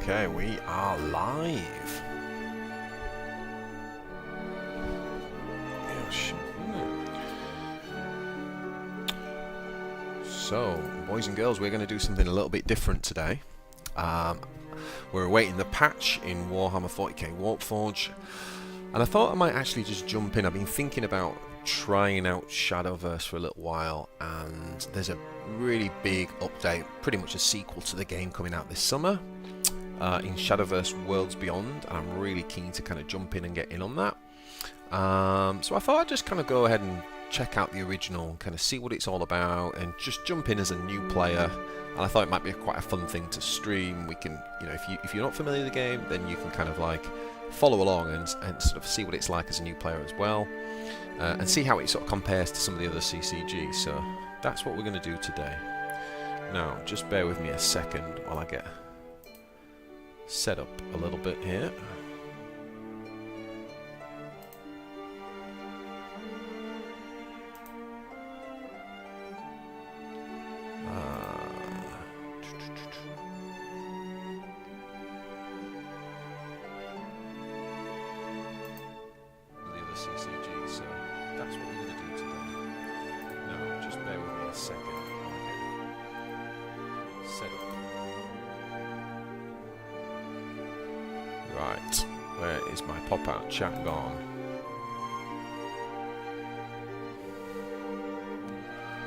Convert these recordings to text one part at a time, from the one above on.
Okay, we are live. Yes. So, boys and girls, we're going to do something a little bit different today. We're awaiting the patch in Warhammer 40k Warpforge, and I thought I might actually just jump in. I've been thinking about trying out Shadowverse for a little while, and there's a really big update, pretty much a sequel to the game coming out this summer. In Shadowverse Worlds Beyond, and I'm really keen to kind of jump in and get in on that. So I thought I'd just kind of go ahead and check out the original, kind of see what it's all about, and just jump in as a new player. And I thought it might be quite a fun thing to stream. We can, you know, if you're not familiar with the game, then you can kind of like follow along and sort of see what it's like as a new player as well, and see how it sort of compares to some of the other CCGs. So that's what we're going to do today. Now, just bear with me a second while I get set up a little bit here. The other CCG, so that's what we're going to do today. Now, just bear with me a second while I get set up. Right, where is my pop-out chat gone?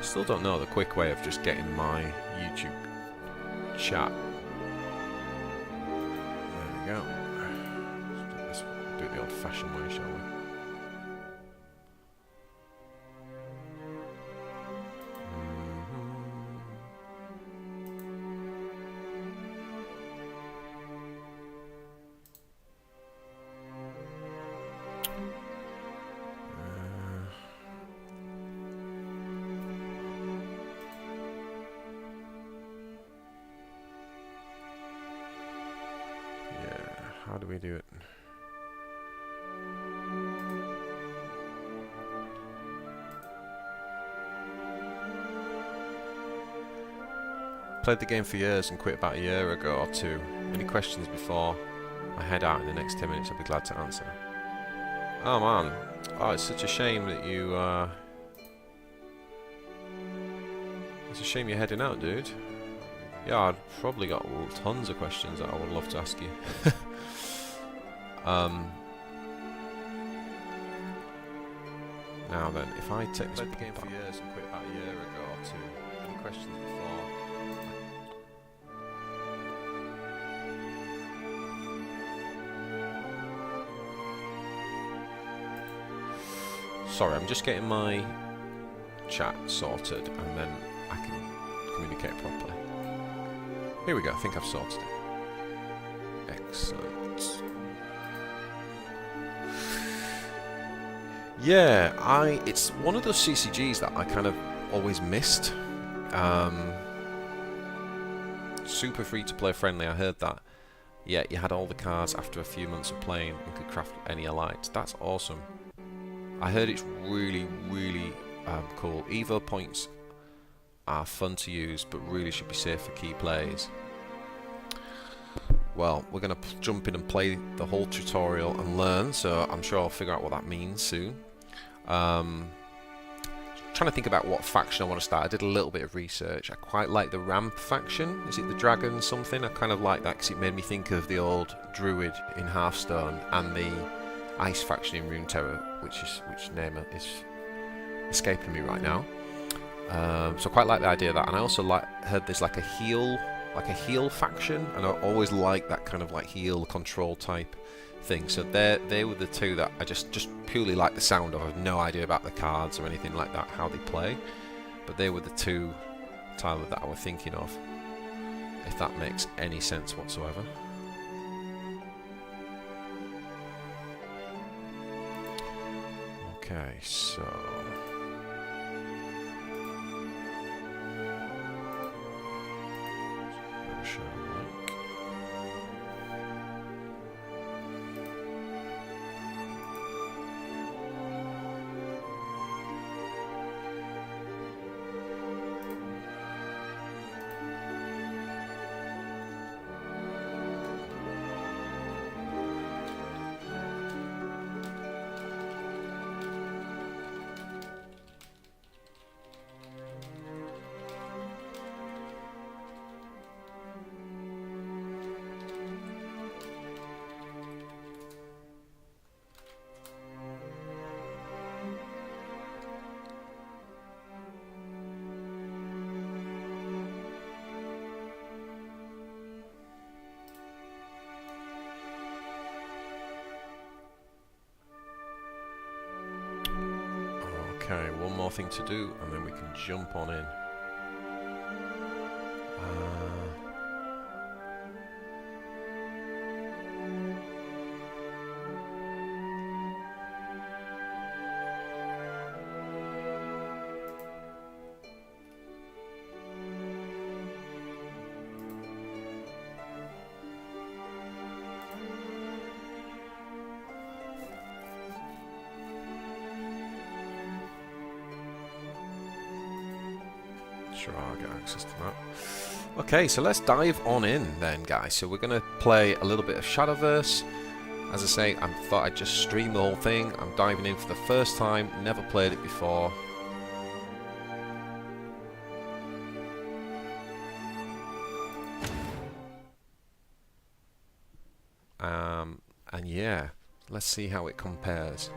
Still don't know the quick way of just getting my YouTube chat. There we go. Let's do it the old-fashioned way, shall we? How do we do it? Played the game for years and quit about a year ago or two. Any questions before I head out in the next 10 minutes? I'll be glad to answer. Oh man, oh, it's such a shame that you it's a shame you're heading out, dude. Yeah, I've probably got tons of questions that I would love to ask you. Now then, if I take this played the game for years and quit about a year ago or two. Any questions before? Sorry, I'm just getting my chat sorted, and then I can communicate properly. Here we go, I think I've sorted it. Excellent. Yeah, it's one of those CCGs that I kind of always missed. Super free to play friendly, I heard that. Yeah, you had all the cards after a few months of playing and could craft any elites. That's awesome. I heard it's really, really cool. Evo points are fun to use, but really should be safe for key plays. Well, we're going to jump in and play the whole tutorial and learn, so I'm sure I'll figure out what that means soon. Trying to think about what faction I want to start. I did a little bit of research. I quite like the Ramp faction. Is it the Dragon something? I kind of like that because it made me think of the old Druid in Hearthstone and the Ice faction in runeterra, which name is escaping me right now. So I quite like the idea of that, and I also heard there's like a heal faction, and I always like that kind of like heal control type thing. So they were the two that I just purely like the sound of. I have no idea about the cards or anything like that, how they play, but they were the two, Tyler, that I was thinking of, if that makes any sense whatsoever. Okay, so share link. Okay, one more thing to do, and then we can jump on in. Sure, I'll get access to that. Okay, so let's dive on in then, guys. So we're going to play a little bit of Shadowverse. As I say, I thought I'd just stream the whole thing. I'm diving in for the first time, never played it before. And yeah, let's see how it compares.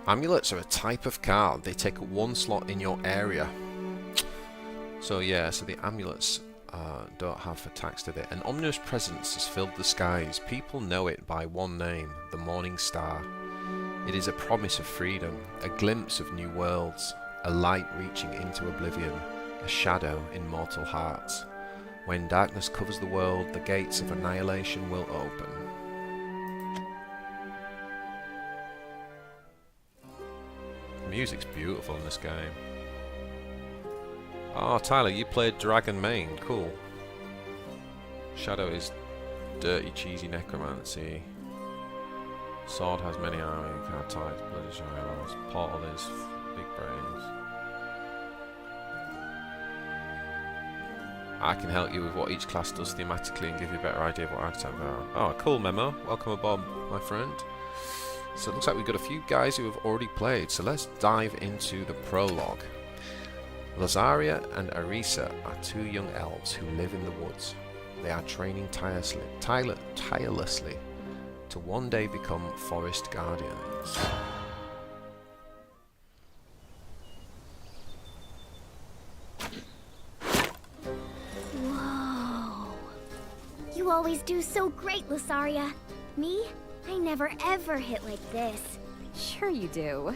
Amulets are a type of card. They take up one slot in your area. So yeah, so the amulets don't have attacks to it. An ominous presence has filled the skies. People know it by one name, the Morning Star. It is a promise of freedom, a glimpse of new worlds, a light reaching into oblivion, a shadow in mortal hearts. When darkness covers the world, the gates of annihilation will open. The music's beautiful in this game. Oh, Tyler, you played Dragon Main. Cool. Shadow is dirty, cheesy necromancy. Sword has many army card types. Bloody Shadows. Portal is big brains. I can help you with what each class does thematically and give you a better idea of what archetype they are. Oh, cool memo. Welcome aboard, my friend. So it looks like we've got a few guys who have already played, so let's dive into the prologue. Lazaria and Arisa are two young elves who live in the woods. They are training tirelessly to one day become forest guardians. Whoa. You always do so great, Lazaria. Me? I never ever hit like this. Sure you do.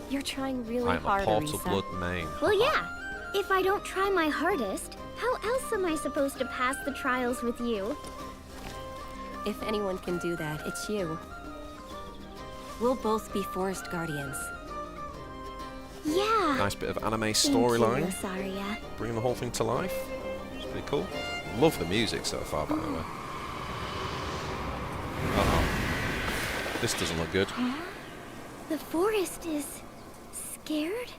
You're trying really I'm hard, a portal Arisa. blood main. Well, yeah. If I don't try my hardest, how else am I supposed to pass the trials with you? If anyone can do that, it's you. We'll both be forest guardians. Yeah. Nice bit of anime Thank you, storyline. Lazaria. Bringing the whole thing to life. It's pretty cool. Love the music so far, by the way. Uh-oh. This doesn't look good. Huh? The forest is scared?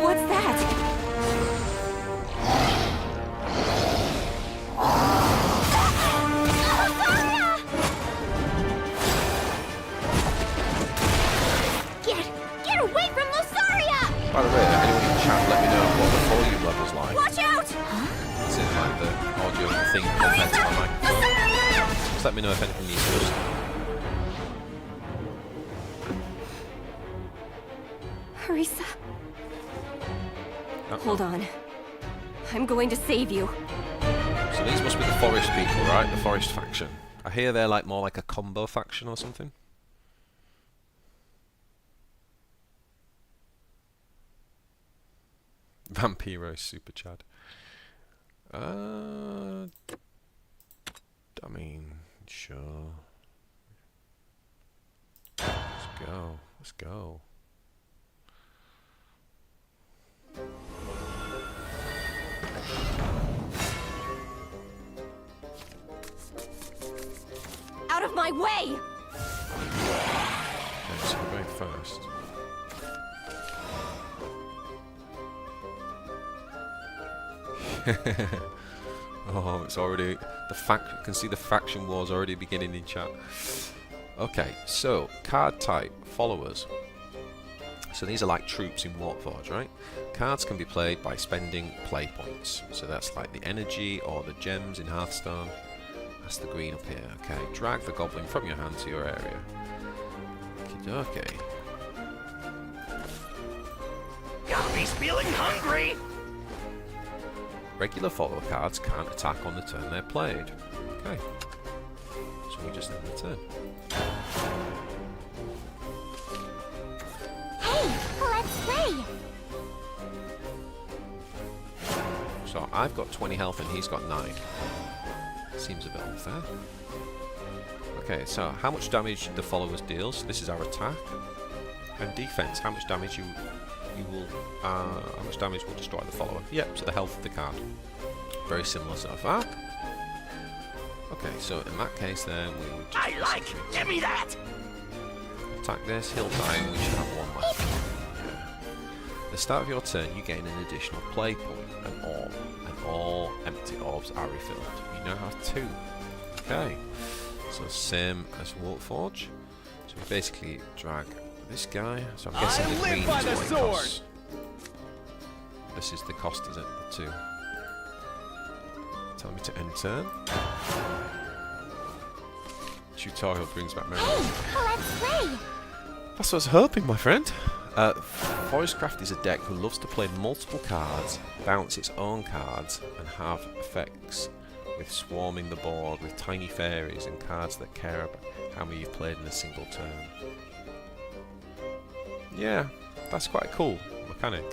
What's that? Get away from Lazaria! By the way, anyone in chat, let me know what the volume level's like. Watch out! Is it like the audio thing compared to my microphone? Just let me know if anything needs adjusting. Arisa. Oh. Hold on. I'm going to save you. So these must be the forest people, right? The forest faction. I hear they're like more like a combo faction or something. Vampiro Super Chad. I mean, sure. Let's go. Let's go. Out of my way! Okay, so we're going first. Oh, it's already the fact. You can see the faction wars already beginning in chat. Okay, so card type followers. So these are like troops in Warpforge, right? Cards can be played by spending play points. So that's like the energy or the gems in Hearthstone. That's the green up here. Okay, drag the goblin from your hand to your area. Okay. Got me feeling hungry. Regular follower cards can't attack on the turn they're played. Okay. So we just end the turn. Hey, let's play! So I've got 20 health and he's got 9. Seems a bit unfair. Okay, so how much damage the followers deals? This is our attack. And defense, how much damage how much damage will destroy the follower? Yep, so the health of the card. Very similar so far. Okay, so in that case then we would just I like. Give me that. attack this, he'll die, and we should have 1 left. At the start of your turn you gain an additional play point, an orb, and all empty orbs are refilled. You now have 2. Okay. So same as Warpforge. So we basically drag this guy. So I'm guessing the green is what it costs. This is the cost, is it? The 2. Tell me to end turn. Tutorial brings back memories. Hey, let's play! That's what I was hoping, my friend. Forestcraft is a deck who loves to play multiple cards, bounce its own cards, and have effects with swarming the board with tiny fairies and cards that care about how many you've played in a single turn. Yeah, that's quite a cool mechanic.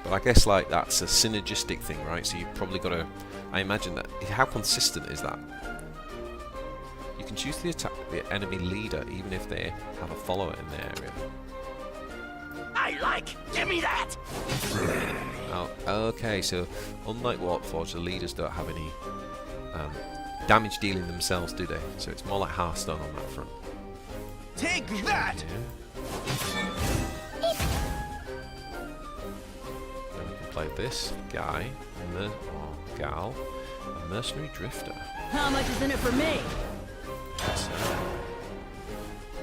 But I guess like that's a synergistic thing, right? So you've probably got to... I imagine that... How consistent is that? You can choose to attack the enemy leader even if they have a follower in the area. I like. Give me that. Oh, okay, so unlike Warpforge, the leaders don't have any damage dealing themselves, do they? So it's more like Hearthstone on that front. Take that. Yeah. Then we can play this guy, or gal, a mercenary drifter. How much is in it for me? That's,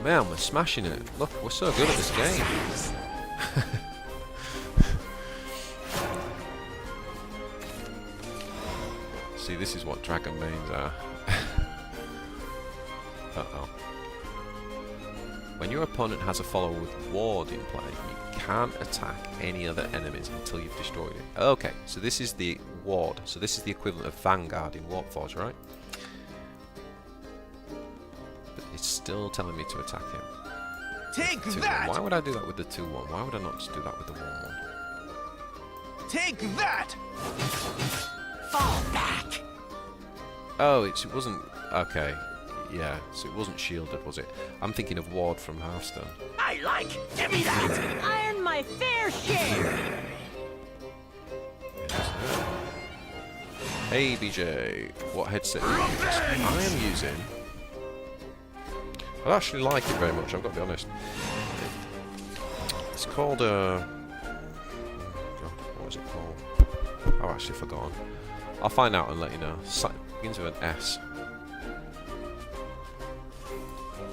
man, we're smashing it. Look, we're so good at this game. See, this is what dragon mains are. Uh-oh. When your opponent has a follower with ward in play, you can't attack any other enemies until you've destroyed it. Okay, so this is the ward. So this is the equivalent of Vanguard in Warpforge, right? But it's still telling me to attack him. Take 2-1. that. Why would I do that with the 2-1? Why would I not just do that with the 1-1? Take that. Fall back. Oh, it wasn't... Okay. Yeah, so it wasn't shielded, was it? I'm thinking of Ward from Hearthstone. I like. Give me that. I earned my fair share. Hey BJ, what headset do you use? I am using... I actually like it very much, I've got to be honest. It's called God, what is it called? I've actually forgotten. I'll find out and let you know. Begins with an S.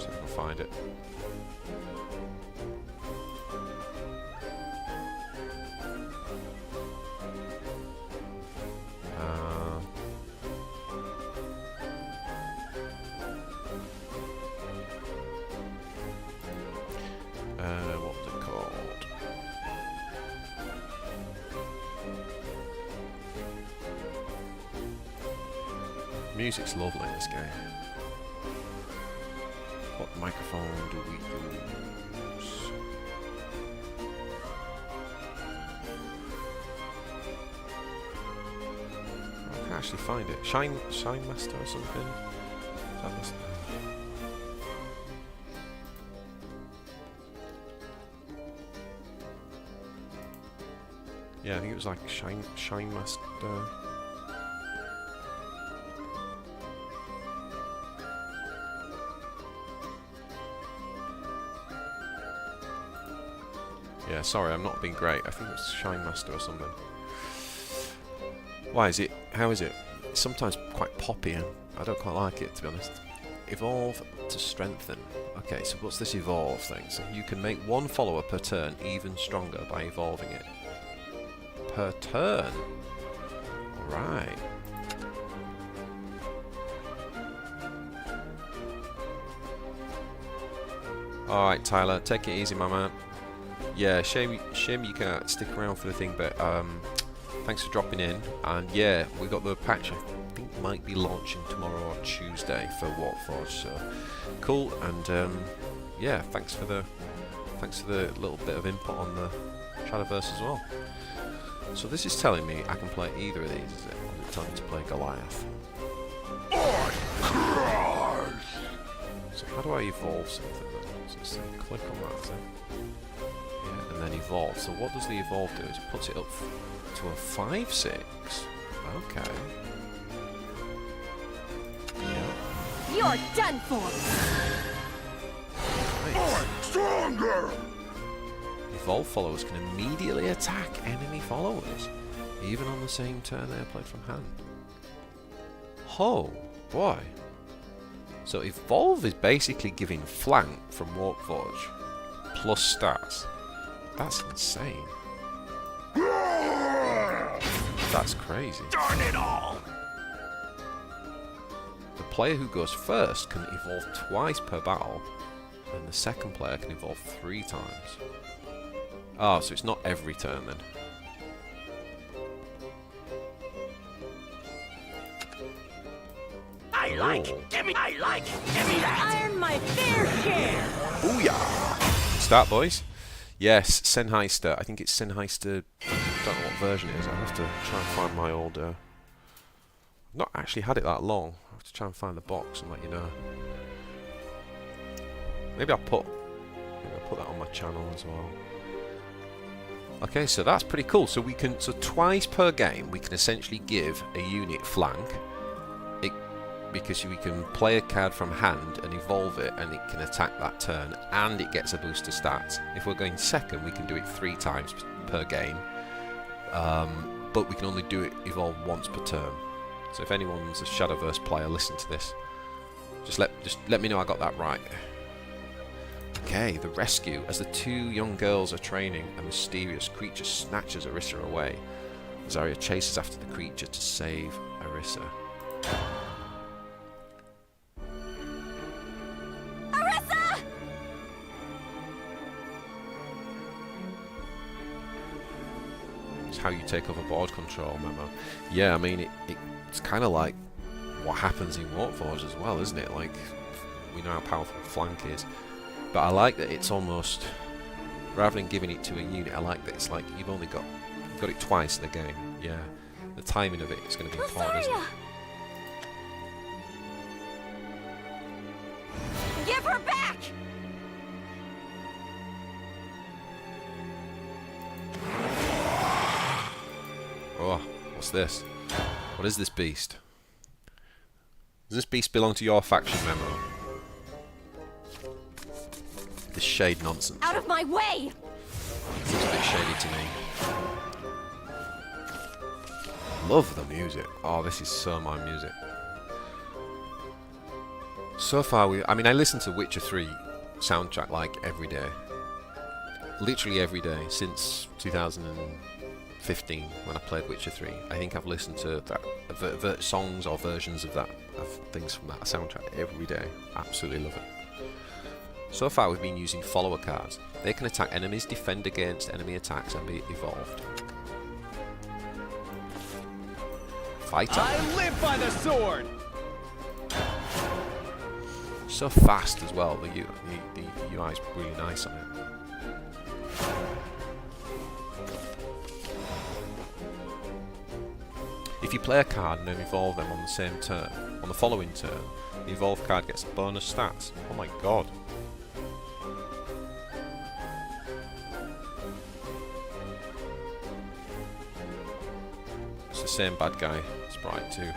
See if I can find it. What's it called? Music's lovely in this game. What microphone do we use? I can't actually find it. Shine Master or something? That must... Yeah, I think it was like Shine Master. Yeah, sorry, I'm not being great. I think it was Shine Master or something. Why is it? How is it? It's sometimes quite poppy and I don't quite like it, to be honest. Evolve to strengthen. Okay, so what's this evolve thing? So you can make one follower per turn even stronger by evolving it. Per turn? Alright. Alright, Tyler, take it easy, my man. Yeah, shame you can't stick around for the thing, but thanks for dropping in. And yeah, we got the patch, I think might be launching tomorrow or Tuesday for Warpforge, so cool. And yeah, thanks for the little bit of input on the Shadowverse as well. So this is telling me I can play either of these, is it? Or is it telling me to play Goliath? So how do I evolve something then? So let's say click on that thing. Yeah, and then evolve. So what does the evolve do? Is it puts it up to a 5/6. Okay. Yeah. You're done for! Nice. Stronger! Evolve followers can immediately attack enemy followers, even on the same turn they are played from hand. Oh, boy. So Evolve is basically giving flank from Warpforge, plus stats. That's insane. That's crazy. Darn it all! The player who goes first can evolve twice per battle, and the second player can evolve 3 times. Oh, so it's not every turn then. I like, give me that! Earn my fair share! Booyah! Start, boys. Yes, Sennheister. I think it's Sennheister. I don't know what version it is. I'll have to try and find my old. I've not actually had it that long. I'll have to try and find the box and let you know. Maybe I'll put that on my channel as well. Okay, so that's pretty cool. So we can, so twice per game, we can essentially give a unit flank. Because we can play a card from hand and evolve it, and it can attack that turn, and it gets a boost to stats. If we're going second, we can do it 3 times per game, but we can only do it evolve once per turn. So if anyone's a Shadowverse player, listen to this. Just let me know I got that right. Okay, the rescue. As the 2 young girls are training, a mysterious creature snatches Orisa away. Zarya chases after the creature to save Orisa. How you take over board control, Memo. Yeah, I mean, it's kind of like what happens in Warpforge as well, isn't it? Like, we know how powerful flank is, but I like that it's almost, rather than giving it to a unit, I like that it's like you've got it twice in the game. Yeah, the timing of it is going to be important, isn't it? Give her back! Oh, what's this? What is this beast? Does this beast belong to your faction, Memo? This shade nonsense. Out of my way! Seems a bit shady to me. Love the music. Oh, this is so my music. So far, I listen to Witcher 3 soundtrack like every day. Literally every day since 2015 when I played Witcher 3. I think I've listened to that songs or versions of things from that soundtrack every day. Absolutely love it. So far we've been using follower cards. They can attack enemies, defend against enemy attacks, and be evolved. Fighter. I live by the sword. So fast as well. The UI is really nice on it. If you play a card and then evolve them on the same turn, on the following turn, the evolved card gets bonus stats. Oh my god. It's the same bad guy sprite too.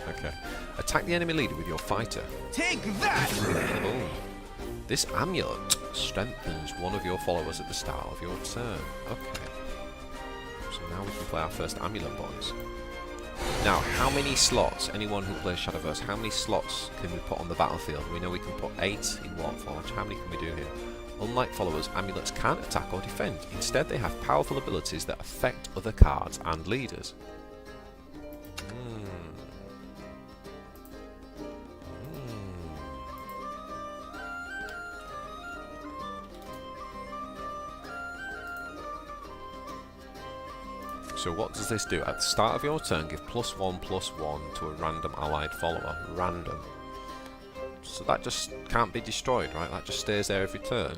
Okay. Attack the enemy leader with your fighter. Take that! Oh. This amulet strengthens one of your followers at the start of your turn. Okay. So now we can play our first amulet, boys. Now, how many slots, anyone who plays Shadowverse, how many slots can we put on the battlefield? We know we can put 8 in Warpforge. How many can we do here? Unlike followers, amulets can't attack or defend. Instead, they have powerful abilities that affect other cards and leaders. So what does this do? At the start of your turn, give +1/+1 to a random allied follower. Random. So that just can't be destroyed, right? That just stays there every turn.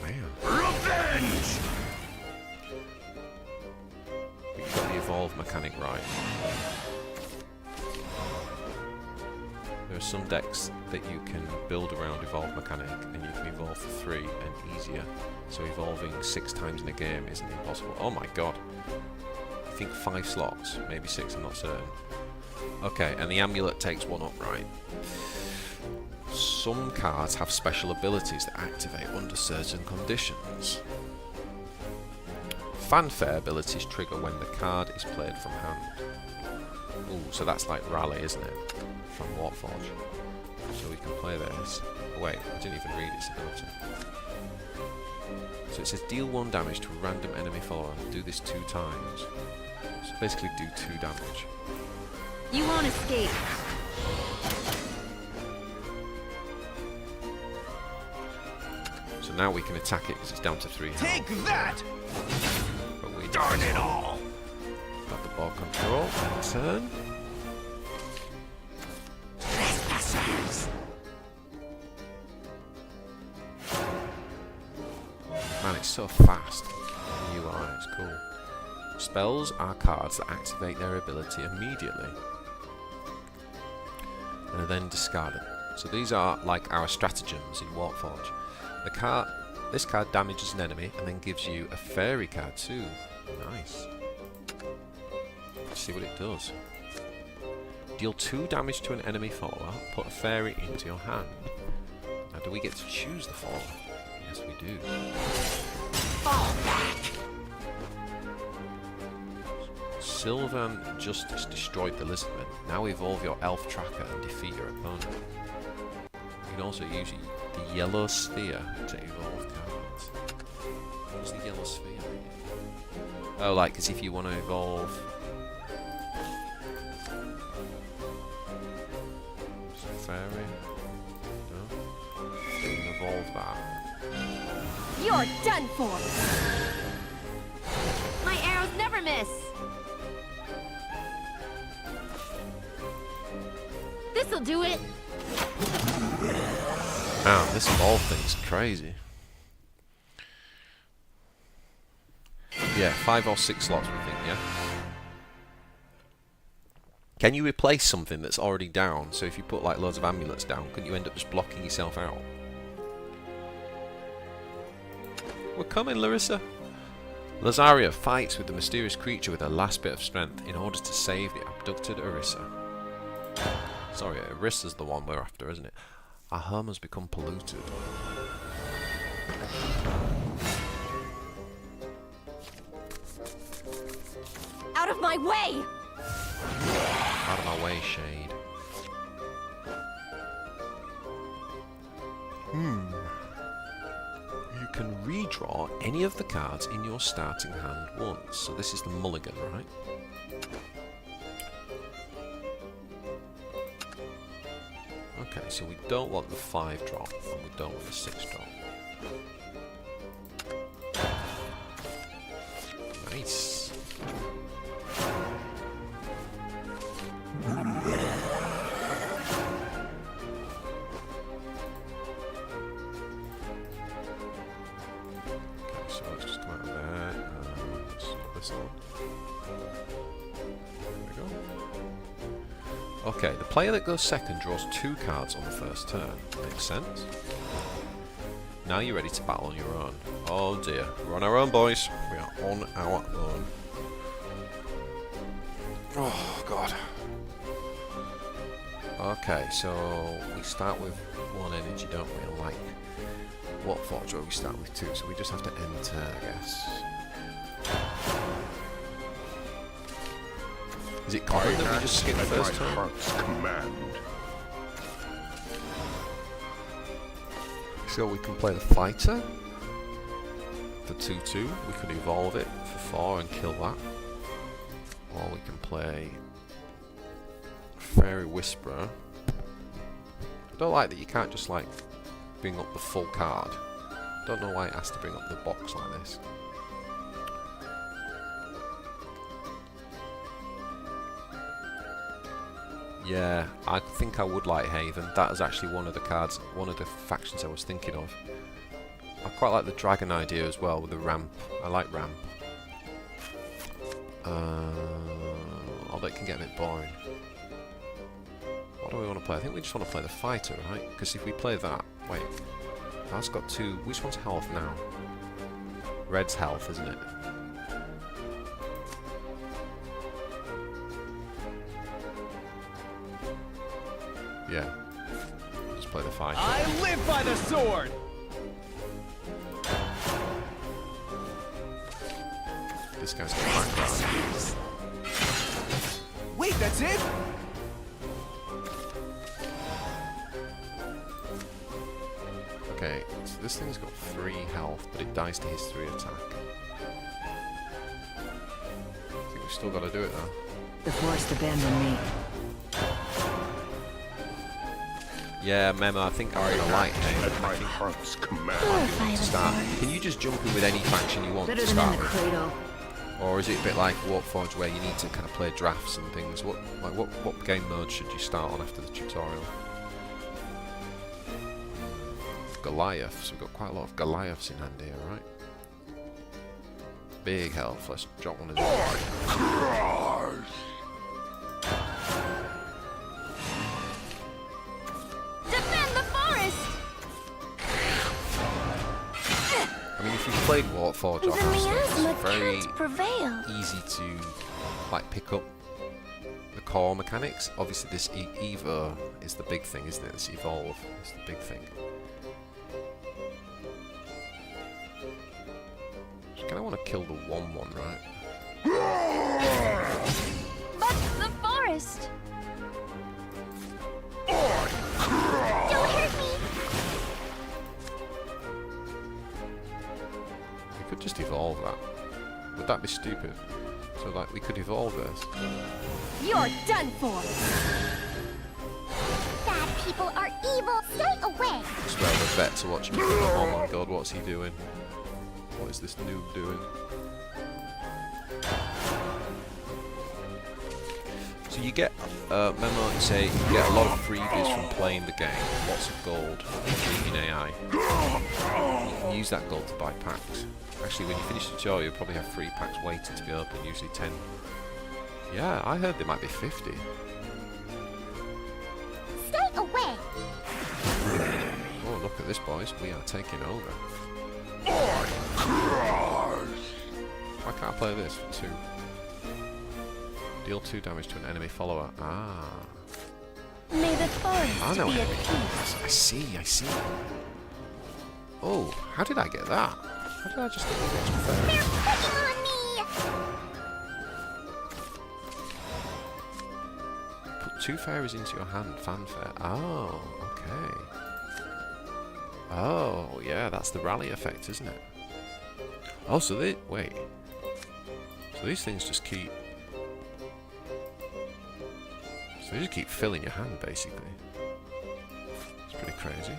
Man. Revenge! You've got the evolve mechanic right. There are some decks that you can build around evolve mechanic, and you can evolve for 3 and easier. So evolving 6 times in a game isn't impossible. Oh my god. I think 5 slots, maybe 6, I'm not certain. Okay, and the amulet takes 1 up, right? Some cards have special abilities that activate under certain conditions. Fanfare abilities trigger when the card is played from hand. Ooh, so that's like Rally, isn't it? From Warpforge. So we can play this. Oh, wait, I didn't even read its ability. So it says deal 1 damage to a random enemy follower and do this 2 times. So basically do 2 damage. You won't escape. So now we can attack it because it's down to 3 health. Take that! But we Darn it all! got the ball control. Turn. Trespassers! Man, it's so fast. The UI, it's cool. Spells are cards that activate their ability immediately and are then discarded. So these are like our stratagems in Warpforge. This card damages an enemy and then gives you a fairy card too. Nice. Let's see what it does. Deal 2 damage to an enemy follower. Put a fairy into your hand. Now, do we get to choose the follower? Yes, we do. Fall back! Sylvan Justice destroyed the lizardman. Now evolve your elf tracker and defeat your opponent. You can also use the yellow sphere to evolve cards. What's the yellow sphere? Oh, like, because if you want to evolve... Fairy? No? So you can evolve that. You're done for. My arrows never miss. This'll do it. Man, this evolve thing's crazy. Yeah, 5 or 6 slots we think, yeah? Can you replace something that's already down? So if you put like loads of amulets down, couldn't you end up just blocking yourself out? We're coming, Larissa! Lazaria fights with the mysterious creature with her last bit of strength in order to save the abducted Orisa. Sorry, Orissa's the one we're after, isn't it? Our home has become polluted. Out of my way! Out of my way, Shade. You can redraw any of the cards in your starting hand once. So this is the mulligan, right? Okay, so we don't want the 5 drop, and we don't want the 6 drop. Nice. Okay, so let's just come out of there, and let's put this on. There we go. Okay, the player that goes second draws 2 cards on the first turn. Makes sense. Now you're ready to battle on your own. Oh dear, we're on our own, boys. We are on our own. Oh god. Okay, so we start with 1 energy, don't we? Like Warpforge, where we start with 2, so we just have to end turn, I guess. Is it common that we just skip first turn? Heart's command. So we can play the fighter for 2/2. We could evolve it for 4 and kill that. Or we can play Fairy Whisperer. I don't like that you can't just like bring up the full card. Don't know why it has to bring up the box like this. Yeah, I think I would like Haven. That is actually one of the cards, one of the factions I was thinking of. I quite like the dragon idea as well with the ramp. I like ramp. Although it can get a bit boring. What do we want to play? I think we just want to play the fighter, right? Because if we play that... Wait. That's got two... Which one's health now? Red's health, isn't it? Yeah. Let's play the fighter. I live by the sword! This guy's got background. Wait, that's it? Okay, so this thing's got 3 health, but it dies to his 3 attack. I think we've still got to do it though. The forest abandoned me. Yeah, Memo, I think I'm gonna like Haven. At my heart's command. Glorify the Start. forest. Can you just jump in with any faction you want Better to than in start the with? cradle. Or is it a bit like Warpforge where you need to kind of play drafts and things? What game mode should you start on after the tutorial? Goliaths. We've got quite a lot of Goliaths in hand here, right? Big health. Let's drop one of these. Defend the forest! I mean, if you've played Warpforge The or Hearthstone, miasma it's very can't prevail. easy to like pick up the core mechanics. Obviously, this Evo is the big thing, isn't it? This Evolve is the big thing. Just kind of want to kill the 1/1, right? But the forest! Don't hurt me! We could just evolve that. Would that be stupid? So, like, we could evolve this. You're done for! Bad people are evil! Stay away! I swear the vets are watching me. Oh my god, what's he doing? What is this noob doing? So you get, Memo, you say you get a lot of freebies from playing the game. Lots of gold in AI. You can use that gold to buy packs. Actually, when you finish the tutorial, you'll probably have 3 packs waiting to be opened, usually 10. Yeah, I heard there might be 50. Stay away! Oh, look at this, boys. We are taking over. Why can't I play this for 2? Deal 2 damage to an enemy follower. Ah. May the forest I know be at enemy peace. followers. I see. Oh, how did I get that? How did I just get the extra fairy? They're picking on me! Put 2 fairies into your hand. Fanfare. Oh, okay. Oh, yeah, that's the rally effect, isn't it? Oh, so they... Wait. So these things just keep... So they just keep filling your hand, basically. It's pretty crazy.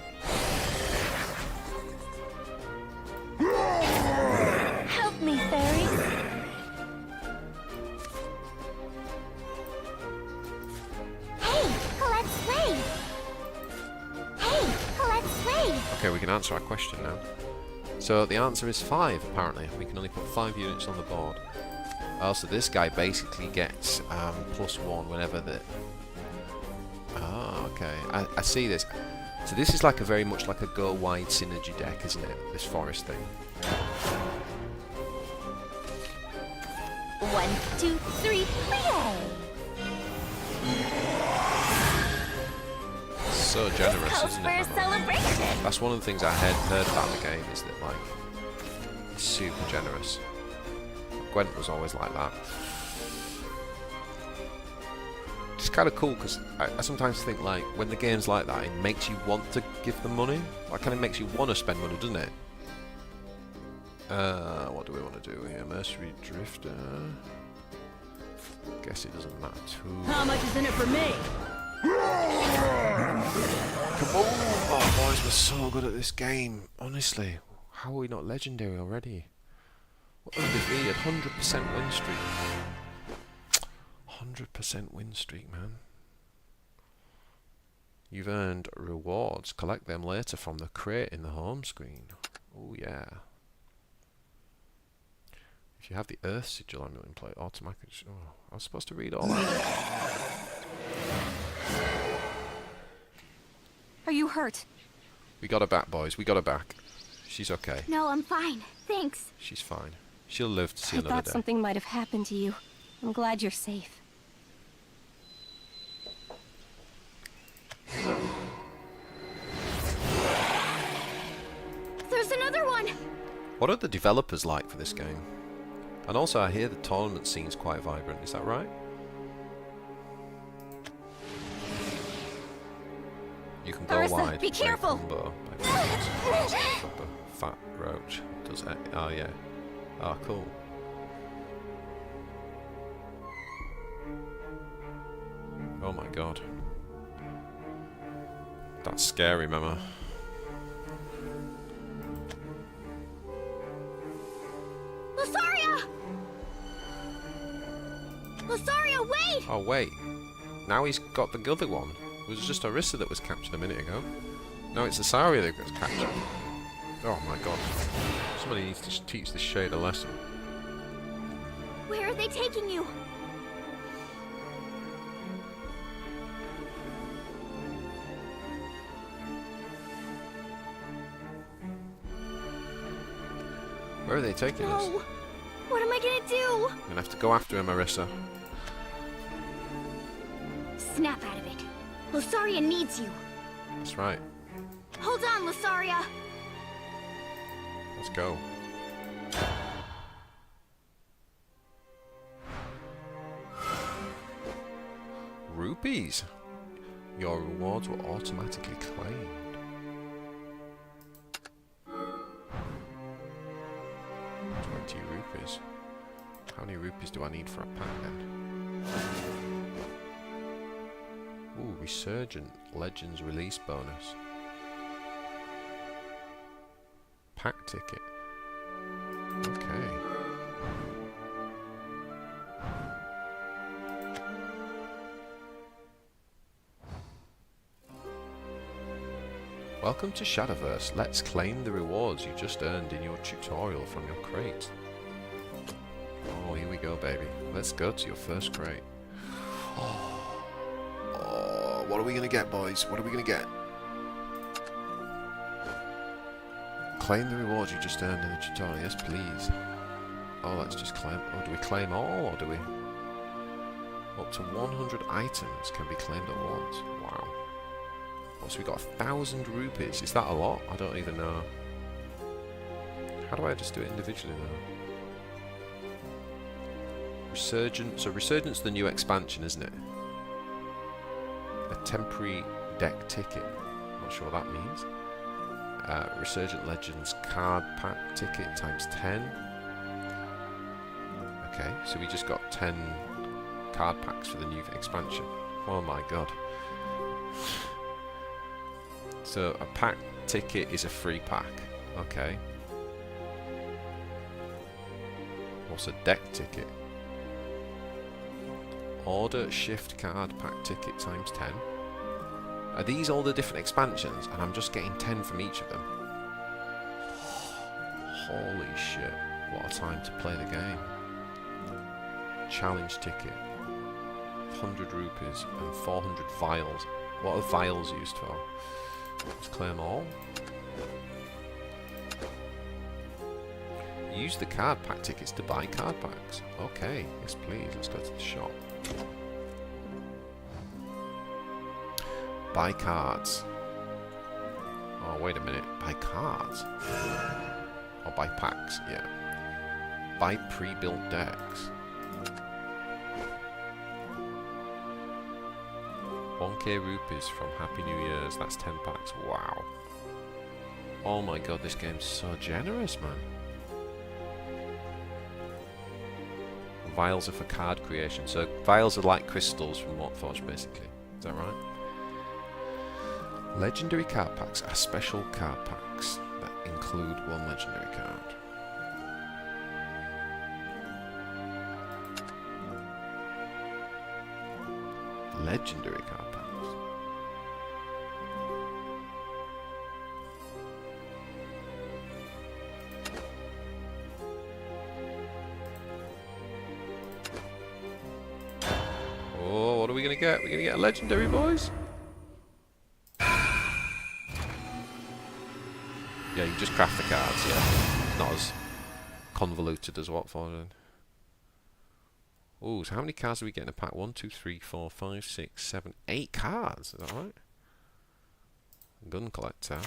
Help me, fairies! Hey, Colette's slave! Hey, Colette's slave! Okay, we can answer our question now. So the answer is 5, apparently. We can only put 5 units on the board. So this guy basically gets +1 whenever the... Ah, okay. I see this. So this is like a very much like a go wide synergy deck, isn't it? This forest thing. 1, 2, 3, play! So generous, Calls isn't for a it? celebration! That's one of the things I had heard about the game, is that like it's super generous. Gwent was always like that. It's kind of cool because I sometimes think like when the game's like that, it makes you want to give them money. Like, kind of makes you want to spend money, doesn't it? What do we want to do here? Mercenary Drifter. Guess it doesn't matter too. How much is in it for me? Come on! Oh, boys, we're so good at this game. Honestly, how are we not legendary already? What undefeated? 100% win streak. 100% win streak, man. You've earned rewards. Collect them later from the crate in the home screen. Oh yeah. If you have the Earth Sigil amulet in play, automatically... Oh, I was supposed to read all that. Are you hurt? We got her back, boys. We got her back. She's okay. No, I'm fine. Thanks. She's fine. She'll live to see I another thought day. something might have happened to you. I'm glad you're safe. There's another one! What are the developers like for this game? And also, I hear the tournament scene's quite vibrant. Is that right? You can go Arissa, wide. be play careful! combo by proper fat roach. Does it? Oh yeah. Oh cool. Oh my god. That's scary, Mama. Lusaria! Lusaria, wait! Oh wait. Now he's got the other one. It was just Arissa that was captured a minute ago. No, it's Asaria that was captured. Oh my god. Somebody needs to teach this shade a lesson. Where are they taking you? Where are they taking us? No! What am I gonna do? I'm gonna have to go after him, Arissa. Snap out of it. Lusaria needs you. That's right. Hold on, Lusaria! Let's go. Rupees! Your rewards were automatically claimed. Rupees. How many rupees do I need for a pack then? Ooh, Resurgent Legends release bonus. Pack ticket. Okay. Welcome to Shadowverse. Let's claim the rewards you just earned in your tutorial from your crate. Oh, here we go, baby. Let's go to your first crate. Oh, what are we gonna get, boys? What are we gonna get? Claim the rewards you just earned in the tutorial. Yes, please. Oh, let's just claim. Oh, do we claim all, or do we? Up to 100 items can be claimed at once. Wow. Oh, so we got 1,000 rupees. Is that a lot? I don't even know. How do I just do it individually though? Resurgent. So Resurgent's the new expansion, isn't it? A temporary deck ticket. Not sure what that means. Resurgent Legends card pack ticket times 10. Okay, so we just got 10 card packs for the new expansion. Oh my god. So a pack ticket is a free pack. Okay. What's a deck ticket? Order shift card pack ticket times 10. Are these all the different expansions? And I'm just getting 10 from each of them. Holy shit. What a time to play the game. Challenge ticket. 100 rupees and 400 vials. What are vials used for? Let's claim all. Use the card pack tickets to buy card packs. Okay, yes please, let's go to the shop. Buy cards. Oh, wait a minute. Buy cards? Or buy packs, yeah. Buy pre-built decks. 1k rupees from Happy New Year's. That's 10 packs. Wow. Oh my god, this game's so generous, man. Vials are for card creation. So vials are like crystals from Warpforge, basically. Is that right? Legendary card packs are special card packs that include one legendary card. Legendary card packs. gonna get? We're gonna get a legendary, boys. Yeah, you just craft the cards. Yeah, not as convoluted as Warpforge. Ooh, so how many cards are we getting in a pack? 1, 2, 3, 4, 5, 6, 7, 8 cards. Is that right? Gun collector.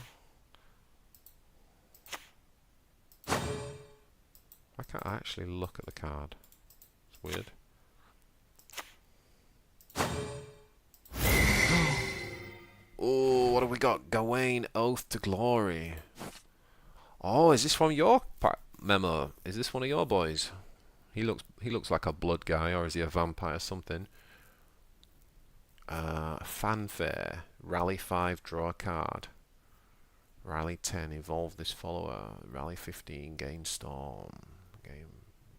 Why can't I actually look at the card? It's weird. Oh, what have we got? Gawain, Oath to Glory. Oh, is this from your memo? Is this one of your boys? He looks like a blood guy, or is he a vampire or something? Fanfare. Rally 5, draw a card. Rally 10, evolve this follower. Rally 15, gain Storm. Gain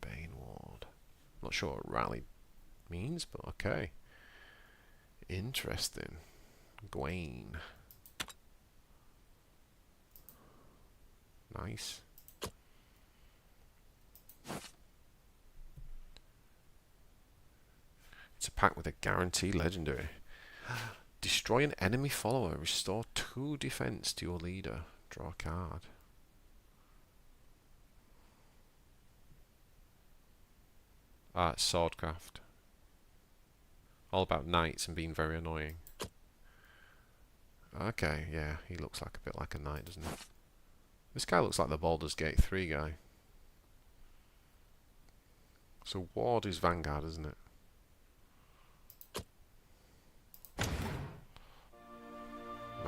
Bane Ward. Not sure what rally means, but okay. Interesting. Gawain. Nice. It's a pack with a guaranteed legendary. Destroy an enemy follower. Restore 2 defense to your leader. Draw a card. Ah, it's Swordcraft. All about knights and being very annoying. Okay, yeah, he looks like a bit like a knight, doesn't he? This guy looks like the Baldur's Gate 3 guy. So Ward is Vanguard, isn't it?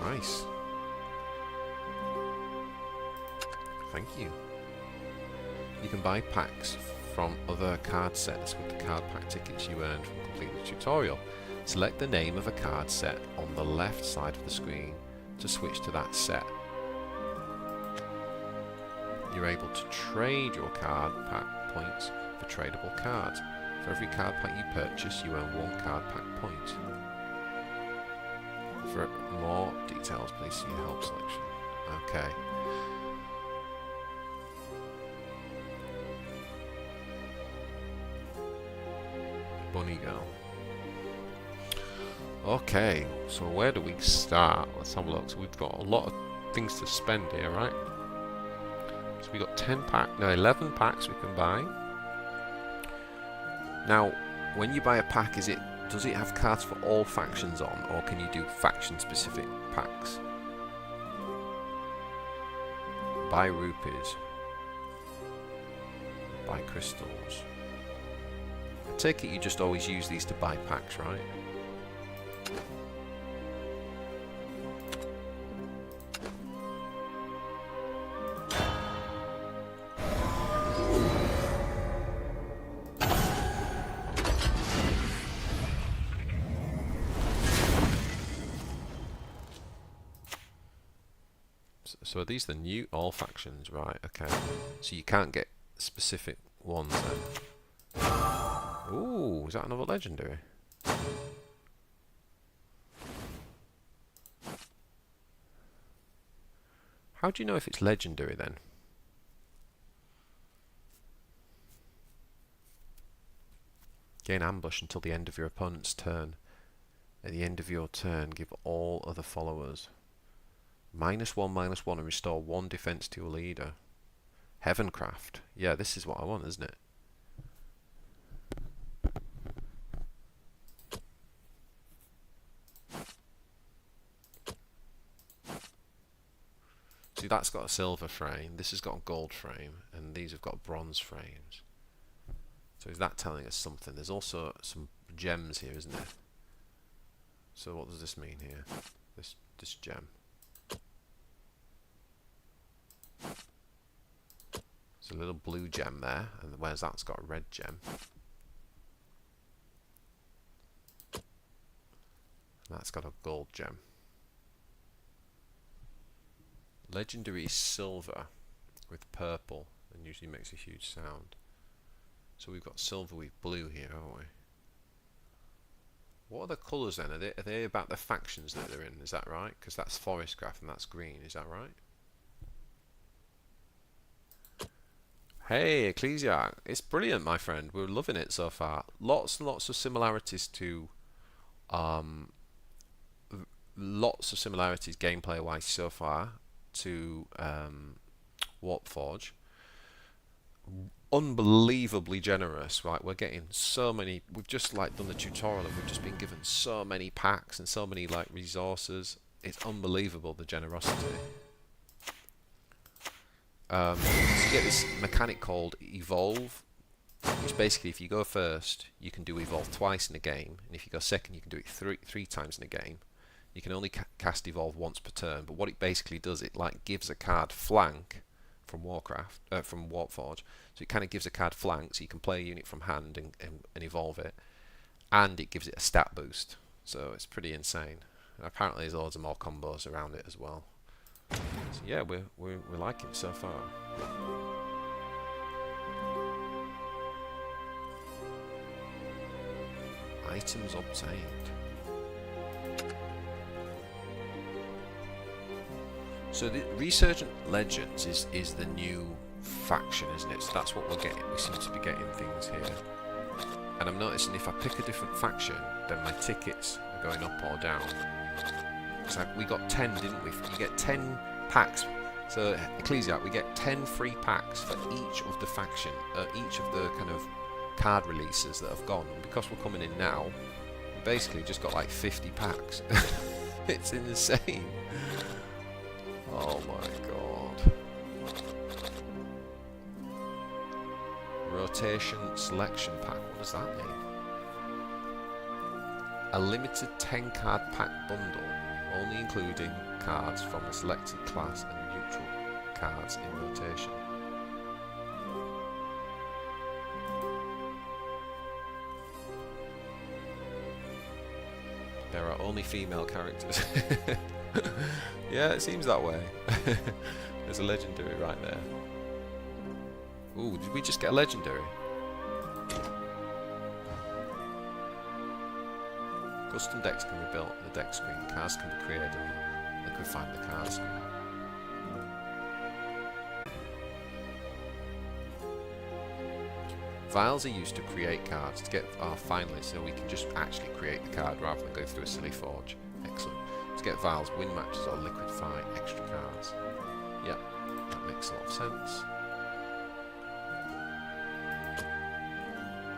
Nice. Thank you. You can buy packs from other card sets with the card pack tickets you earned from completing the tutorial. Select the name of a card set on the left side of the screen to switch to that set. You're able to trade your card pack points for tradable cards. For every card pack you purchase, you earn 1 card pack point. For more details, please see the help selection. Okay. Bunny girl. Okay, so where do we start? Let's have a look. So we've got a lot of things to spend here, right? So we got 11 packs we can buy. Now, when you buy a pack, does it have cards for all factions on, or can you do faction-specific packs? Buy rupees. Buy crystals. I take it you just always use these to buy packs, right? So are these the new all factions? Right, okay. So you can't get specific ones then. Ooh, is that another legendary? How do you know if it's legendary then? Gain ambush until the end of your opponent's turn. At the end of your turn, give all other followers -1/-1 and restore 1 defense to your leader. Heavencraft. Yeah, this is what I want, isn't it? See, that's got a silver frame, this has got a gold frame, and these have got bronze frames. So is that telling us something? There's also some gems here, isn't there? So what does this mean here? This gem. There's a little blue gem there, and where's that's got a red gem. And that's got a gold gem. Legendary silver with purple, and usually makes a huge sound. So we've got silver with blue here, haven't we? What are the colours then? Are they about the factions that they're in? Is that right? Because that's Forestcraft and that's green. Is that right? Hey, Ecclesiarch. It's brilliant, my friend. We're loving it so far. Lots and lots of similarities to Lots of similarities gameplay wise so far to Warpforge. Unbelievably generous, right? We're getting so many. We've just like done the tutorial and we've just been given so many packs and so many like resources. It's unbelievable, the generosity. So you get this mechanic called evolve, which basically if you go first you can do evolve twice in a game, and if you go second you can do it three times in a game. You can only cast evolve once per turn, but what it basically does, it like gives a card flank from from Warpforge. So it kind of gives a card flank, so you can play a unit from hand and evolve it, and it gives it a stat boost. So it's pretty insane. And apparently there's loads of more combos around it as well. So yeah, we're liking it so far. Items obtained. So the Resurgent Legends is the new faction, isn't it? So that's what we're getting. We seem to be getting things here. And I'm noticing if I pick a different faction, then my tickets are going up or down. It's like we got 10, didn't we? You get 10 packs. So Ecclesiarch, we get 10 free packs for each of the faction, each of the kind of card releases that have gone. And because we're coming in now, we basically just got like 50 packs. It's insane. Oh my god. Rotation selection pack. What does that mean? A limited 10 card pack bundle, only including cards from a selected class and neutral cards in rotation. There are only female characters. Yeah, it seems that way. There's a legendary right there. Ooh, did we just get a legendary? Custom decks can be built on the deck screen. Cards can be created on the liquefy the card screen. Vials are used to create cards to get our finalists, so we can just actually create the card rather than go through a silly forge. Excellent. To get vials, win matches or liquefy extra cards. Yeah, that makes a lot of sense.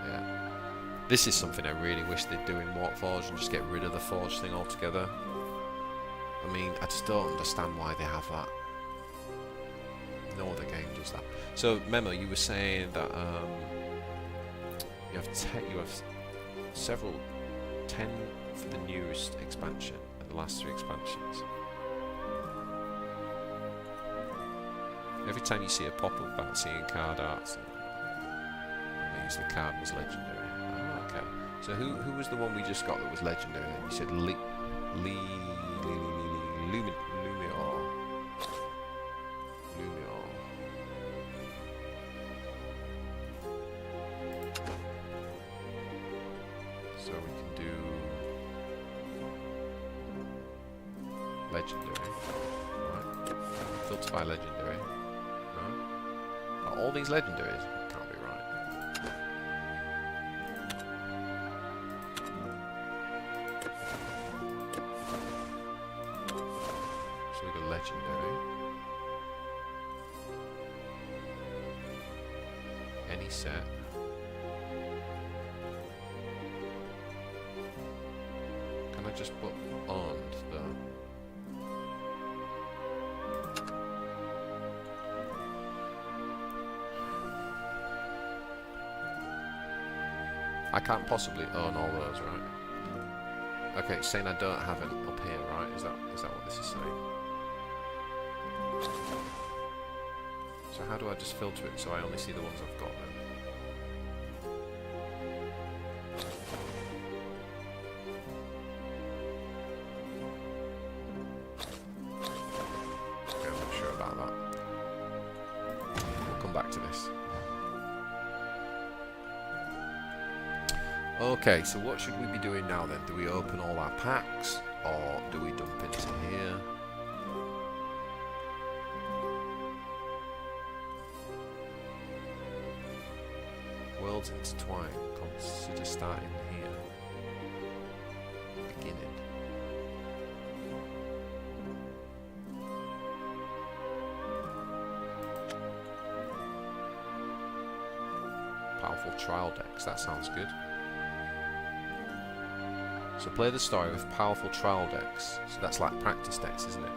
Yeah. This is something I really wish they'd do in Warpforge and just get rid of the forge thing altogether. I mean, I just don't understand why they have that. No other game does that. So, Memo, you were saying that you have several 10 for the newest expansion and the last 3 expansions. Every time you see a pop-up about seeing card arts, it means the card was legendary. Ah, okay. So who was the one we just got that was legendary? And you said Lumior. So we can do legendary. Right. Filter by legendary. No. Are all these legendaries? Can't be right. So we got legendary. Any set. Can I just put on the... I can't possibly own all those, right? Okay, it's saying I don't have it up here, right? Is that what this is saying? So how do I just filter it so I only see the ones I've got then? Okay, I'm not sure about that. We'll come back to this. Okay, so what should we be doing now then? Do we open all our packs, or do we dump into here? Worlds intertwined. Consider starting here. powerful trial decks. That sounds good. So play the story with powerful trial decks. So that's like practice decks, isn't it?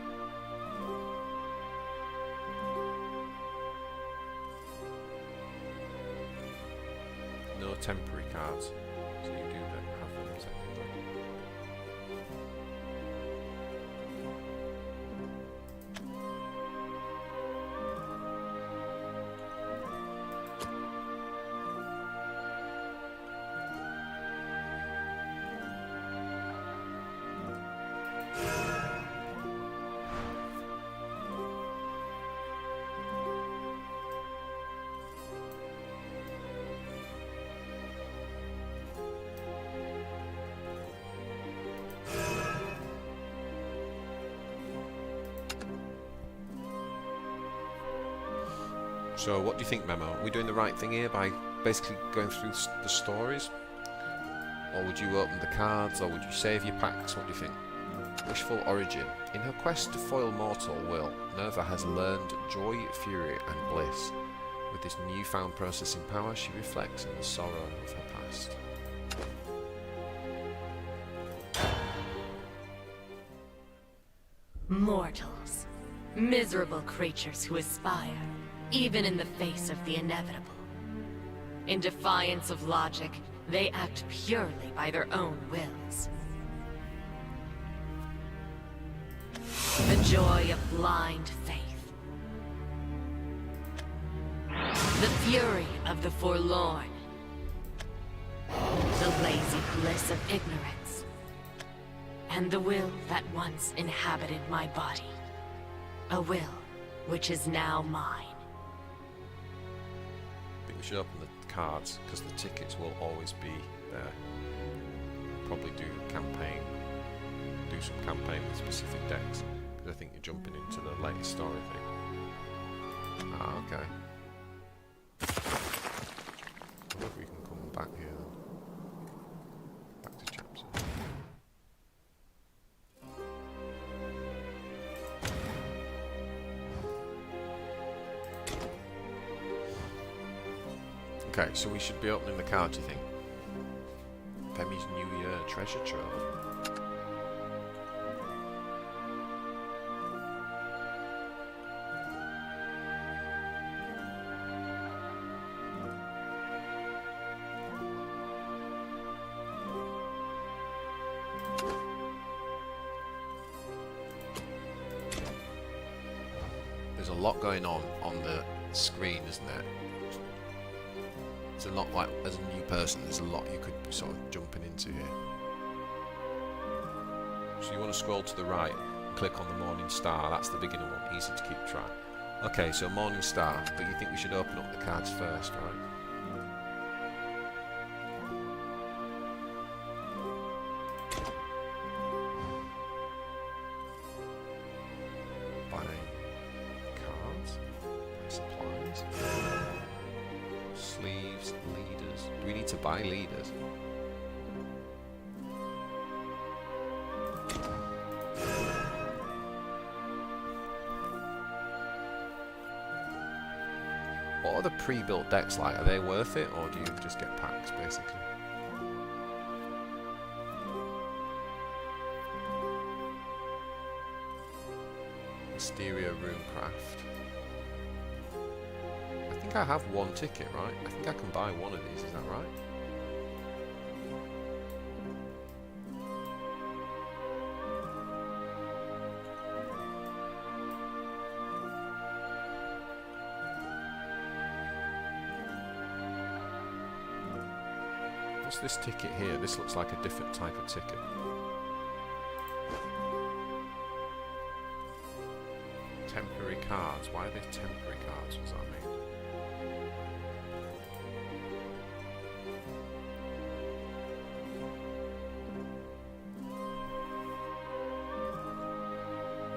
No temporary cards. So you do have them technically. So what do you think, Memo? Are we doing the right thing here by basically going through the stories? Or would you open the cards, or would you save your packs? What do you think? Wishful Origin. In her quest to foil mortal will, Nerva has learned joy, fury and bliss. With this newfound processing power, she reflects on the sorrow of her past. Mortals. Miserable creatures who aspire, even in the face of the inevitable. In defiance of logic, they act purely by their own wills. The joy of blind faith. The fury of the forlorn. The lazy bliss of ignorance. And the will that once inhabited my body. A will which is now mine. I think we should open the cards, because the tickets will always be there. Probably do some campaign with specific decks, because I think you're jumping into the latest story thing. Ah, okay. I wonder if we can come back here then. Back to chapter. Okay, so we should be opening the cards, you think? Femi's New Year treasure trove. There's a lot going on the screen, isn't there? It's a lot, like, as a new person, there's a lot you could be sort of jumping into here. So you want to scroll to the right and click on the Morning Star. That's the beginner one, easy to keep track. Okay, so Morning Star, but you think we should open up the cards first, right? Buy cards, buy supplies. Sleeves, leaders. Do we need to buy leaders? What are the pre-built decks like? Are they worth it, or do you just get packs basically? Mysteria Runecraft. I think I have one ticket, right? I think I can buy one of these, is that right? What's this ticket here? This looks like a different type of ticket. Temporary cards. Why are they temporary cards? What does that mean?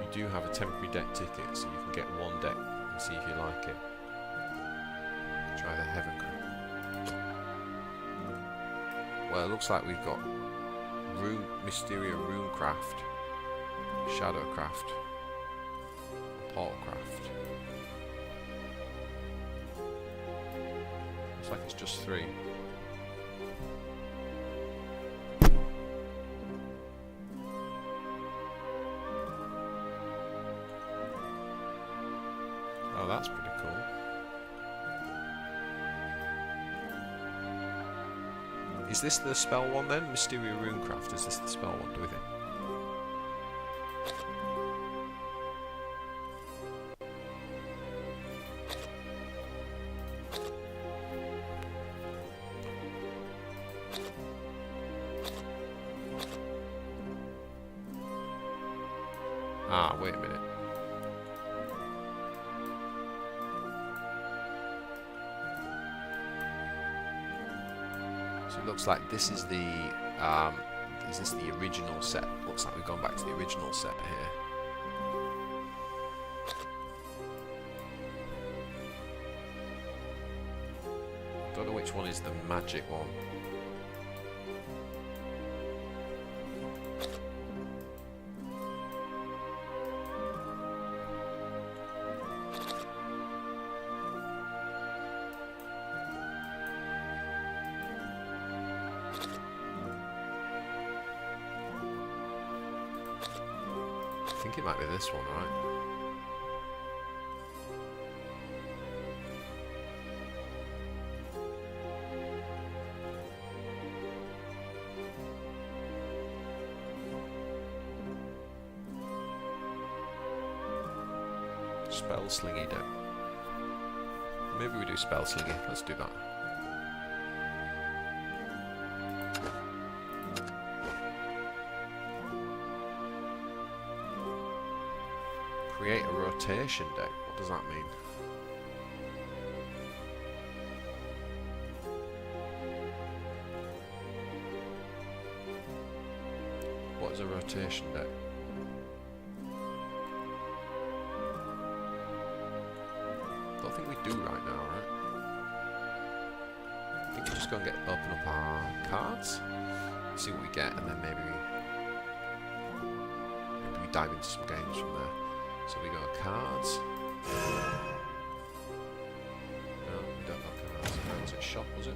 You do have a temporary deck ticket, so you can get one deck and see if you like it. Try the Heaven Crew. Well, it looks like we've got Mysteria Runecraft, Shadowcraft, Portalcraft. Let's Looks like it's just 3. Oh, that's pretty cool. Is this the spell one then? Mysteria Runecraft, is this the spell one, do we think? Ah, wait a minute. So it looks like this is the is this the original set? Looks like we've gone back to the original set here. Don't know which one is the magic one. I think it might be this one, right? Spell Slingy deck. Maybe we do Spell Slingy. Let's do that. Create a rotation deck. What does that mean? What is a rotation deck? Don't think we do right now, right? I think we just go and open up our cards, see what we get, and then maybe we dive into some games from there. So we go cards. No, we don't have cards. Where was it? Shop, was it?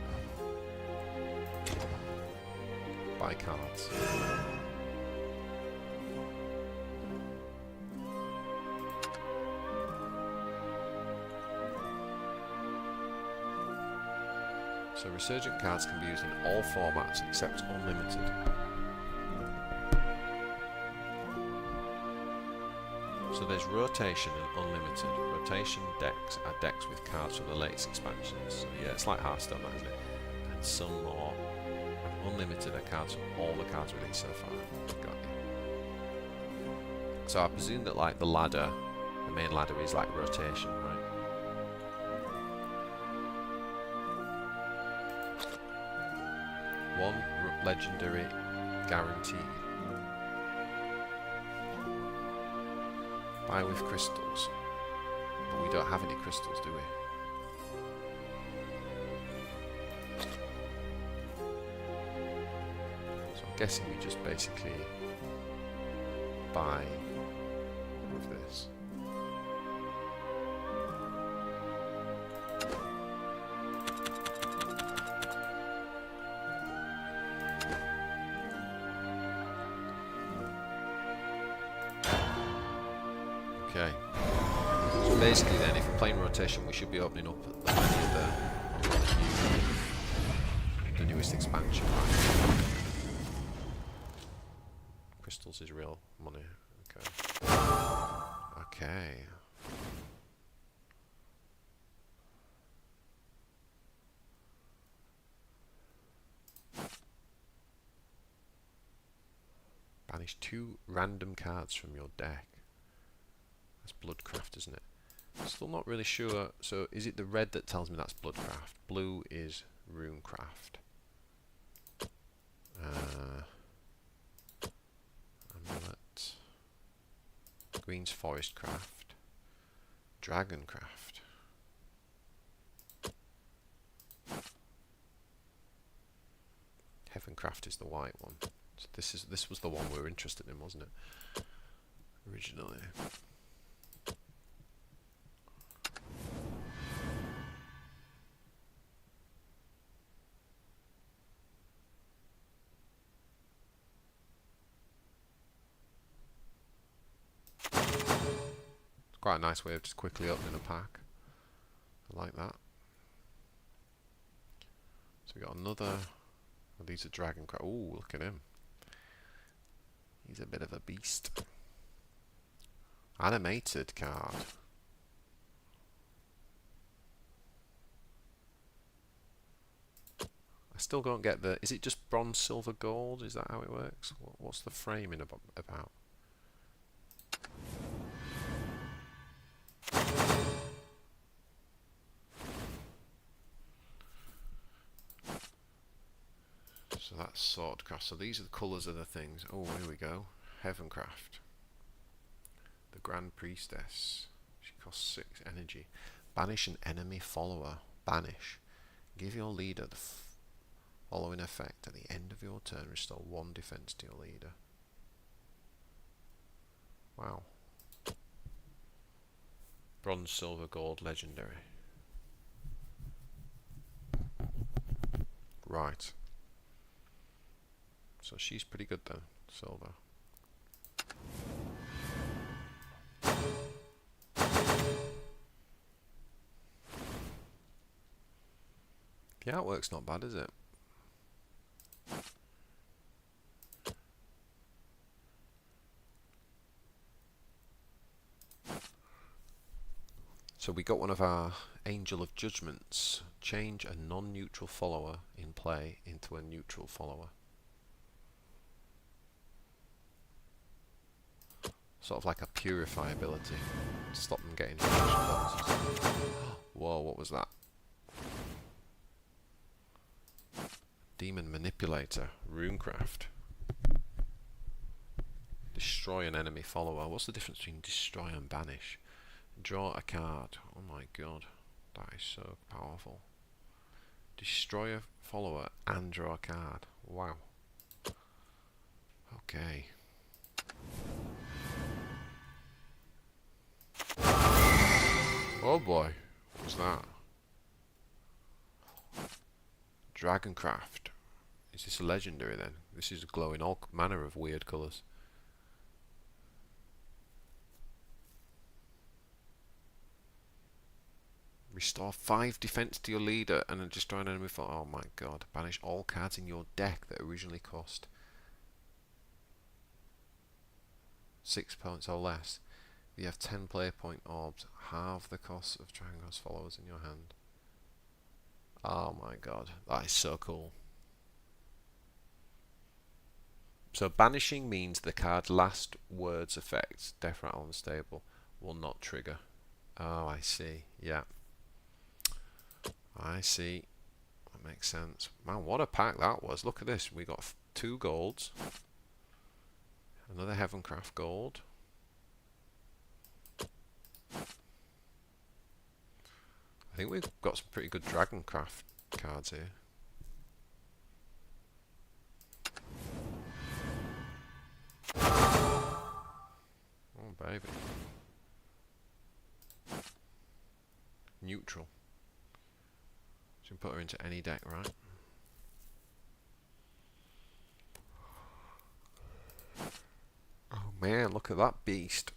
Buy cards. So resurgent cards can be used in all formats except unlimited. So there's rotation and unlimited. Rotation decks are decks with cards from the latest expansions. So yeah, it's like Hearthstone, that, isn't it? And some more. And unlimited are cards from all the cards released so far. Got you. So I presume that like the ladder, the main ladder is like rotation, right? One legendary guaranteed. Buy with crystals. But we don't have any crystals, do we? So I'm guessing we just basically buy with this. Okay. So basically then, if we're playing rotation, we should be opening up as many of the newest expansion. Right? Crystals is real money. Okay. Okay. Banish 2 random cards from your deck. That's Bloodcraft, isn't it? Still not really sure. So is it the red that tells me that's Bloodcraft? Blue is Runecraft. Amulet. Green's Forestcraft. Dragoncraft. Heavencraft is the white one. So this was the one we were interested in, wasn't it? Originally. Quite a nice way of just quickly opening a pack. I like that. So we got another. Oh, these are dragon crab. Ooh, look at him. He's a bit of a beast. Animated card. I still don't get the... Is it just bronze, silver, gold? Is that how it works? What's the framing about? So that's Swordcraft. So these are the colours of the things. Oh, here we go. Heavencraft. The Grand Priestess. She costs 6 energy. Banish an enemy follower. Banish. Give your leader the following effect. At the end of your turn, restore 1 defense to your leader. Wow. Bronze, silver, gold, legendary. Right. So she's pretty good then, silver. The artwork's not bad, is it? So we got one of our Angel of Judgments. Change a non-neutral follower in play into a neutral follower. Sort of like a purify ability. Stop them getting Whoa, what was that? Demon Manipulator. Runecraft. Destroy an enemy follower. What's the difference between destroy and banish? Draw a card. Oh my god. That is so powerful. Destroy a follower and draw a card. Wow. Okay. Oh boy. What was that? Dragoncraft. Is this a legendary then? This is glowing all manner of weird colours. Restore 5 defense to your leader and then destroy an enemy for... Oh my god. Banish all cards in your deck that originally cost 6 points or less. If you have 10 player point orbs, halve the cost of Dragon's followers in your hand. Oh my god. That is so cool. So banishing means the card's last words effect, Death Rattle Unstable, will not trigger. Oh, I see. Yeah. I see. That makes sense. Man, what a pack that was. Look at this. We got 2 golds. Another Heavencraft gold. I think we've got some pretty good Dragoncraft cards here. Oh, baby. Neutral. So we can put her into any deck, right? Oh man, look at that beast.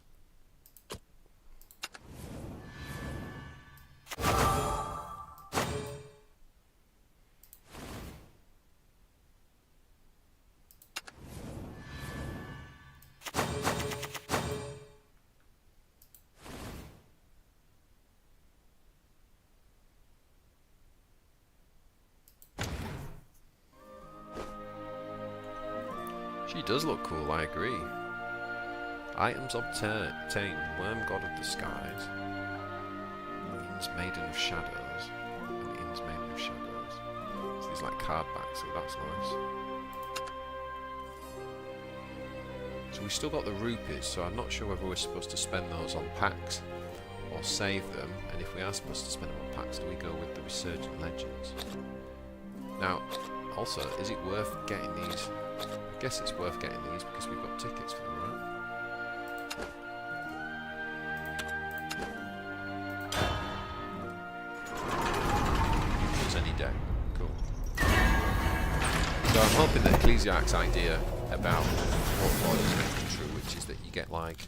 She does look cool, I agree. Items obtained. Worm God of the Skies. Inns Maiden of Shadows. And Inns Maiden of Shadows. So these like card backs, so that's nice. So we still got the rupees, so I'm not sure whether we're supposed to spend those on packs or save them. And if we are supposed to spend them on packs, do we go with the Resurgent Legends? Now, also, is it worth getting these? I guess it's worth getting these because we've got tickets for them, right? Use any deck. Cool. So I'm hoping that Ecclesiarch's idea about Warpforge is going to be true, which is that you get like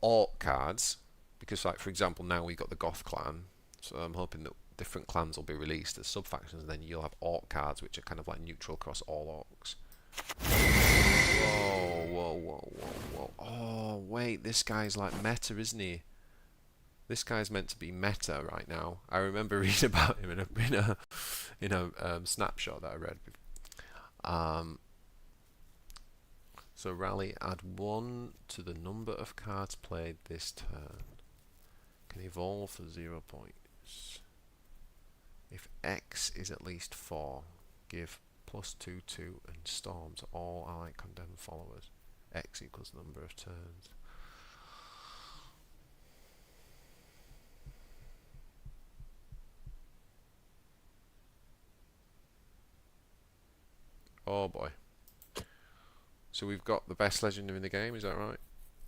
orc cards, because like for example now we got the Goth clan, so I'm hoping that different clans will be released as sub-factions, and then you'll have orc cards which are kind of like neutral across all orcs. Whoa, whoa, whoa, whoa, whoa. Oh, wait, this guy's like meta, isn't he? This guy's meant to be meta right now. I remember reading about him in a snapshot that I read. So rally, add 1 to the number of cards played this turn. Can evolve for 0 points. If X is at least 4, give +2, 2 and storm to all allied condemned followers. X equals number of turns. Oh boy. So we've got the best legendary in the game, is that right?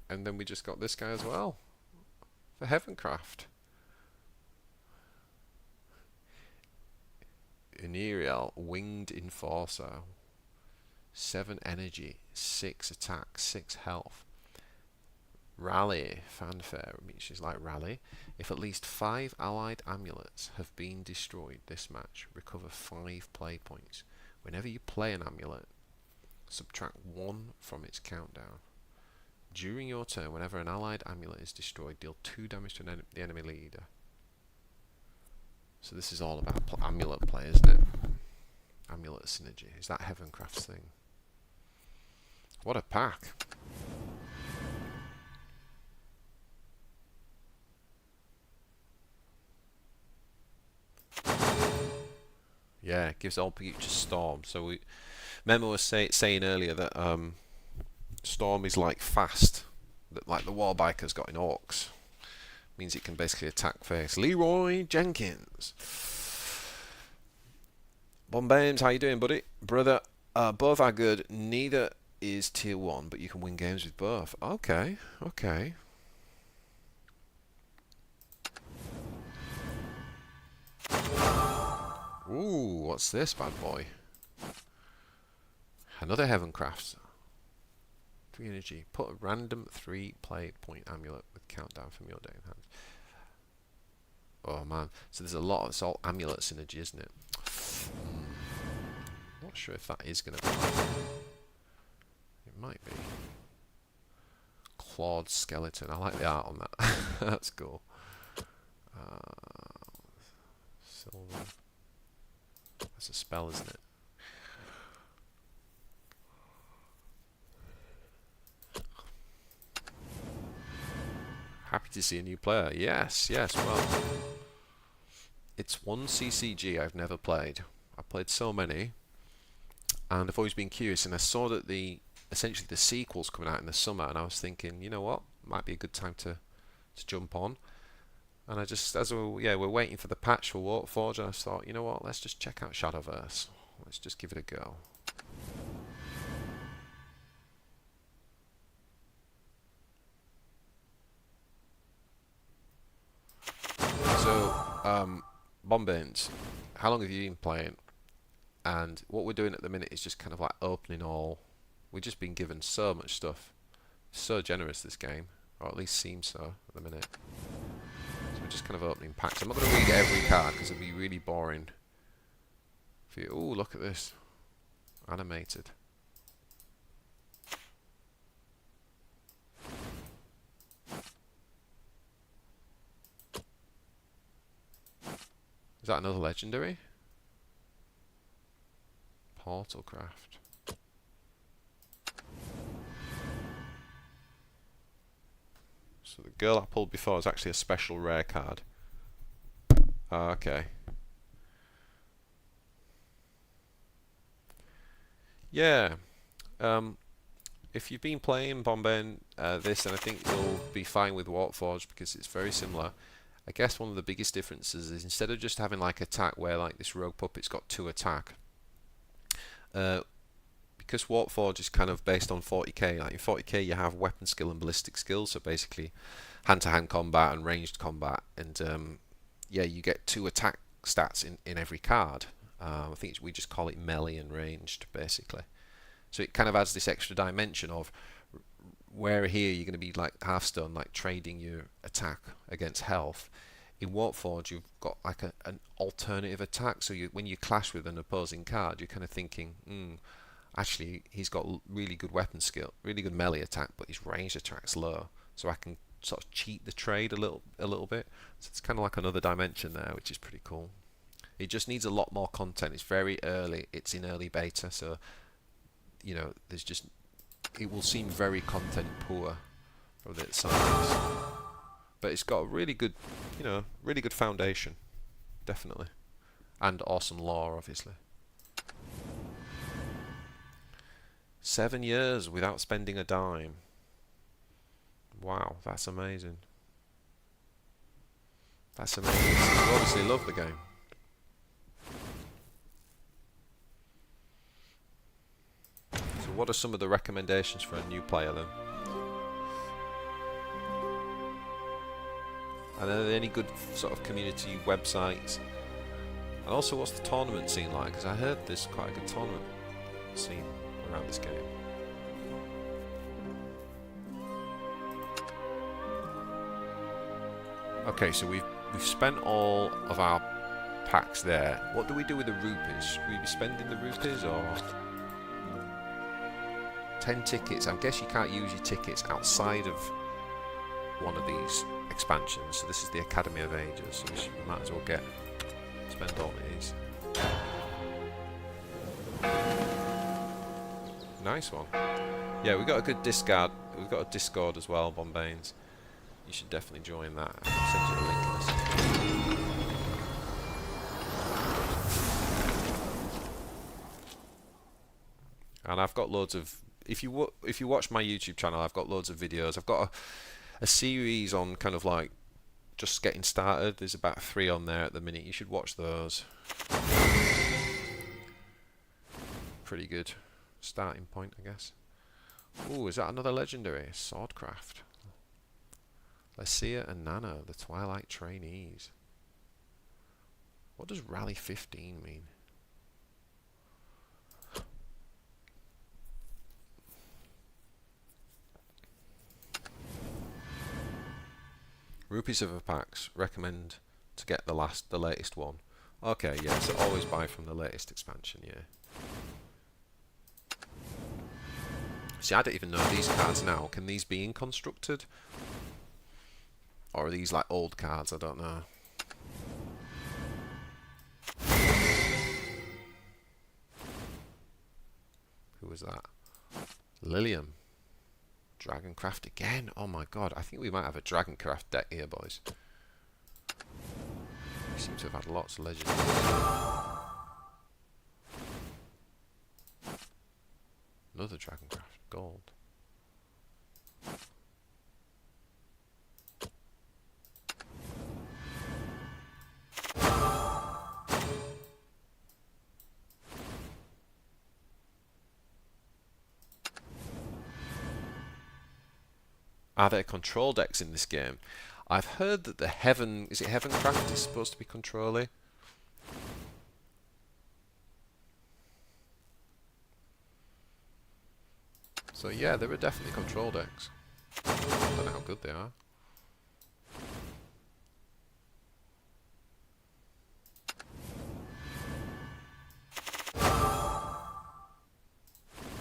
And then we just got this guy as well. For Heavencraft. Enerial, Winged Enforcer. 7 energy, 6 attack, 6 health. Rally, Fanfare, which is like Rally. If at least 5 allied amulets have been destroyed this match, recover 5 play points. Whenever you play an amulet, subtract 1 from its countdown. During your turn, whenever an allied amulet is destroyed, deal 2 damage to the enemy leader. So this is all about amulet play, isn't it? Amulet synergy. Is that Heavencraft's thing? What a pack! Yeah, it gives all future Storm. So we, Memo was saying earlier that Storm is like fast, that like the Warbiker's got in Orcs. Means it can basically attack face. Leroy Jenkins. Bombames, how you doing, buddy? Brother, both are good. Neither is tier 1, but you can win games with both. Okay, okay. Ooh, what's this bad boy? Another Heavencraft. 3 energy. Put a random 3 play point amulet with countdown from your day in hand. Oh man, so there's a lot. It's all amulet synergy, isn't it? Not sure if that is going to be. It might be. Clawed skeleton. I like the art on that. That's cool. Silver. That's a spell, isn't it? Happy to see a new player. Yes, yes, well. It's one CCG I've never played. I've played so many. And I've always been curious. And I saw that essentially the sequel's coming out in the summer. And I was thinking, you know what? Might be a good time to jump on. And I just, we're waiting for the patch for Warpforge. And I thought, you know what? Let's just check out Shadowverse. Let's just give it a go. So, Bombanes, how long have you been playing? And what we're doing at the minute is just kind of like opening all. We've just been given so much stuff. So generous, this game, or at least seems so at the minute. So we're just kind of opening packs. I'm not going to read every card because it'd be really boring for you. Ooh, look at this. Animated. Is that another legendary? Portalcraft. So the girl I pulled before is actually a special rare card. Okay. Yeah. If you've been playing Bombay this, then I think you'll be fine with Warpforge because it's very similar. I guess one of the biggest differences is instead of just having like attack where like this rogue puppet's got 2 attack, because Warpforge is kind of based on 40k, like in 40k you have weapon skill and ballistic skill, so basically hand-to-hand combat and ranged combat, and yeah, you get 2 attack stats in every card. I think we just call it melee and ranged basically. So it kind of adds this extra dimension of where here you're going to be like Hearthstone, like trading your attack against health. In Warpforge, you've got like an alternative attack. So when you clash with an opposing card, you're kind of thinking, actually, he's got really good weapon skill, really good melee attack, but his range attack's low. So I can sort of cheat the trade a little bit. So it's kind of like another dimension there, which is pretty cool. It just needs a lot more content. It's very early. It's in early beta, so you know, it will seem very content poor from the size, but it's got a really good, you know, really good foundation, definitely, and awesome lore, obviously. 7 years without spending a dime. Wow, that's amazing. That's amazing. You obviously love the game. So what are some of the recommendations for a new player then? And are there any good sort of community websites? And also, what's the tournament scene like? Because I heard there's quite a good tournament scene around this game. Okay, so we've spent all of our packs there. What do we do with the rupees? Will we be spending the rupees or 10 tickets? I guess you can't use your tickets outside of one of these expansions. So this is the Academy of Ages, so we might as well spend all these. Nice one. Yeah, we got a good discard. We've got a Discord as well, Bombanes. You should definitely join that. I'll send you a link in a second. And I've got loads of. If you watch my YouTube channel, I've got loads of videos. I've got a series on kind of like just getting started. There's about 3 on there at the minute. You should watch those. Pretty good starting point, I guess. Ooh, is that another legendary? Swordcraft. Lycia and Nana, the Twilight Trainees. What does Rally 15 mean? Rupees of packs. Recommend to get the latest one. Okay, yeah, so always buy from the latest expansion, yeah. See, I don't even know these cards now. Can these be inconstructed? Or are these like old cards? I don't know. Who was that? Lilium. Dragoncraft again? Oh my god, I think we might have a Dragoncraft deck here, boys. We seem to have had lots of legends. Another Dragoncraft. Gold. Are there control decks in this game? I've heard that the Heavencraft is supposed to be control-y. So yeah, there are definitely control decks. I don't know how good they are.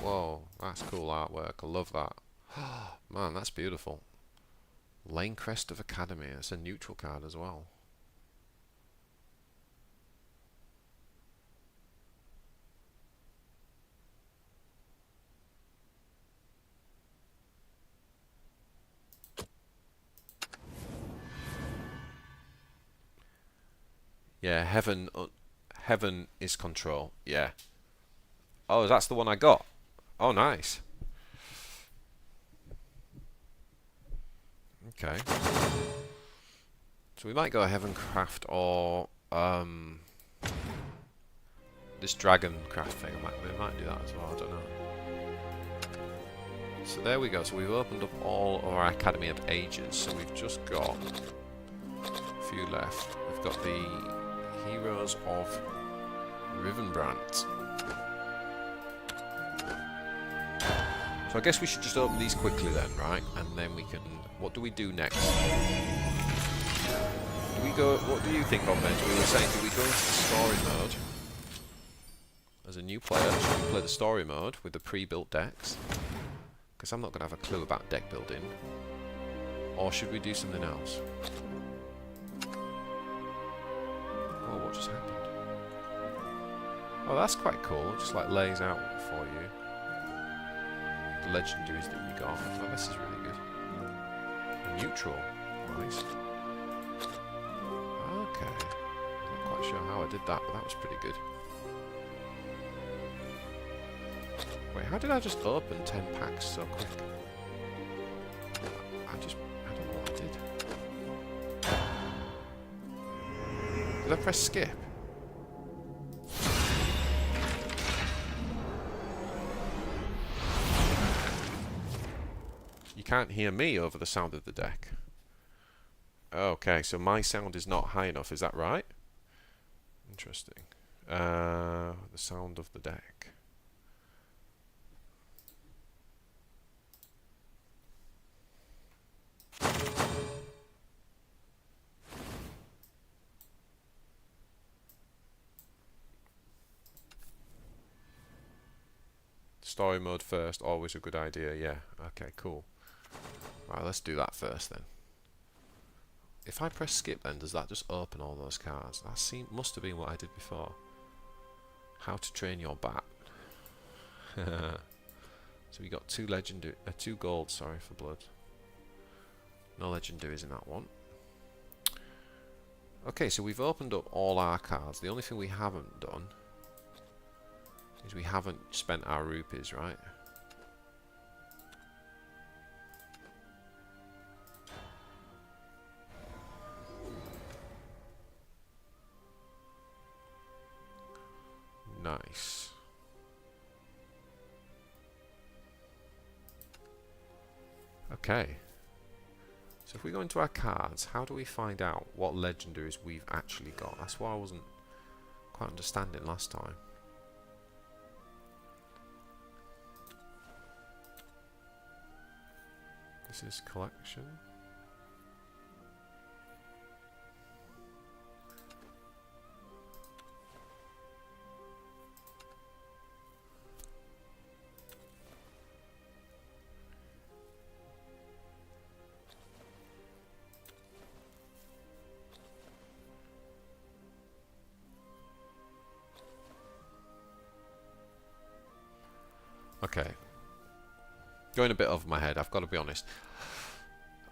Whoa, that's cool artwork. I love that. Man, that's beautiful. Lane Crest of Academy. It's a neutral card as well. Yeah, Heaven is control. Yeah. Oh, that's the one I got. Oh, nice. Okay. So we might go Heavencraft or this Dragoncraft thing. We might do that as well. I don't know. So there we go. So we've opened up all of our Academy of Ages. So we've just got a few left. We've got the Heroes of Rivenbrant. So I guess we should just open these quickly then, right? And then we can... What do we do next? Do we go... What do you think, Bonbench? We were saying, do we go into the story mode? As a new player, should we play the story mode with the pre-built decks? Because I'm not going to have a clue about deck building. Or should we do something else? Oh, what just happened? Oh, that's quite cool. It just like lays out for you the legendaries that you got. Oh, this is really good. A neutral. Nice. Okay. I'm not quite sure how I did that, but that was pretty good. Wait, how did I just open 10 packs so quick? I don't know what I did. Did I press skip? You can't hear me over the sound of the deck. Okay, so my sound is not high enough, is that right? Interesting. The sound of the deck. Story mode first, always a good idea, yeah. Okay, cool. Right, let's do that first then. If I press skip then, does that just open all those cards? That must have been what I did before. How to train your bat. So we got two gold, sorry, for blood. No legendaries in that one. Okay, so we've opened up all our cards. The only thing we haven't done is we haven't spent our rupees, right? Nice. Okay. So if we go into our cards, how do we find out what legendaries we've actually got? That's what I wasn't quite understanding last time. This is collection. Okay. Going a bit over my head, I've got to be honest.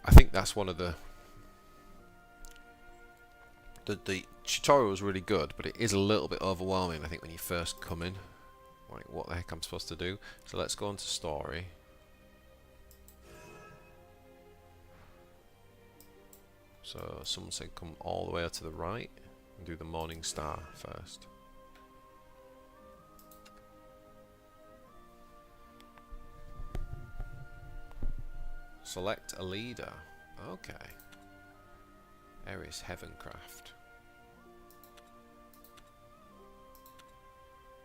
I think that's one of the tutorial was really good, but it is a little bit overwhelming, I think, when you first come in. Like, what the heck I'm supposed to do? So let's go into story. So someone said come all the way to the right and do the morning star first. Select a leader. Okay. Ares Heavencraft.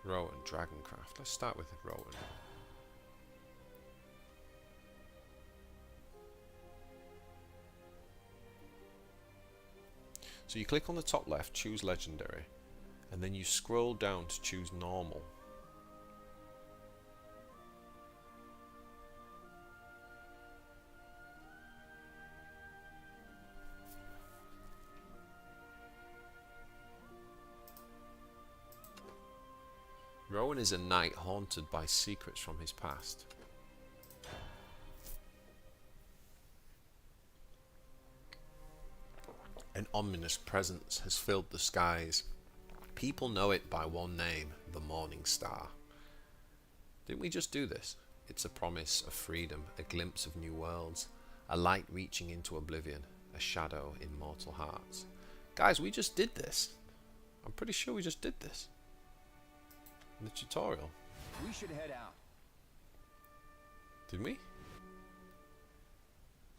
Rowan Dragoncraft. Let's start with Rowan. So you click on the top left, choose legendary, and then you scroll down to choose normal. Rowan is a knight haunted by secrets from his past. An ominous presence has filled the skies. People know it by one name, the Morning Star. Didn't we just do this? It's a promise of freedom, a glimpse of new worlds, a light reaching into oblivion, a shadow in mortal hearts. Guys, we just did this. I'm pretty sure we just did this in the tutorial. We should head out. Did we?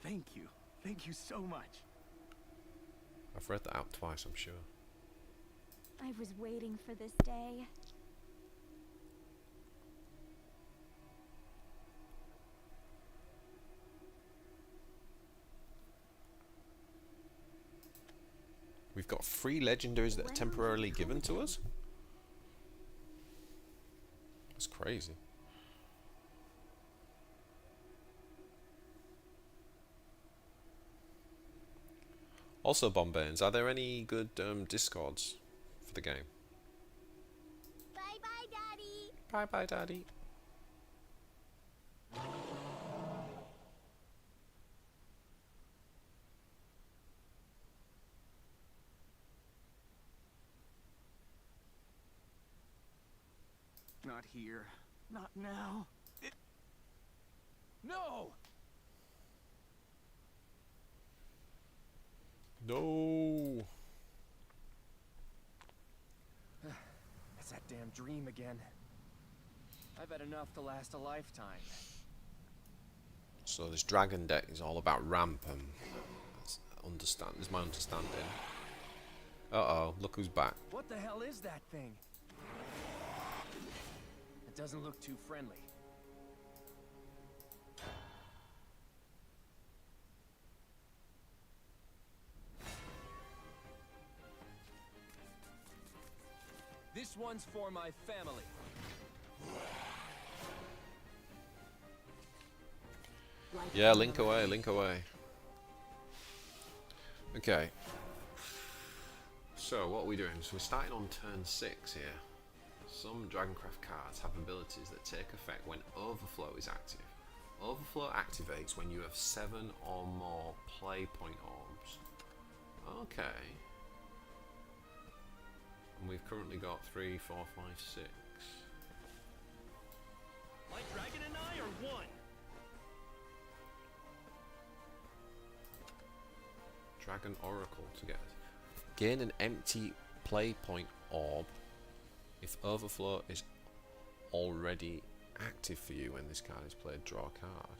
Thank you. Thank you so much. I've read that out twice, I'm sure. I was waiting for this day. we've got 3 legendaries that are temporarily given to us. That's crazy. Also, Bombanes, are there any good discords for the game? Bye bye, Daddy. Bye bye, Daddy. Not here. Not now. No! No. It's that damn dream again. I've had enough to last a lifetime. So this dragon deck is all about ramp and is my understanding. Uh-oh, look who's back. What the hell is that thing? It doesn't look too friendly. This one's for my family. Yeah, link away, link away. Okay. So, what are we doing? So we're starting on turn 6 here. Some Dragoncraft cards have abilities that take effect when Overflow is active. Overflow activates when you have 7 or more play point orbs. Okay. And we've currently got 3, 4, 5, 6. My dragon and I are one. Dragon Oracle to get. Gain an empty play point orb if Overflow is already active for you when this card is played. Draw a card.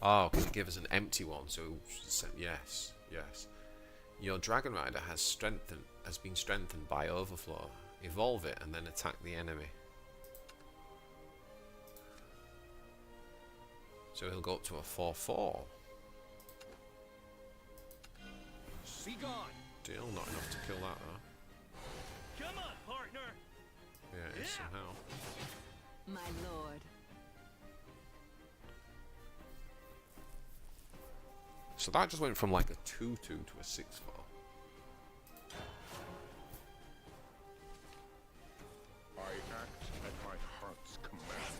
Oh, can it give us an empty one? So yes, yes. Your Dragon Rider has been strengthened by Overflow. Evolve it and then attack the enemy. So he'll go up to a 4/4. Be gone. Deal, not enough to kill that though. Come on, partner. Yeah, it is somehow. My lord. So that just went from like a 2/2 to a 6/4. I act at my heart's command.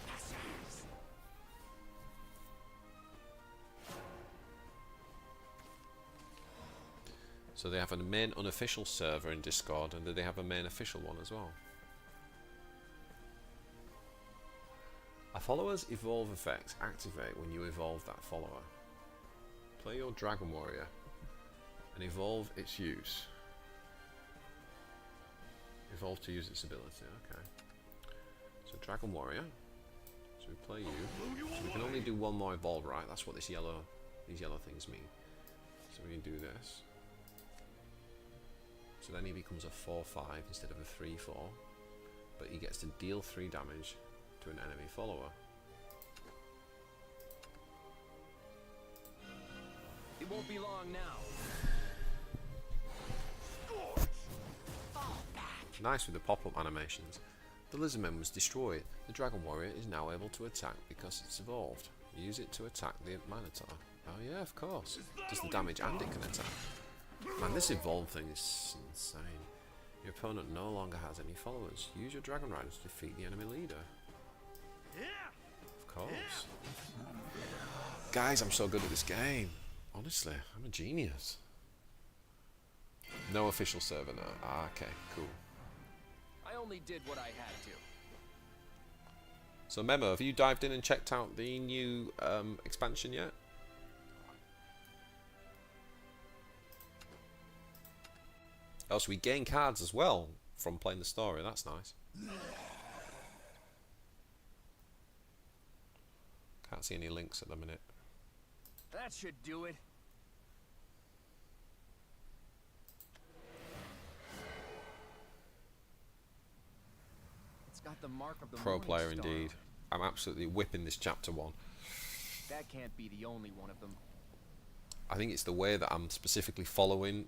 So they have a main unofficial server in Discord, and do they have a main official one as well? A follower's evolve effects activate when you evolve that follower. Play your Dragon Warrior and evolve its use. Evolve to use its ability, okay. So Dragon Warrior. So we play you. So we can only do one more evolve, right? That's what these yellow things mean. So we can do this. So then he becomes a 4/5 instead of a 3/4. But he gets to deal 3 damage to an enemy follower. It won't be long now. Nice with the pop-up animations. The Lizardman was destroyed. The Dragon Warrior is now able to attack because it's evolved. Use it to attack the Minotaur. Oh yeah, of course. Does the damage and it can attack. Man, this evolve thing is insane. Your opponent no longer has any followers. Use your Dragon Rider to defeat the enemy leader. Of course. Guys, I'm so good at this game. Honestly, I'm a genius. No official server now. Ah, okay, cool. I only did what I had to. So Memo, have you dived in and checked out the new expansion yet? Oh, so we gain cards as well from playing the story. That's nice. Can't see any links at the minute. That should do it. It's got the mark of the Pro Morning player Star. indeed. I'm absolutely whipping this chapter 1. That can't be the only one of them. I think it's the way that I'm specifically following,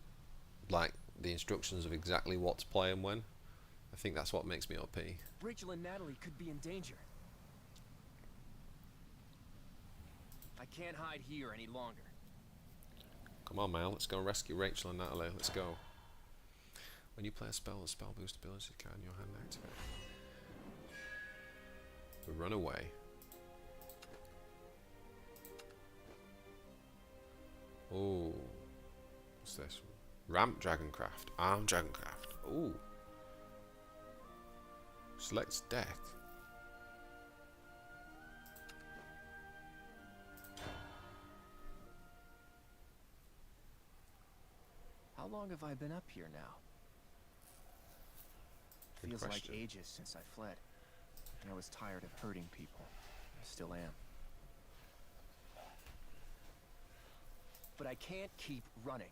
like, the instructions of exactly what to play and when. I think that's what makes me OP. Rachel and Natalie could be in danger. I can't hide here any longer. Come on, man, let's go rescue Rachel and Natalie. Let's go. When you play a spell, the spell boost ability card in your hand activate. The runaway. Oh, what's this? Ramp Dragoncraft, Arm Dragoncraft. Oh, selects deck. How long have I been up here now? Good Feels question. like ages since I fled. And I was tired of hurting people. I still am. But I can't keep running.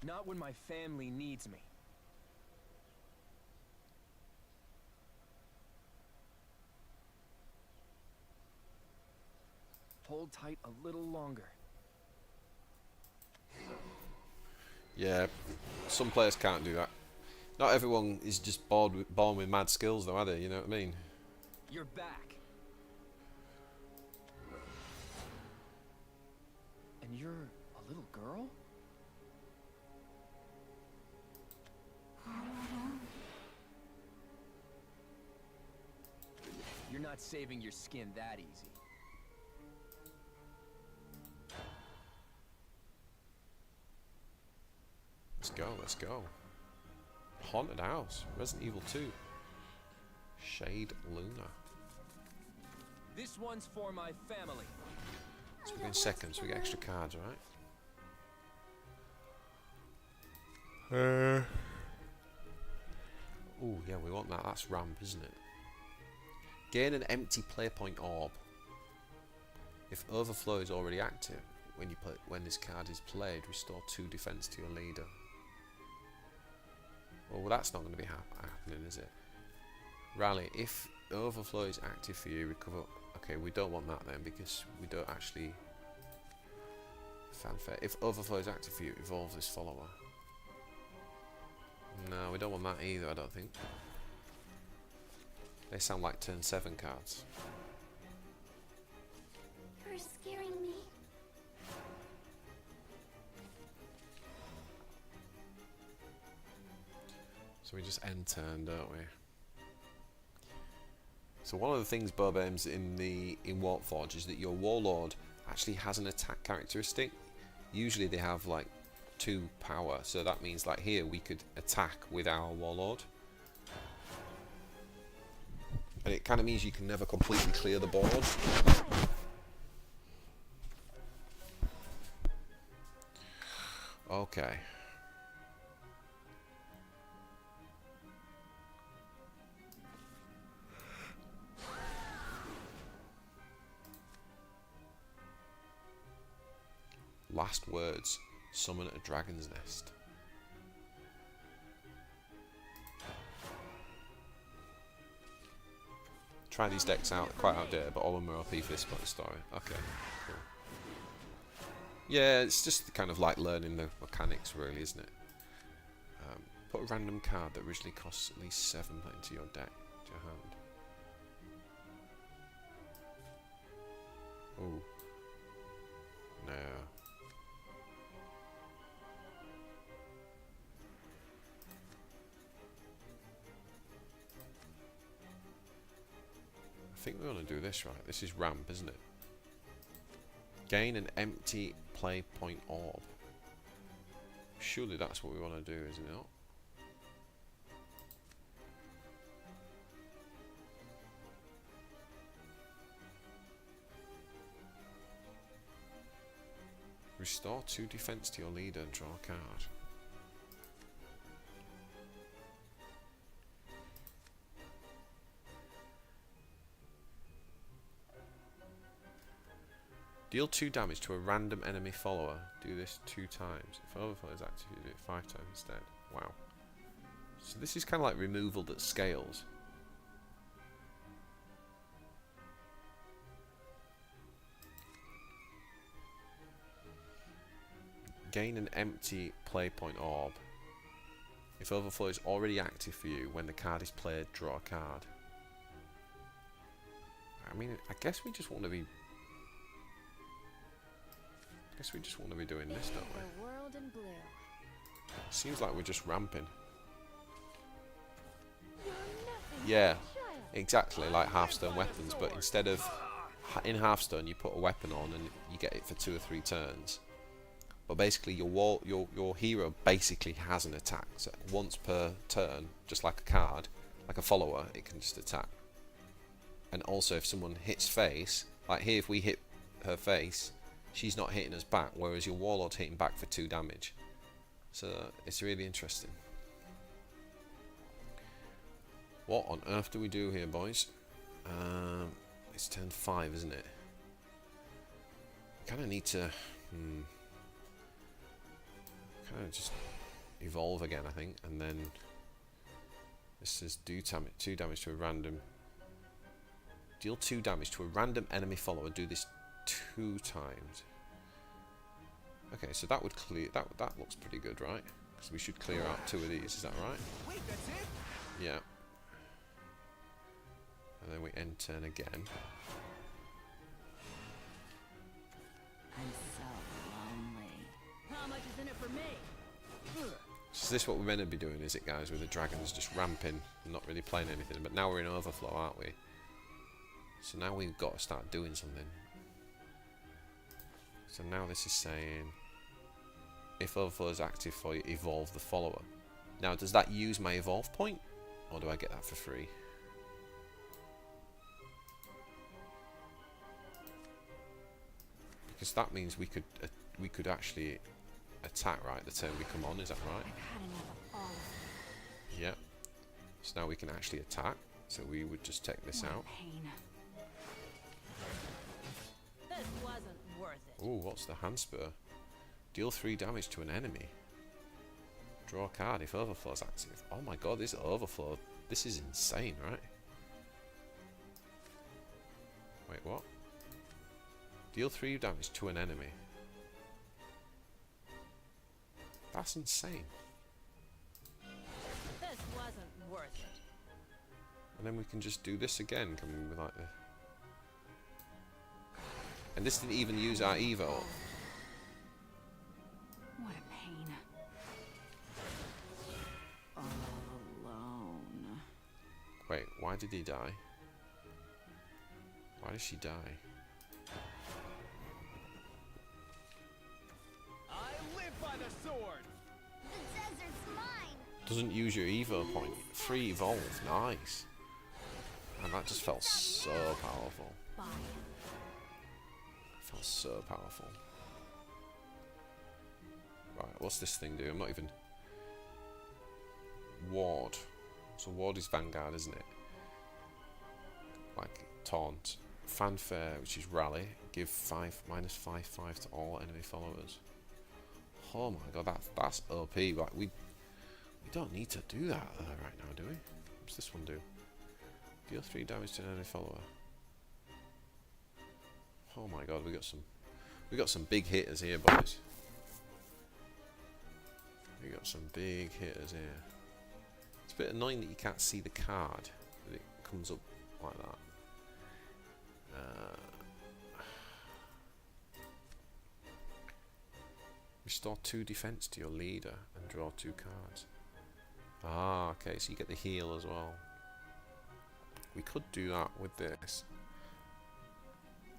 Not when my family needs me. Hold tight a little longer. Yeah, some players can't do that. Not everyone is just born with mad skills, though, are they? You know what I mean? You're back. And you're a little girl? You're not saving your skin that easy. Let's go, let's go. Haunted House, Resident Evil 2. Shade Luna. This one's for my family. So we're going second, so we get extra cards, right? Oh, yeah, we want that. That's ramp, isn't it? Gain an empty play point orb. If Overflow is already active, when this card is played, restore 2 defense to your leader. Well, that's not going to be happening, is it? Rally. If Overflow is active for you, recover. Okay, we don't want that then, because we don't actually... Fanfare. If Overflow is active for you, evolve this follower. No, we don't want that either, I don't think. They sound like turn 7 cards. You're scaring me. So we just end turn, don't we? So one of the things, Bobames, in Warpforge is that your Warlord actually has an attack characteristic. Usually they have like 2 power, so that means like here we could attack with our Warlord. And it kind of means you can never completely clear the board. Okay. Last words. Summon a dragon's nest. Try these decks out. They're quite outdated, but all of them are OP for this point of story. Okay, cool. Yeah, it's just kind of like learning the mechanics, really, isn't it? Put a random card that originally costs at least 7 into your deck, to your hand. Ooh. No. I think we want to do this right. This is ramp, isn't it? Gain an empty play point orb. Surely that's what we want to do, isn't it not? Restore 2 defense to your leader and draw a card. Deal 2 damage to a random enemy follower. Do this 2 times. If Overflow is active, you do it 5 times instead. Wow. So this is kind of like removal that scales. Gain an empty play point orb. If Overflow is already active for you, when the card is played, draw a card. I mean, I guess we just want to be... doing this, don't we? The world in blue. Seems like we're just ramping. Yeah, exactly like Hearthstone weapons, but instead of... In Hearthstone, you put a weapon on and you get it for 2 or 3 turns. But basically, your hero basically has an attack. So once per turn, just like a card, like a follower, it can just attack. And also, if someone hits face, like here, if we hit her face, she's not hitting us back, whereas your warlord's hitting back for 2 damage. So it's really interesting. What on earth do we do here, boys? It's turn 5, isn't it? Kind of need to kind of just evolve again, I think, and then this says do 2 damage to a random. Deal 2 damage to a random enemy follower. Do this 2 times. Okay, so that would clear. That looks pretty good, right? Because we should clear out 2 of these. Is that right? Wait, that's it? Yeah. And then we end turn again. I'm so lonely. How much is in it for me? So is this what we're meant to be doing, is it, guys? With the dragons just ramping and not really playing anything. But now we're in Overflow, aren't we? So now we've got to start doing something. So now this is saying, if Overflow is active for you, evolve the follower. Now, does that use my evolve point? Or do I get that for free? Because that means we could actually attack right the turn we come on, is that right? I've had enough of all of it. Yeah. So now we can actually attack. So we would just take this out. Pain. This wasn't worth it. Ooh, what's the hand spur? Deal 3 damage to an enemy. Draw a card if Overflow is active. Oh my god, this Overflow, this is insane, right? Wait, what? Deal 3 damage to an enemy. That's insane. This wasn't worth it. And then we can just do this again, can we, like this? And this didn't even use our Evo. What a pain. All alone. Wait, why did he die? Why did she die? I live by the sword! The desert's mine. Doesn't use your Evo point. Free evolve, nice. And that just felt so powerful. Bye. Felt so powerful. Right, what's this thing do? I'm not even... Ward. So ward is Vanguard, isn't it? Like taunt. Fanfare, which is rally. Give -5/5 to all enemy followers. Oh my god, that's OP. Like we don't need to do that right now, do we? What's this one do? Deal 3 damage to an enemy follower. Oh my god, we got some big hitters here, boys. We got some big hitters here. It's a bit annoying that you can't see the card, that it comes up like that. Restore 2 defense to your leader and draw 2 cards. Ah, okay, so you get the heal as well. We could do that with this.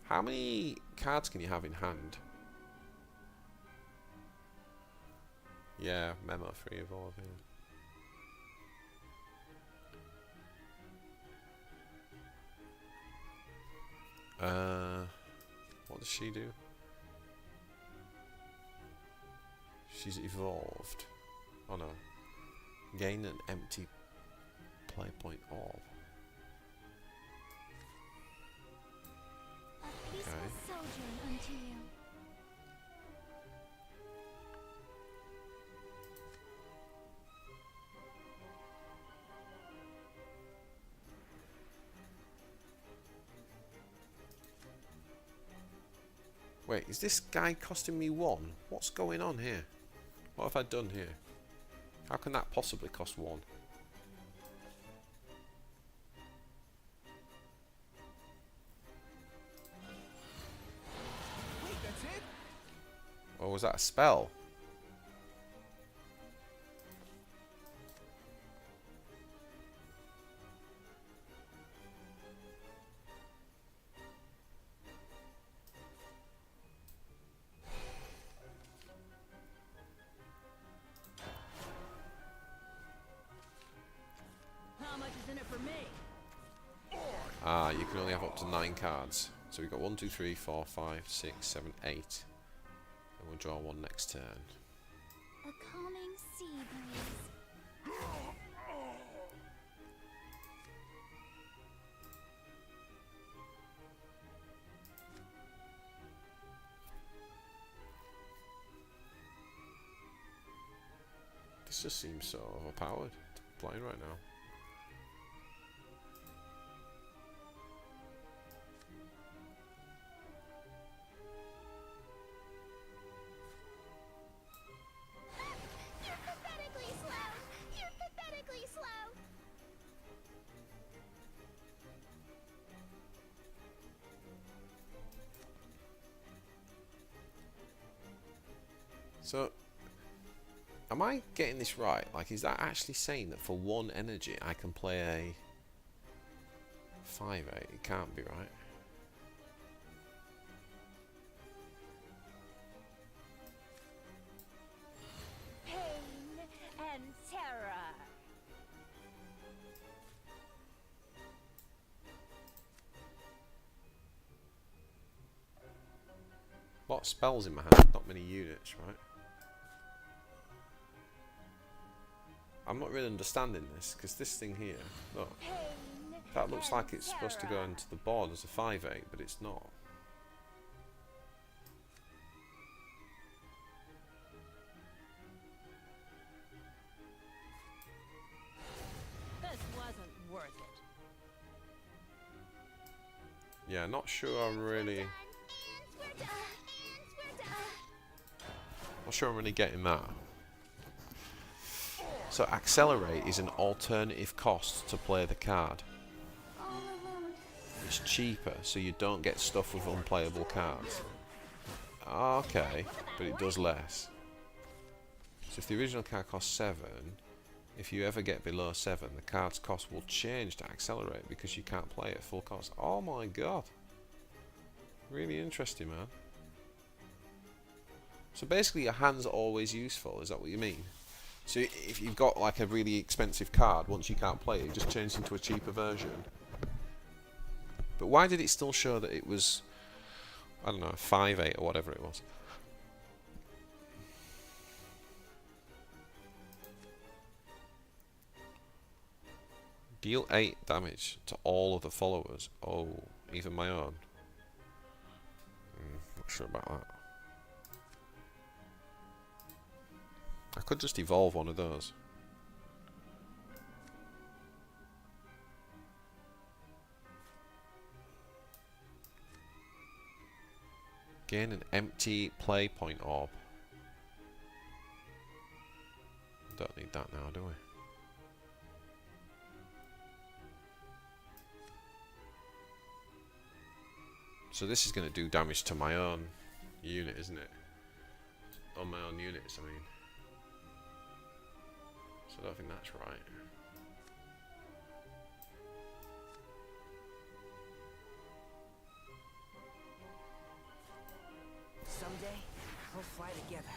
How many cards can you have in hand? Yeah, memo free evolving. What does she do? She's evolved. Oh no. Gain an empty play point orb. A peaceful sojourn unto you. Wait, is this guy costing me 1? What's going on here? What have I done here? How can that possibly cost 1? Wait, that's it? Or was that a spell? How much is in it for me? Ah, you can only have up to 9 cards. So we've got 1, 2, 3, 4, 5, 6, 7, 8. And we'll draw 1 next turn. A calming sea breeze. This just seems so overpowered to be playing right now. You're pathetically slow! You're pathetically slow! So, am I getting this right? Like, is that actually saying that for 1 energy I can play a 5/8? It can't be, right? Pain and terror. A lot of spells in my hand, not many units, right? I'm not really understanding this, because this thing here, look, Pain that looks and like it's supposed to go terror. into the board as a 5/8, but it's not. This wasn't worth it. Yeah, not sure I'm really... And we're done. And we're done. Not sure I'm really getting that. So accelerate is an alternative cost to play the card. All alone. It's cheaper, so you don't get stuff with unplayable cards. Okay, but it does less. So if the original card costs 7, if you ever get below 7, the card's cost will change to accelerate because you can't play it at full cost. Oh my god. Really interesting, man. So basically your hand's always useful, is that what you mean? So if you've got like a really expensive card, once you can't play it, it just changes into a cheaper version. But why did it still show that it was, I don't know, 5/8 or whatever it was? Deal 8 damage to all of the followers. Oh, even my own. Not sure about that. I could just evolve one of those. Gain an empty play point orb. Don't need that now, do we? So this is going to do damage to my own unit, isn't it? On my own units, I mean. So I don't think that's right. Someday, we'll fly together.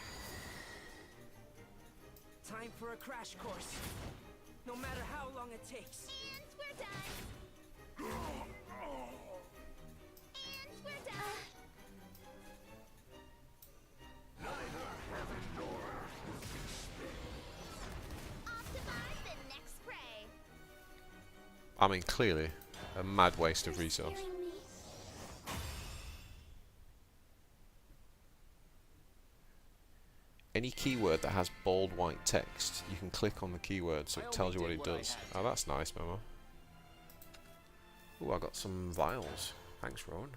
Time for a crash course. No matter how long it takes. And we're done. And we're done. Optimize the next prey. I mean, clearly, a mad waste of resource. Scaring me. Any keyword that has bold white text, you can click on the keyword so it tells you what it does. Oh, that's nice, Memo. Ooh, I got some vials. Thanks, Rowan.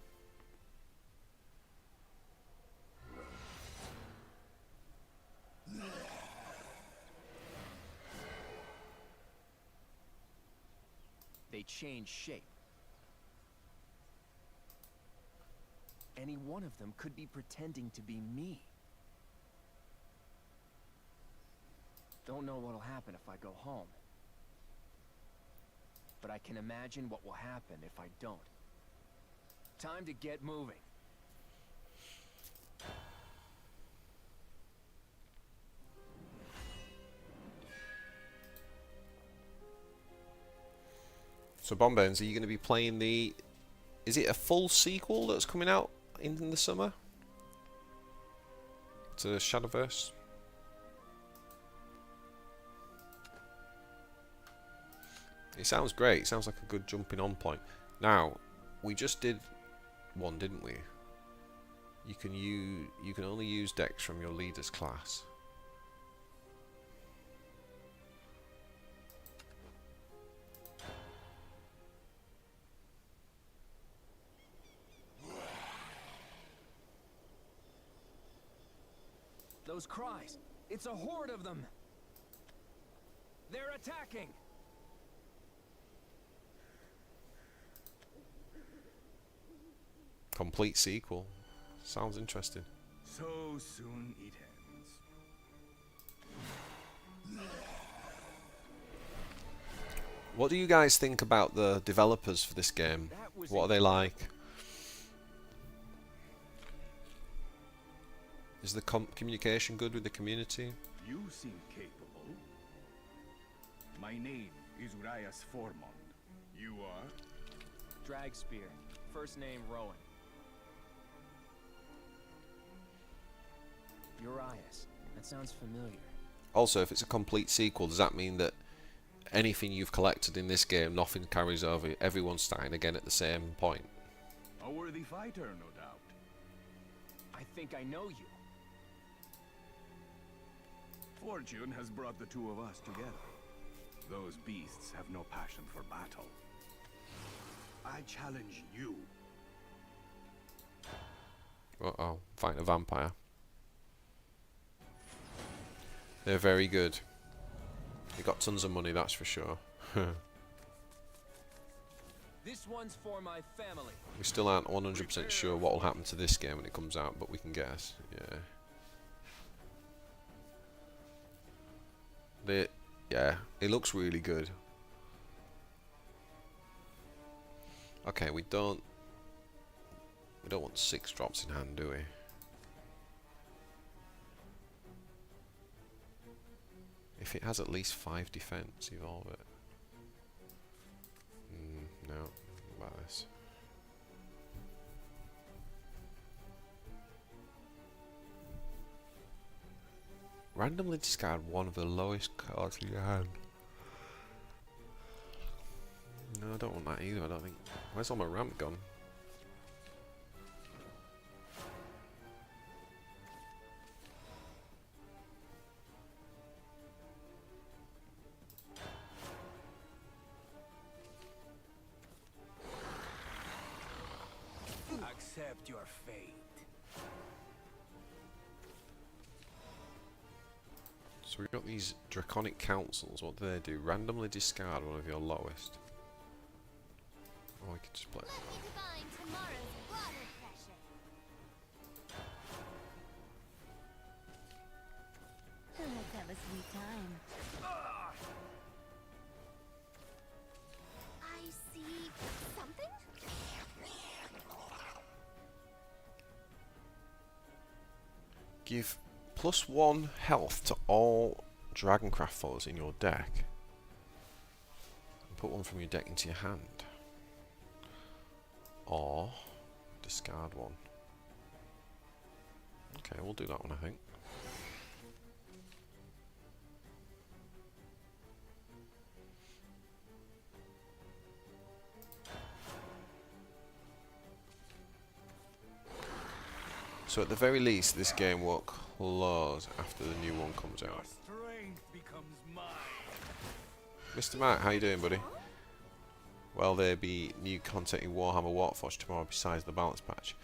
change shape. Any one of them could be pretending to be me. Don't know what'll happen if I go home. But I can imagine what will happen if I don't. Time to get moving. So Bombanes, are you going to be playing the... Is it a full sequel that's coming out in the summer? To Shadowverse? It sounds great. It sounds like a good jumping on point. Now, we just did one, didn't we? You can only use decks from your leader's class. Those cries. It's a horde of them. They're attacking. Complete sequel. Sounds interesting. So soon it ends. What do you guys think about the developers for this game? What are they like? Is the communication good with the community? You seem capable. My name is Urias Formond. You are? Dragspear. First name Rowan. Urias. That sounds familiar. Also, if it's a complete sequel, does that mean that anything you've collected in this game, nothing carries over? Everyone's starting again at the same point? A worthy fighter, no doubt. I think I know you. Fortune has brought the two of us together. Those beasts have no passion for battle. I challenge you. Uh-oh, fighting a vampire. They're very good. They got tons of money, that's for sure. This one's for my family. We still aren't 100% sure what will happen to this game when it comes out, but we can guess. Yeah. Yeah, it looks really good. Okay, we don't want 6 drops in hand, do we? If it has at least 5 defense, evolve it. No, what about this? Randomly discard one of the lowest cards in your hand. No, I don't want that either, I don't think. Where's all my ramp gone? Accept your fate. So we've got these draconic councils. What do they do? Randomly discard one of your lowest. Oh, we could just play. Let's have a sweet time. I see something? Give +1 health to all Dragoncraft foes in your deck. And put one from your deck into your hand. Or discard one. Okay, we'll do that one, I think. So at the very least, this game will close after the new one comes out. Strength becomes mine. Mr. Matt, how you doing, buddy? Well, there'll be new content in Warhammer Warpforge tomorrow besides the balance patch.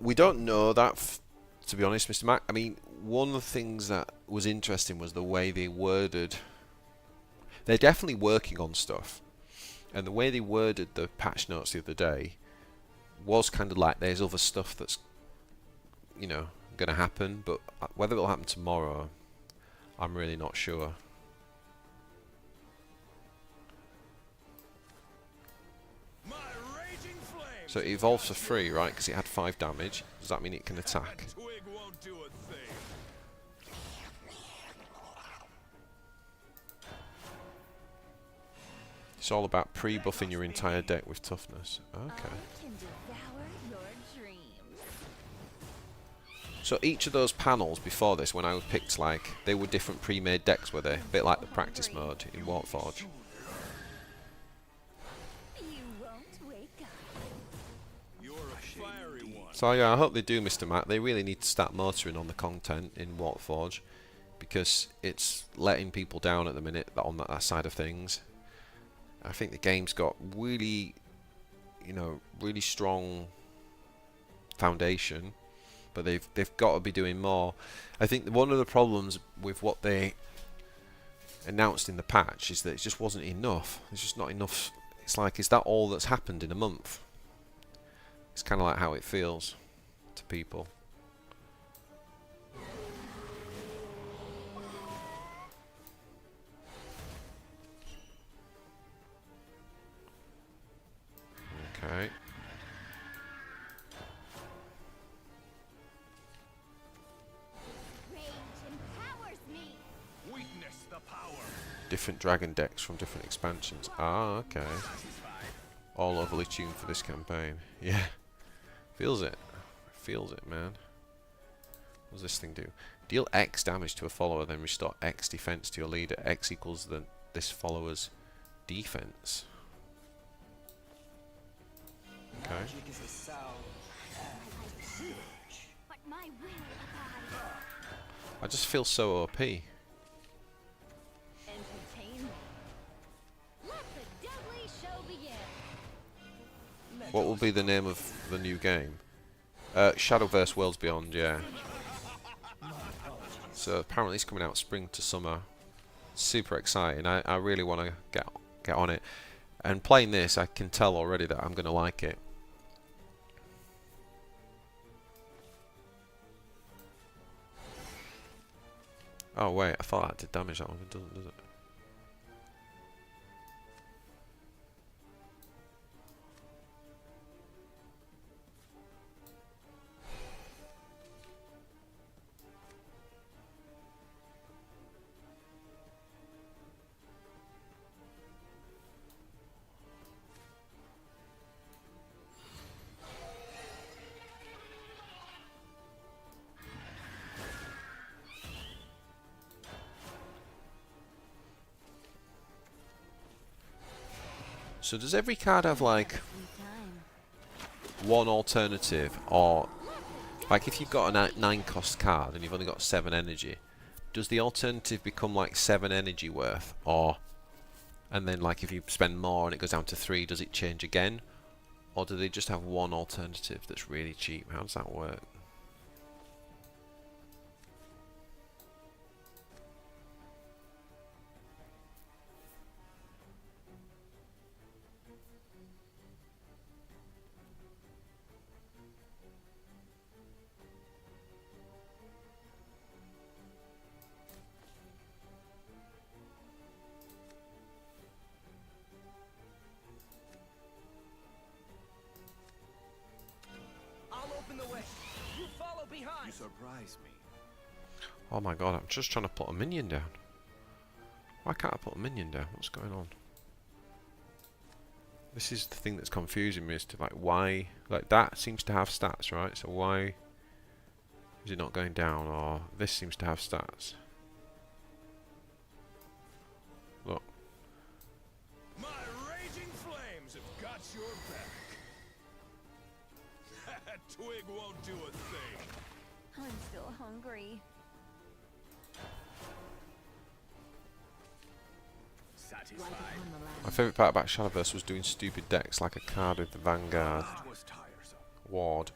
We don't know that, to be honest, Mr. Mac. I mean, one of the things that was interesting was the way they worded. They're definitely working on stuff, and the way they worded the patch notes the other day was kind of like there's other stuff that's, you know, going to happen, but whether it'll happen tomorrow, I'm really not sure. So it evolves for free, right? Because it had 5 damage. Does that mean it can attack? It's all about pre-buffing your entire deck with toughness. Okay. So each of those panels before this, when I picked, like, they were different pre-made decks, were they? A bit like the practice mode in Warpforge. So yeah, I hope they do, Mr. Matt. They really need to start motoring on the content in Warpforge, because it's letting people down at the minute on that side of things. I think the game's got really, you know, really strong foundation, but they've got to be doing more. I think one of the problems with what they announced in the patch is that it just wasn't enough. It's just not enough. It's like, is that all that's happened in a month? It's kind of like how it feels to people. Okay. Different dragon decks from different expansions. Ah, okay. All overly tuned for this campaign. Yeah. Feels it. Feels it, man. What does this thing do? Deal X damage to a follower, then restore X defense to your leader. X equals this follower's defense. Okay. I just feel so OP. What will be the name of the new game? Shadowverse Worlds Beyond, yeah. So apparently it's coming out spring to summer. Super exciting. I really want to get on it. And playing this, I can tell already that I'm going to like it. Oh wait, I thought that did damage that one. It doesn't, does it? So does every card have like one alternative, or like if you've got a 9 cost card and you've only got 7 energy, does the alternative become like 7 energy worth, or and then like if you spend more and it goes down to 3, does it change again, or do they just have one alternative that's really cheap? How does that work? You surprise me. Oh my god, I'm just trying to put a minion down. Why can't I put a minion down? What's going on? This is the thing that's confusing me as to like why, like that seems to have stats, right? So why is it not going down? Or this seems to have stats. Look. My raging flames have got your back. That twig won't do a thing. I'm still hungry. Satisfied. My favourite part about Shadowverse was doing stupid decks like a card with the Vanguard Ward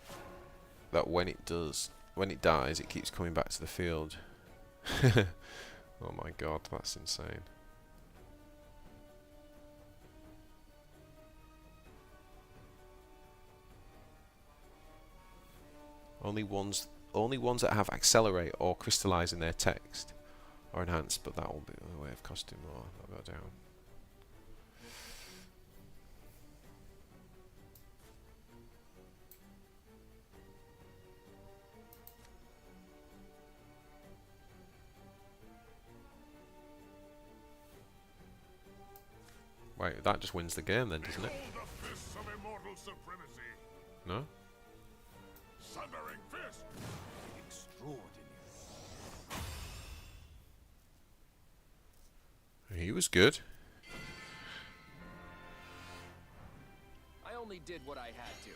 that when it dies, it keeps coming back to the field. Oh my god, that's insane. Only ones that have accelerate or crystallize in their text are enhanced, but that will be a way of costing more. I'll go down. Wait, that just wins the game then, doesn't it? Behold the fists of immortal supremacy. No? Sundering fist. Extraordinary. He was good. I only did what I had to.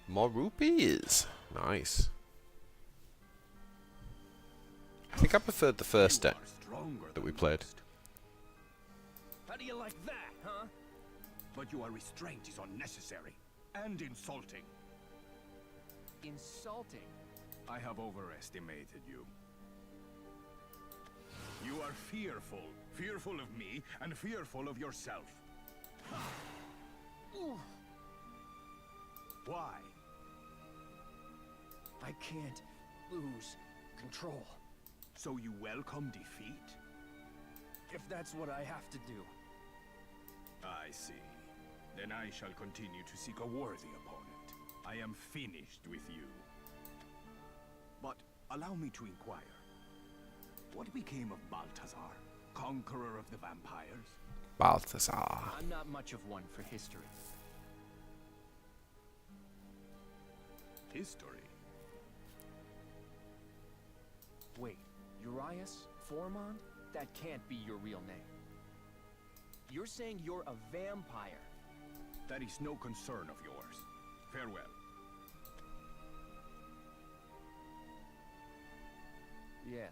More rupees. Nice. I think I preferred the first deck that we played. How do you like that, huh? But your restraint is unnecessary and insulting. Insulting? I have overestimated you. You are fearful. Fearful of me and fearful of yourself. Why? I can't lose control. So you welcome defeat? If that's what I have to do. I see. Then I shall continue to seek a worthy opponent. I am finished with you. But allow me to inquire. What became of Balthazar, conqueror of the vampires? Balthazar. I'm not much of one for history. History? Wait, Urias Formond? That can't be your real name. You're saying you're a vampire? That is no concern of yours. Farewell. Yeah.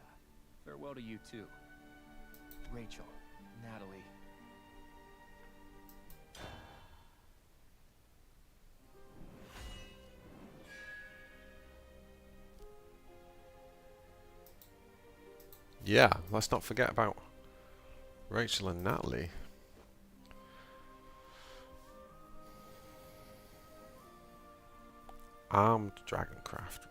Farewell to you too. Rachel, Natalie. Yeah, let's not forget about Rachel and Natalie. Armed Dragoncraft.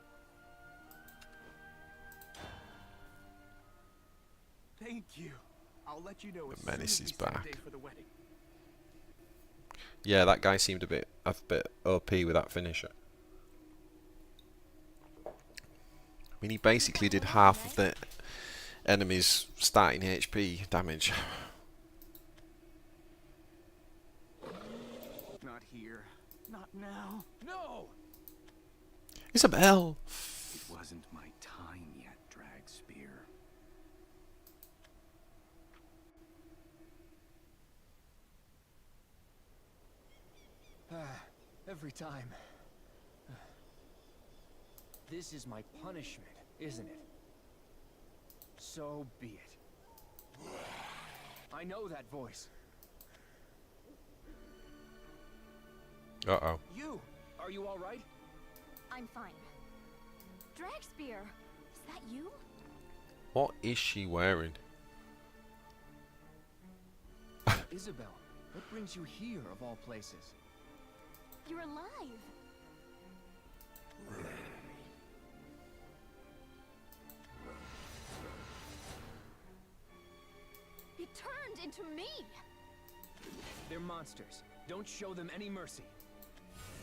Thank you. I'll let you know as The menace soon as is we set a back. day for the wedding. Yeah, that guy seemed a bit OP with that finisher. I mean, he basically did half of the enemy's starting HP damage. Not here. Not now. No! Isabel! It wasn't my time yet, Dragspear. Every time. This is my punishment, isn't it? So be it. I know that voice. Uh-oh. You! Are you alright? I'm fine. Dragspear, is that you? What is she wearing? Isabel, what brings you here of all places? You're alive. It turned into me. They're monsters. Don't show them any mercy.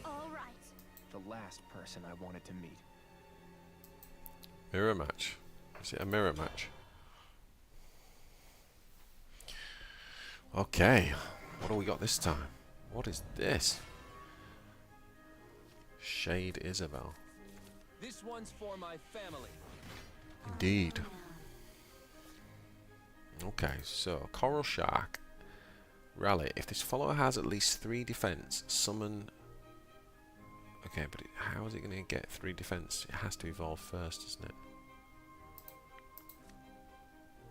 All right. The last person I wanted to meet. Mirror match. Is it a mirror match? Okay. What do we got this time? What is this? Shade Isabel. This one's for my family. Indeed. Okay, so Coral Shark. Rally. If this follower has at least 3 defense, summon... Okay, but how is it going to get 3 defense? It has to evolve first, doesn't it?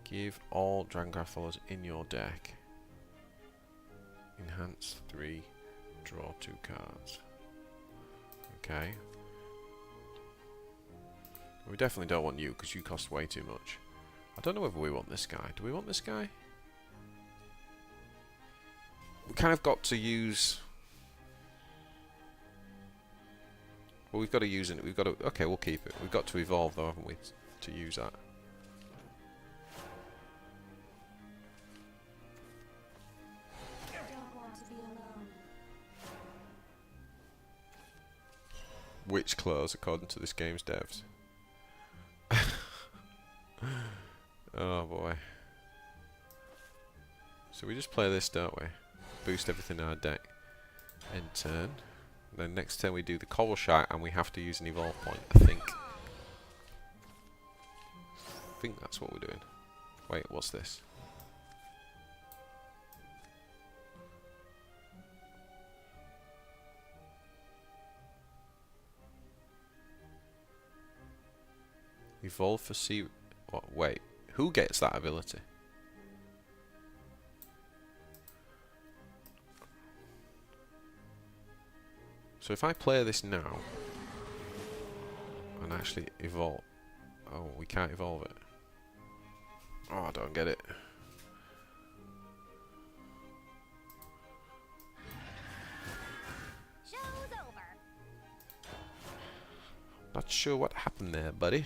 Give all Dragoncraft followers in your deck. Enhance 3. Draw 2 cards. Okay. We definitely don't want you because you cost way too much. I don't know whether we want this guy. Do we want this guy? We kind of got to use... Well, we've got to use it. We've got to... Okay, we'll keep it. We've got to evolve though, haven't we? To use that. Witch clothes, according to this game's devs. Oh boy. So we just play this, don't we? Boost everything in our deck. End turn. Then next turn we do the coral shot and we have to use an evolve point, I think. I think that's what we're doing. Wait, what's this? Evolve for sea... What? Wait, who gets that ability? So if I play this now and actually evolve... Oh, we can't evolve it. Oh, I don't get it. Show's over. Not sure what happened there, buddy.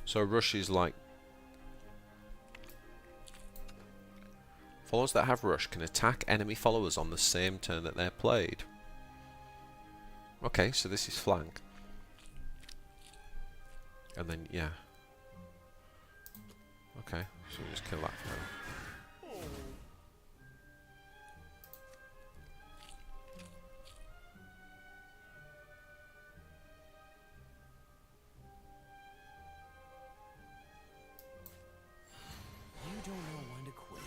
So rush is like... Followers that have rush can attack enemy followers on the same turn that they're played. Okay, so this is flank. And then, yeah. Okay, so we just kill that for now. You don't know when to quit.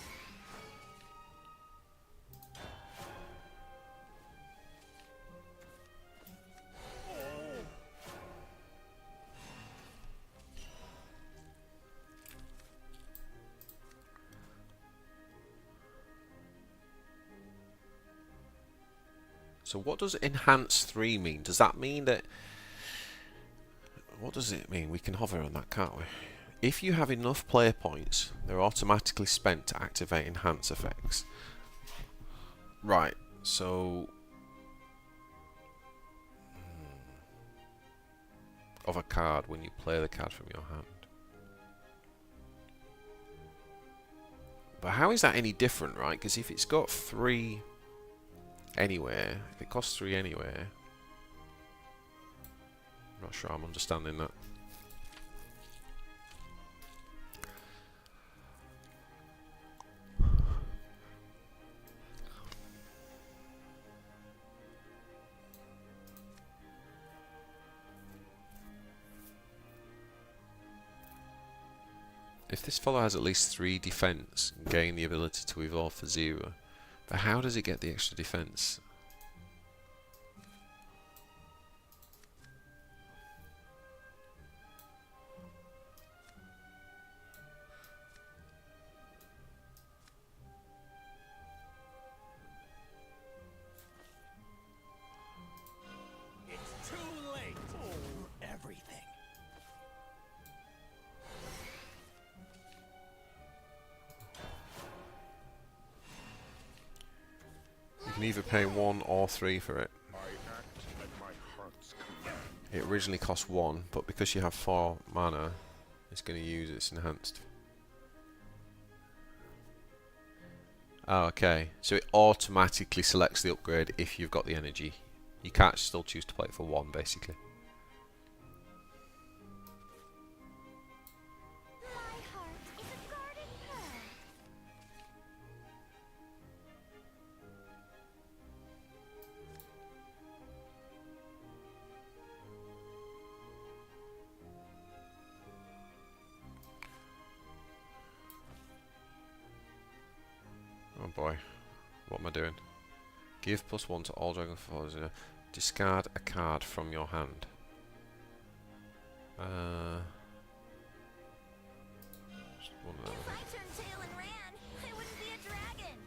So what does enhance 3 mean? Does that mean that... What does it mean? We can hover on that, can't we? If you have enough player points, they're automatically spent to activate enhance effects. Right, so... Of a card when you play the card from your hand. But how is that any different, right? Because if it's got 3... anywhere, if it costs 3 anywhere, I'm not sure I'm understanding that. If this follower has at least 3 defense, gain the ability to evolve for 0. But how does it get the extra defense? It's too late for everything. You can either pay 1 or 3 for it. I act at my heart's command. It originally cost 1, but because you have 4 mana, it's going to use its enhanced. Oh, okay. So it automatically selects the upgrade if you've got the energy. You can't still choose to play it for 1, basically. My heart is a garden pearl. Oh boy, what am I doing? Give +1 to all dragon followers. Discard a card from your hand. Just one of those. If I turned tail and ran, I wouldn't be a dragon.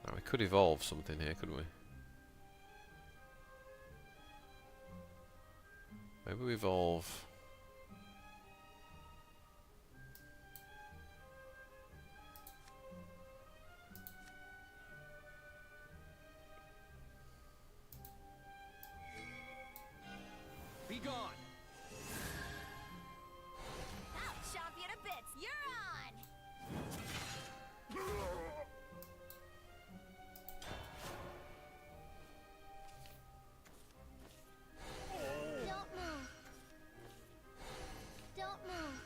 Now we could evolve something here, couldn't we? Maybe we evolve. Be gone. I'll chop you to bits. You're on. Don't move. Don't move.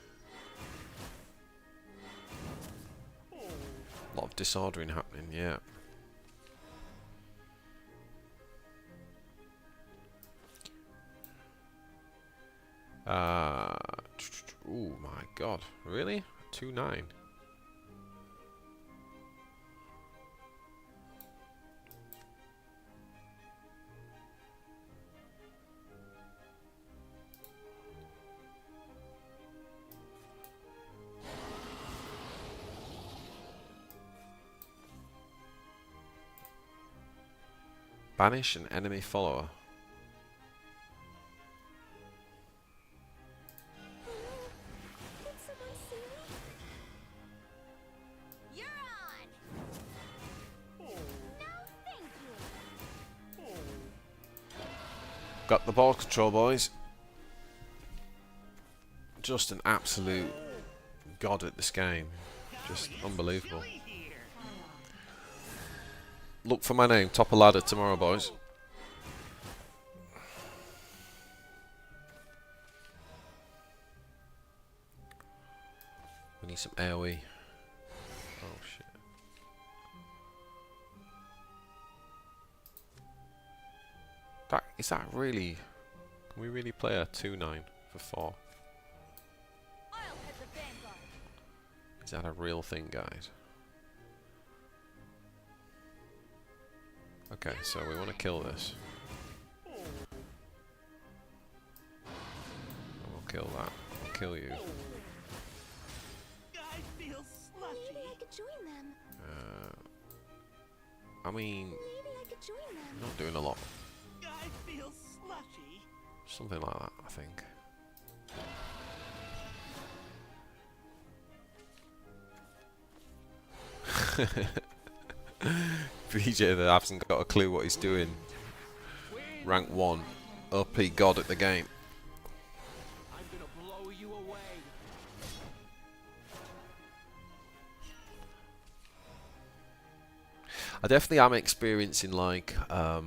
A lot of disordering happening, yeah. Oh my god, really? 2-9. Banish an enemy follower. Did someone see me? You're on. No, thank you. Got the ball control, boys. Just an absolute god at this game. Just unbelievable. Look for my name, top of ladder tomorrow, boys. We need some AoE. Oh shit. Is that really... Can we really play a 2-9 for 4? I'll head the vanguard. Is that a real thing, guys? Okay, so we want to kill this. We'll kill that. We'll kill you. I feel slushy. Maybe I could join them. I mean, Maybe I could join them. not doing a lot. I feel slushy. Something like that, I think. BJ that hasn't got a clue what he's doing. Rank 1. OP god at the game. I'm gonna blow you away. I definitely am experiencing like I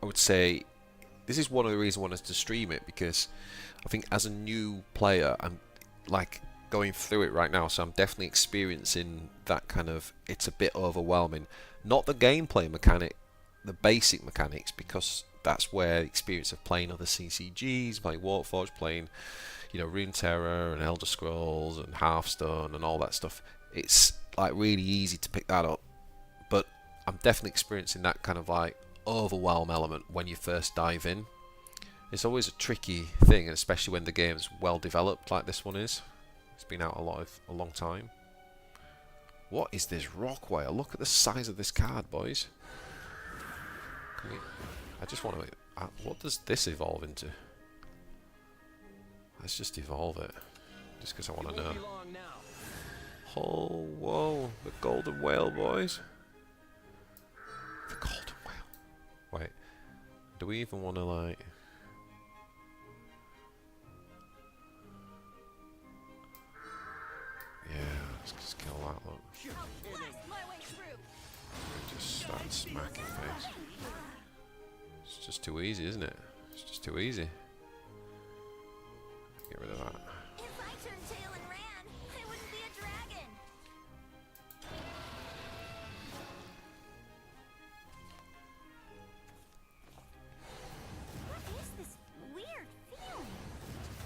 would say this is one of the reasons I wanted to stream it, because I think as a new player I'm like going through it right now, so I'm definitely experiencing that kind of, it's a bit overwhelming. Not the gameplay mechanic, the basic mechanics, because that's where the experience of playing other CCGs, playing Warpforge, playing, you know, Runeterra and Elder Scrolls and Hearthstone and all that stuff, it's like really easy to pick that up. But I'm definitely experiencing that kind of like overwhelm element when you first dive in. It's always a tricky thing, and especially when the game's well developed like this one is. It's been out a long time. What is this rock whale? Look at the size of this card, boys. I just want to... what does this evolve into? Let's just evolve it. Just because I want to know. Oh, whoa. The golden whale, boys. The golden whale. Wait. Do we even want to, like... Yeah, let's just kill that, look. Just start smacking face. It's just too easy, isn't it? It's just too easy. Get rid of that. If I turned tail and ran, I wouldn't be a dragon. What is this weird feeling?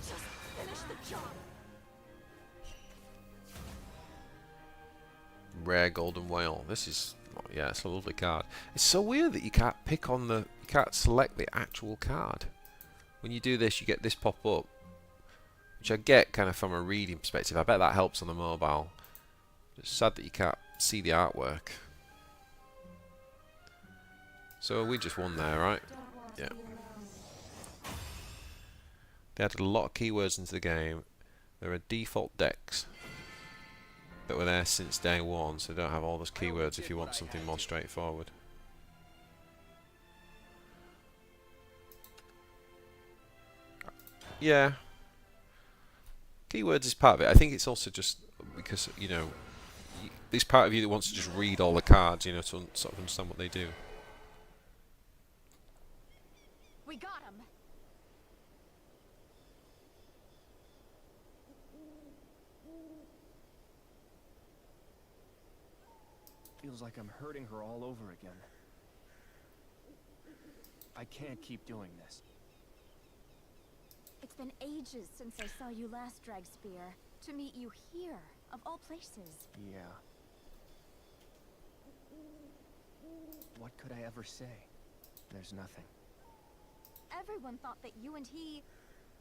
Just finish the job. Rare golden whale. This is Yeah, it's a lovely card. It's so weird that you can't pick on the... You can't select the actual card. When you do this, you get this pop up. Which I get kind of from a reading perspective. I bet that helps on the mobile. It's sad that you can't see the artwork. So we just won there, right? Yeah. They added a lot of keywords into the game. There are default decks that were there since day one, so they don't have all those keywords if you want something more straightforward. Yeah. Keywords is part of it. I think it's also just because, you know, there's part of you that wants to just read all the cards, you know, to sort of understand what they do. We got him. Feels like I'm hurting her all over again. I can't keep doing this. It's been ages since I saw you last, Dragspear. To meet you here, of all places. Yeah. What could I ever say? There's nothing. Everyone thought that you and he...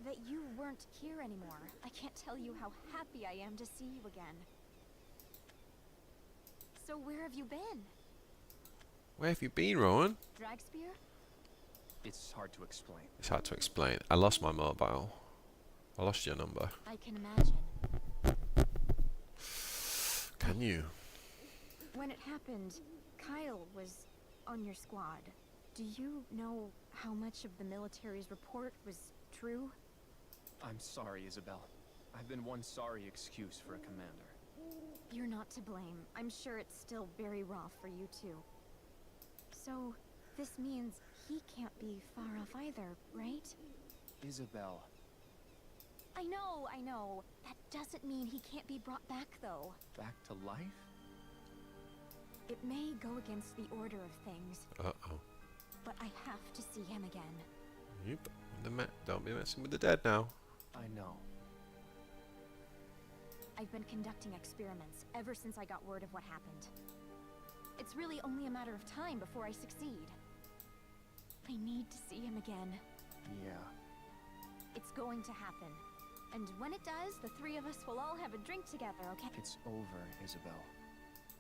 that you weren't here anymore. I can't tell you how happy I am to see you again. So where have you been? Where have you been, Rowan? Dragspear? It's hard to explain. It's hard to explain. I lost my mobile. I lost your number. I can imagine. Can you? When it happened, Kyle was on your squad. Do you know how much of the military's report was true? I'm sorry, Isabel. I've been one sorry excuse for a commander. You're not to blame. I'm sure it's still very raw for you too. So, this means he can't be far off either, right? Isabel. I know. That doesn't mean he can't be brought back, though. Back to life? It may go against the order of things. Uh-oh. But I have to see him again. Yep. Don't be messing with the dead now. I know. I've been conducting experiments ever since I got word of what happened. It's really only a matter of time before I succeed. I need to see him again. Yeah. It's going to happen. And when it does, the three of us will all have a drink together, okay? It's over, Isabel.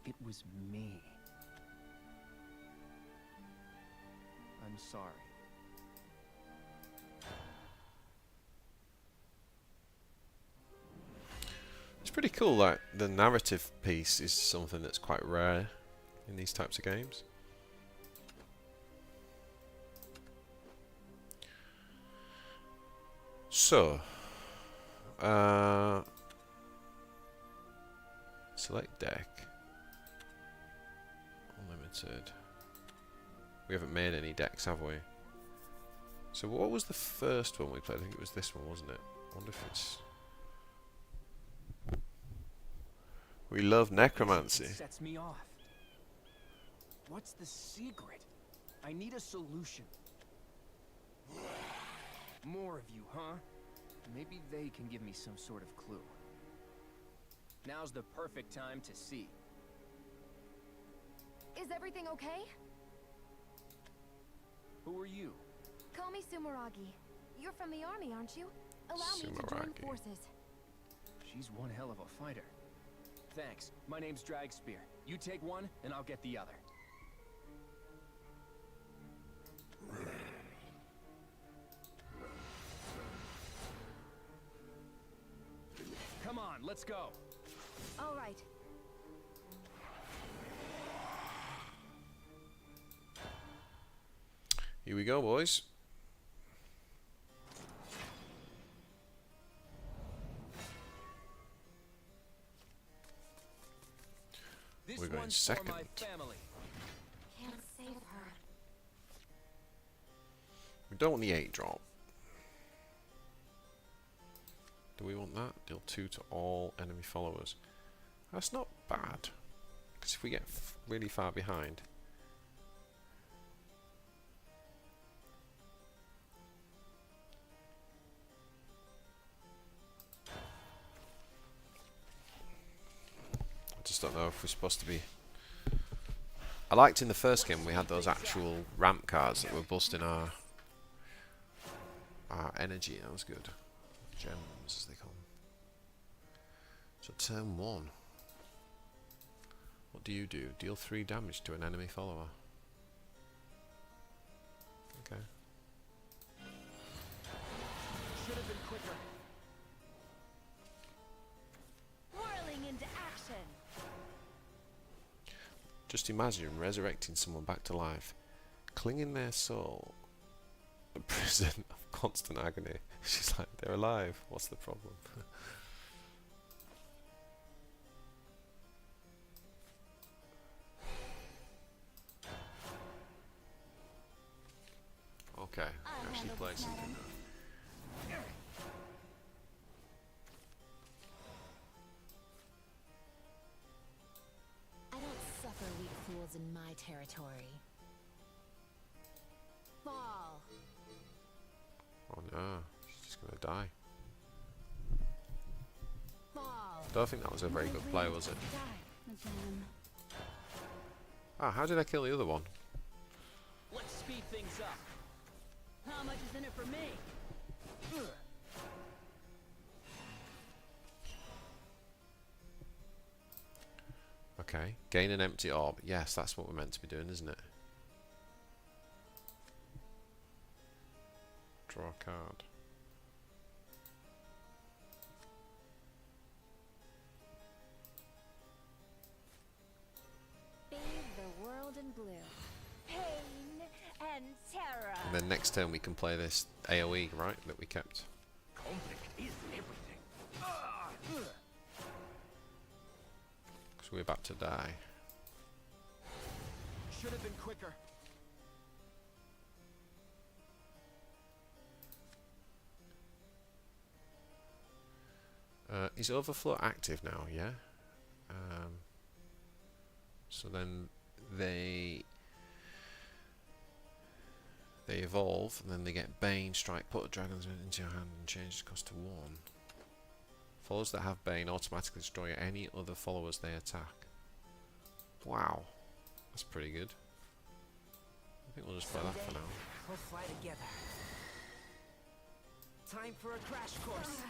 It was me. I'm sorry. It's pretty cool that the narrative piece is something that's quite rare in these types of games. So, select deck. Unlimited. We haven't made any decks, have we? So what was the first one we played? I think it was this one, wasn't it? I wonder if it's... We love necromancy. It sets me off. What's the secret? I need a solution. More of you, huh? Maybe they can give me some sort of clue. Now's the perfect time to see. Is everything okay? Who are you? Call me Sumeragi. You're from the army, aren't you? Allow me to join forces. She's one hell of a fighter. Thanks. My name's Dragspear. You take one, and I'll get the other. Come on, let's go. All right. Here we go, boys. We're going second. Can't save her. We don't want the 8-drop. Do we want that? Deal 2 to all enemy followers. That's not bad. Because if we get really far behind... I just don't know if we're supposed to be I liked in the first game we had those actual ramp cards that were busting our energy. That was good. Gems, as they call them. So turn 1. What do you do? Deal 3 damage to an enemy follower. Okay. Should have been quicker. Whirling into action. Just imagine resurrecting someone back to life, clinging their soul, a prison of constant agony. She's like, they're alive. What's the problem? Okay, actually play something now. I don't suffer weak fools in my territory. Fall. Oh no, she's just gonna die. Fall. Don't think that was a very good play, was it? Again. Ah, how did I kill the other one? Let's speed things up. How much is in it for me? Okay, gain an empty orb. Yes, that's what we're meant to be doing, isn't it? Draw a card. Bathe the world in blue. Pain and terror. And then next turn we can play this AoE, right, that we kept. Conflict is everything. Because we're about to die. Should have been quicker. Is Overflow active now? Yeah. So then they evolve, and then they get Bane, Strike, put a dragon's into your hand and change the cost to 1. Followers that have Bane automatically destroy any other followers they attack. Wow, that's pretty good. I think we'll just play that for now. We'll fly together. Time for a crash course.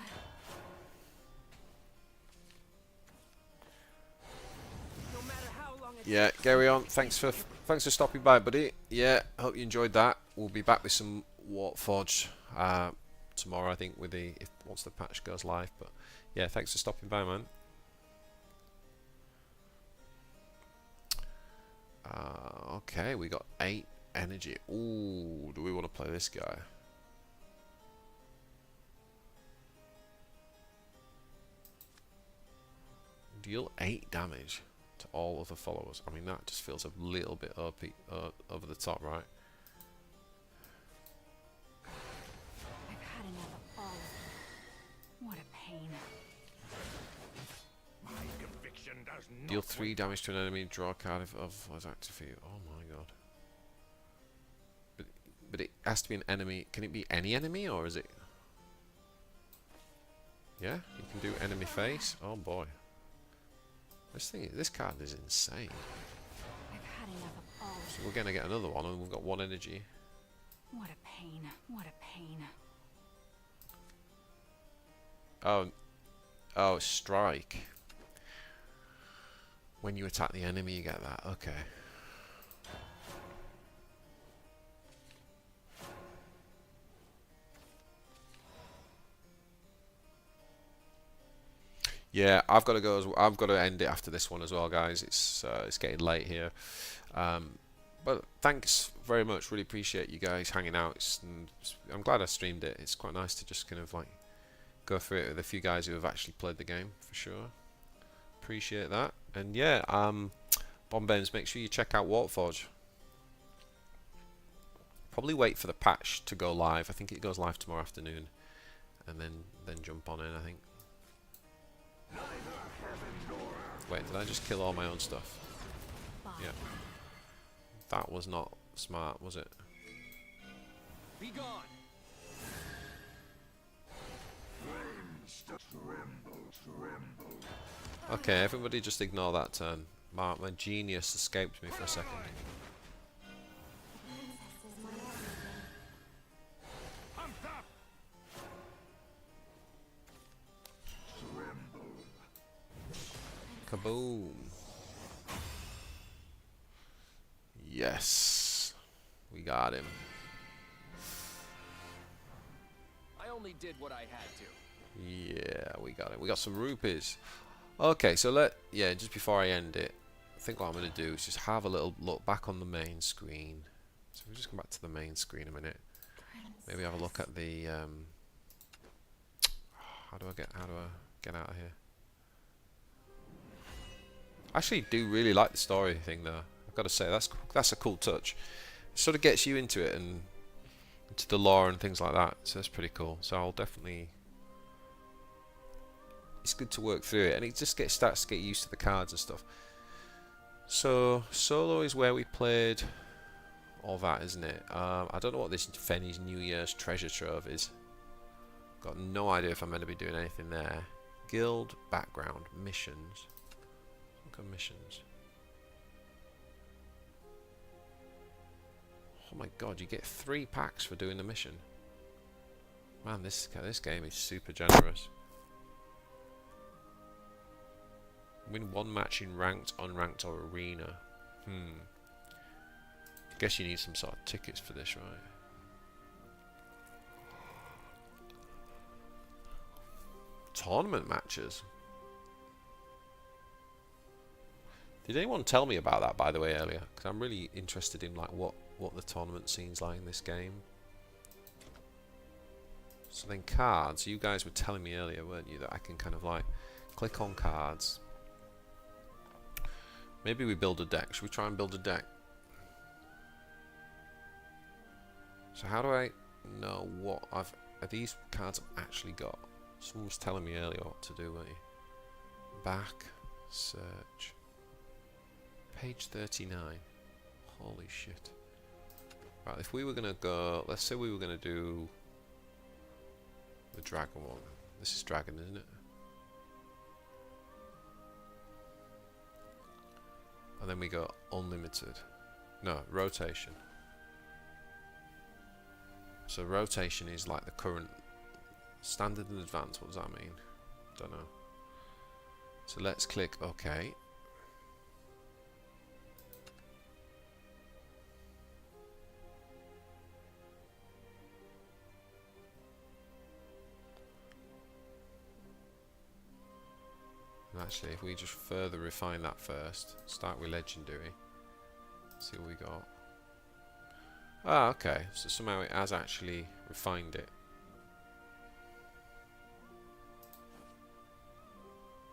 No matter how long it Yeah, carry on. Thanks for stopping by, buddy. Yeah, hope you enjoyed that. We'll be back with some Warpforge tomorrow, I think, with once the patch goes live. But yeah, thanks for stopping by, man. Okay, we got 8 energy. Ooh, do we want to play this guy? Deal 8 damage to all other followers. I mean, that just feels a little bit OP, over the top, right? I've had enough of all of them. What a pain. My conviction does not. Deal 3 damage to an enemy. Draw a card if was active for you. Oh my god. But it has to be an enemy. Can it be any enemy, or is it? Yeah, you can do enemy face. Oh boy. This card is insane. I've had enough of all of So we're gonna get another one, and we've got 1 energy. them. What a pain. What a pain. Oh, strike. When you attack the enemy, you get that. Okay. Yeah, I've got to go. I've got to end it after this one as well, guys. It's getting late here. But thanks very much. Really appreciate you guys hanging out. I'm glad I streamed it. It's quite nice to just kind of like go through it with a few guys who have actually played the game for sure. Appreciate that. And yeah, Bombems, make sure you check out Warpforge. Probably wait for the patch to go live. I think it goes live tomorrow afternoon, and then jump on in, I think. Wait, did I just kill all my own stuff? Yeah. That was not smart, was it? Be gone. Okay, everybody just ignore that turn. My genius escaped me for a second. Kaboom. Yes. We got him. I only did what I had to. Yeah, we got it. We got some rupees. Okay, so just before I end it, I think what I'm going to do is just have a little look back on the main screen. So we'll just come back to the main screen a minute. Maybe have a look at the how do I get out of here? I actually do really like the story thing though. I've got to say that's a cool touch. It sort of gets you into it and into the lore and things like that. So that's pretty cool. So I'll definitely. It's good to work through it, and it just starts to get used to the cards and stuff. So solo is where we played all that, isn't it? I don't know what this Fenny's New Year's treasure trove is. Got no idea if I'm going to be doing anything there. Guild background missions. Look at missions. Oh my god, you get 3 packs for doing the mission. Man, this game is super generous. Win 1 match in ranked, unranked, or arena. Guess you need some sort of tickets for this, right? Tournament matches. Did anyone tell me about that, by the way, earlier? Because I'm really interested in like what the tournament scene's like in this game. So then cards. You guys were telling me earlier, weren't you, that I can kind of like click on cards. Maybe we build a deck. Should we try and build a deck? So how do I know what are these cards I've actually got? Someone was telling me earlier what to do, weren't you? Back, search. Page 39. Holy shit. Right, if we were going to go... Let's say we were going to do the dragon one. This is dragon, isn't it? And then we go unlimited. No, rotation. So rotation is like the current standard and advanced. What does that mean? Don't know. So let's click OK. And actually, if we just further refine that first, start with legendary, see what we got. Ah, okay, so somehow it has actually refined it.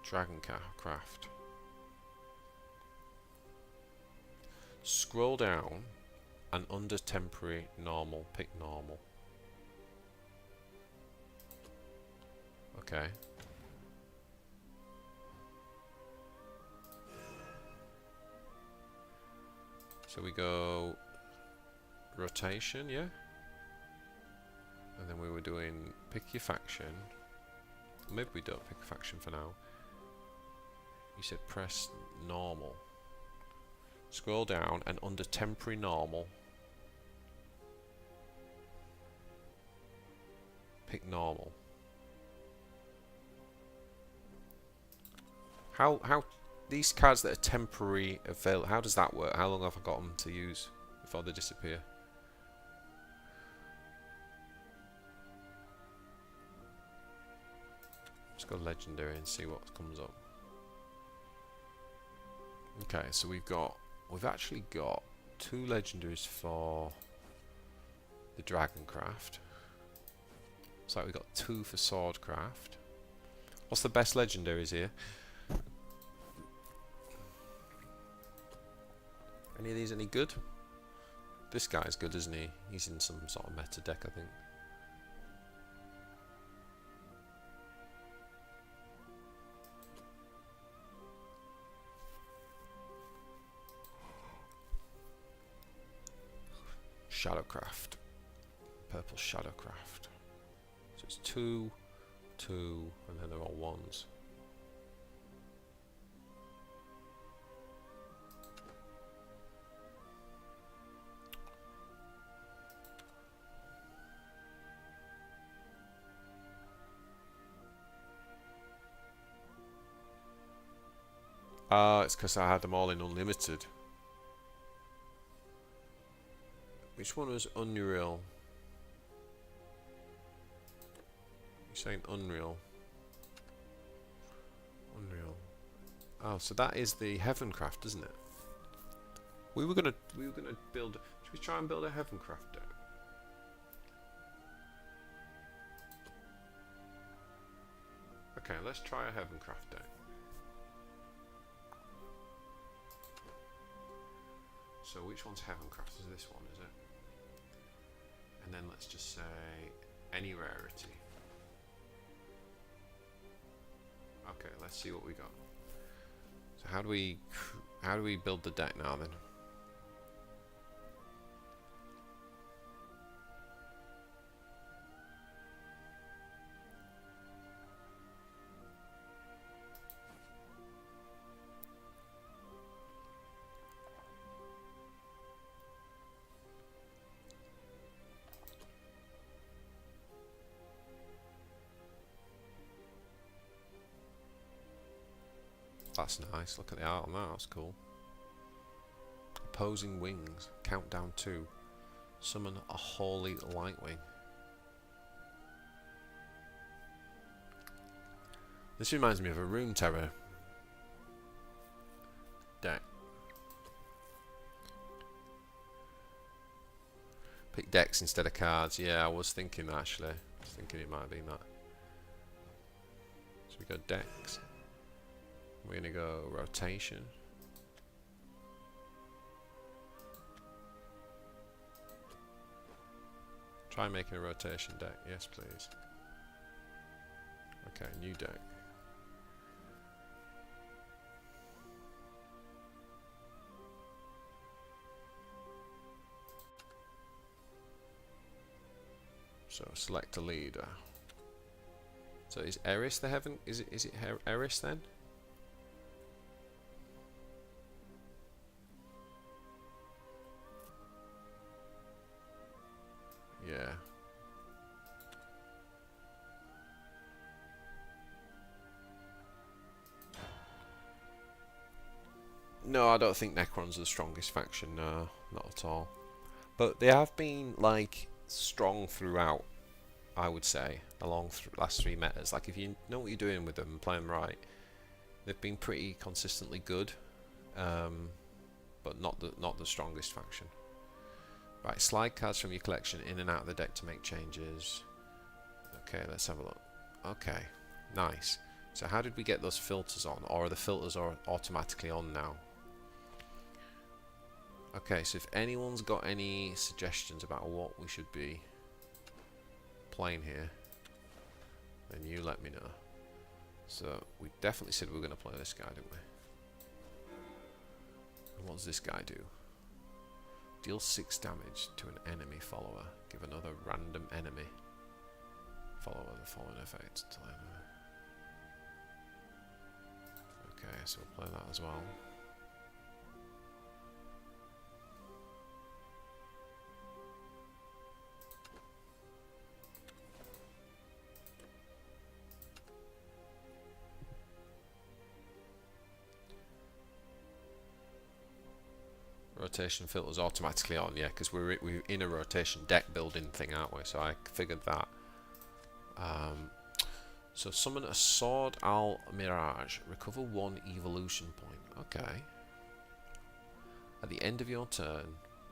Dragon craft. Scroll down and under temporary normal, pick normal. Okay. So we go rotation, yeah? And then we were doing pick your faction. Maybe we don't pick a faction for now. You said press normal. Scroll down and under temporary normal, pick normal. How these cards that are temporary available, how does that work? How long have I got them to use before they disappear? Let's go legendary and see what comes up. Okay, so we've actually got 2 legendaries for the dragon craft. Looks like we've got 2 for sword craft. What's the best legendaries here? Any of these any good? This guy's good, isn't he? He's in some sort of meta deck, I think. Shadowcraft. Purple Shadowcraft. So it's 2, 2, and then they're all 1s. It's because I had them all in unlimited. Which one was Unreal? You're saying Unreal. Unreal. Oh, so that is the Heavencraft, isn't it? We were gonna build. Should we try and build a Heavencraft deck? Okay, let's try a Heavencraft deck. So which one's Heavencraft? Is this one, is it? And then let's just say any rarity. Okay, let's see what we got. So how do we build the deck now then? That's nice. Look at the art on that. That's cool. Opposing wings. Countdown 2. Summon a holy lightwing. This reminds me of a runeterra deck. Pick decks instead of cards. Yeah, I was thinking that actually. I was thinking it might have been that. So we got decks. We're going to go rotation. Try making a rotation deck. Yes, please. Okay, new deck. So select a leader. So is Eris the heaven? Is it Eris then? Yeah. No, I don't think Necron's the strongest faction. No, not at all. But they have been like strong throughout, I would say, along the last 3 metas. Like if you know what you're doing with them and play them right, they've been pretty consistently good, but not the strongest faction. Right, slide cards from your collection in and out of the deck to make changes. Okay, let's have a look. Okay, nice. So how did we get those filters on? Or are the filters automatically on now? Okay, so if anyone's got any suggestions about what we should be playing here, then you let me know. So we definitely said we were going to play this guy, didn't we? And what does this guy do? Deal 6 damage to an enemy follower. Give another random enemy follower the following effect. Okay, so we'll play that as well. Rotation filters automatically on, yeah, because we're in a rotation deck building thing, aren't we? So I figured that. So summon a Sword Al Mirage. Recover 1 evolution point. Okay. At the end of your turn,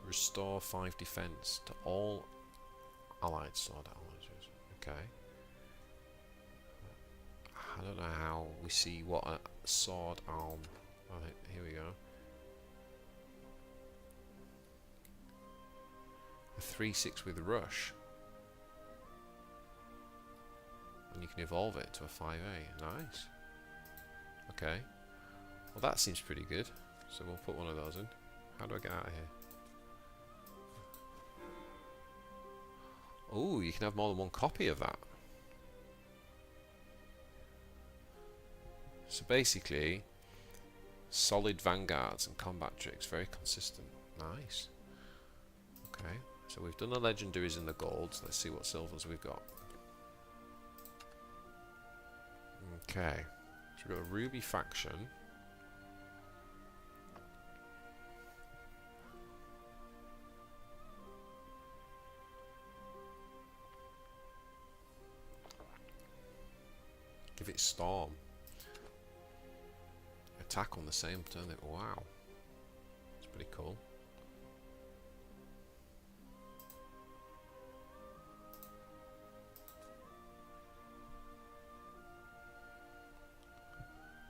restore 5 defense to all allied Sword Allies. Okay. I don't know how we see what a Sword Alm. Oh, here we go. A 3/6 with Rush. And you can evolve it to a 5/8. Nice. Okay. Well, that seems pretty good. So we'll put one of those in. How do I get out of here? Oh, you can have more than 1 copy of that. So basically, solid vanguards and combat tricks. Very consistent. Nice. Okay. So we've done the legendaries and the golds. Let's see what silvers we've got. Okay. So we've got a ruby faction. Storm. Attack on the same turn. Wow. It's pretty cool.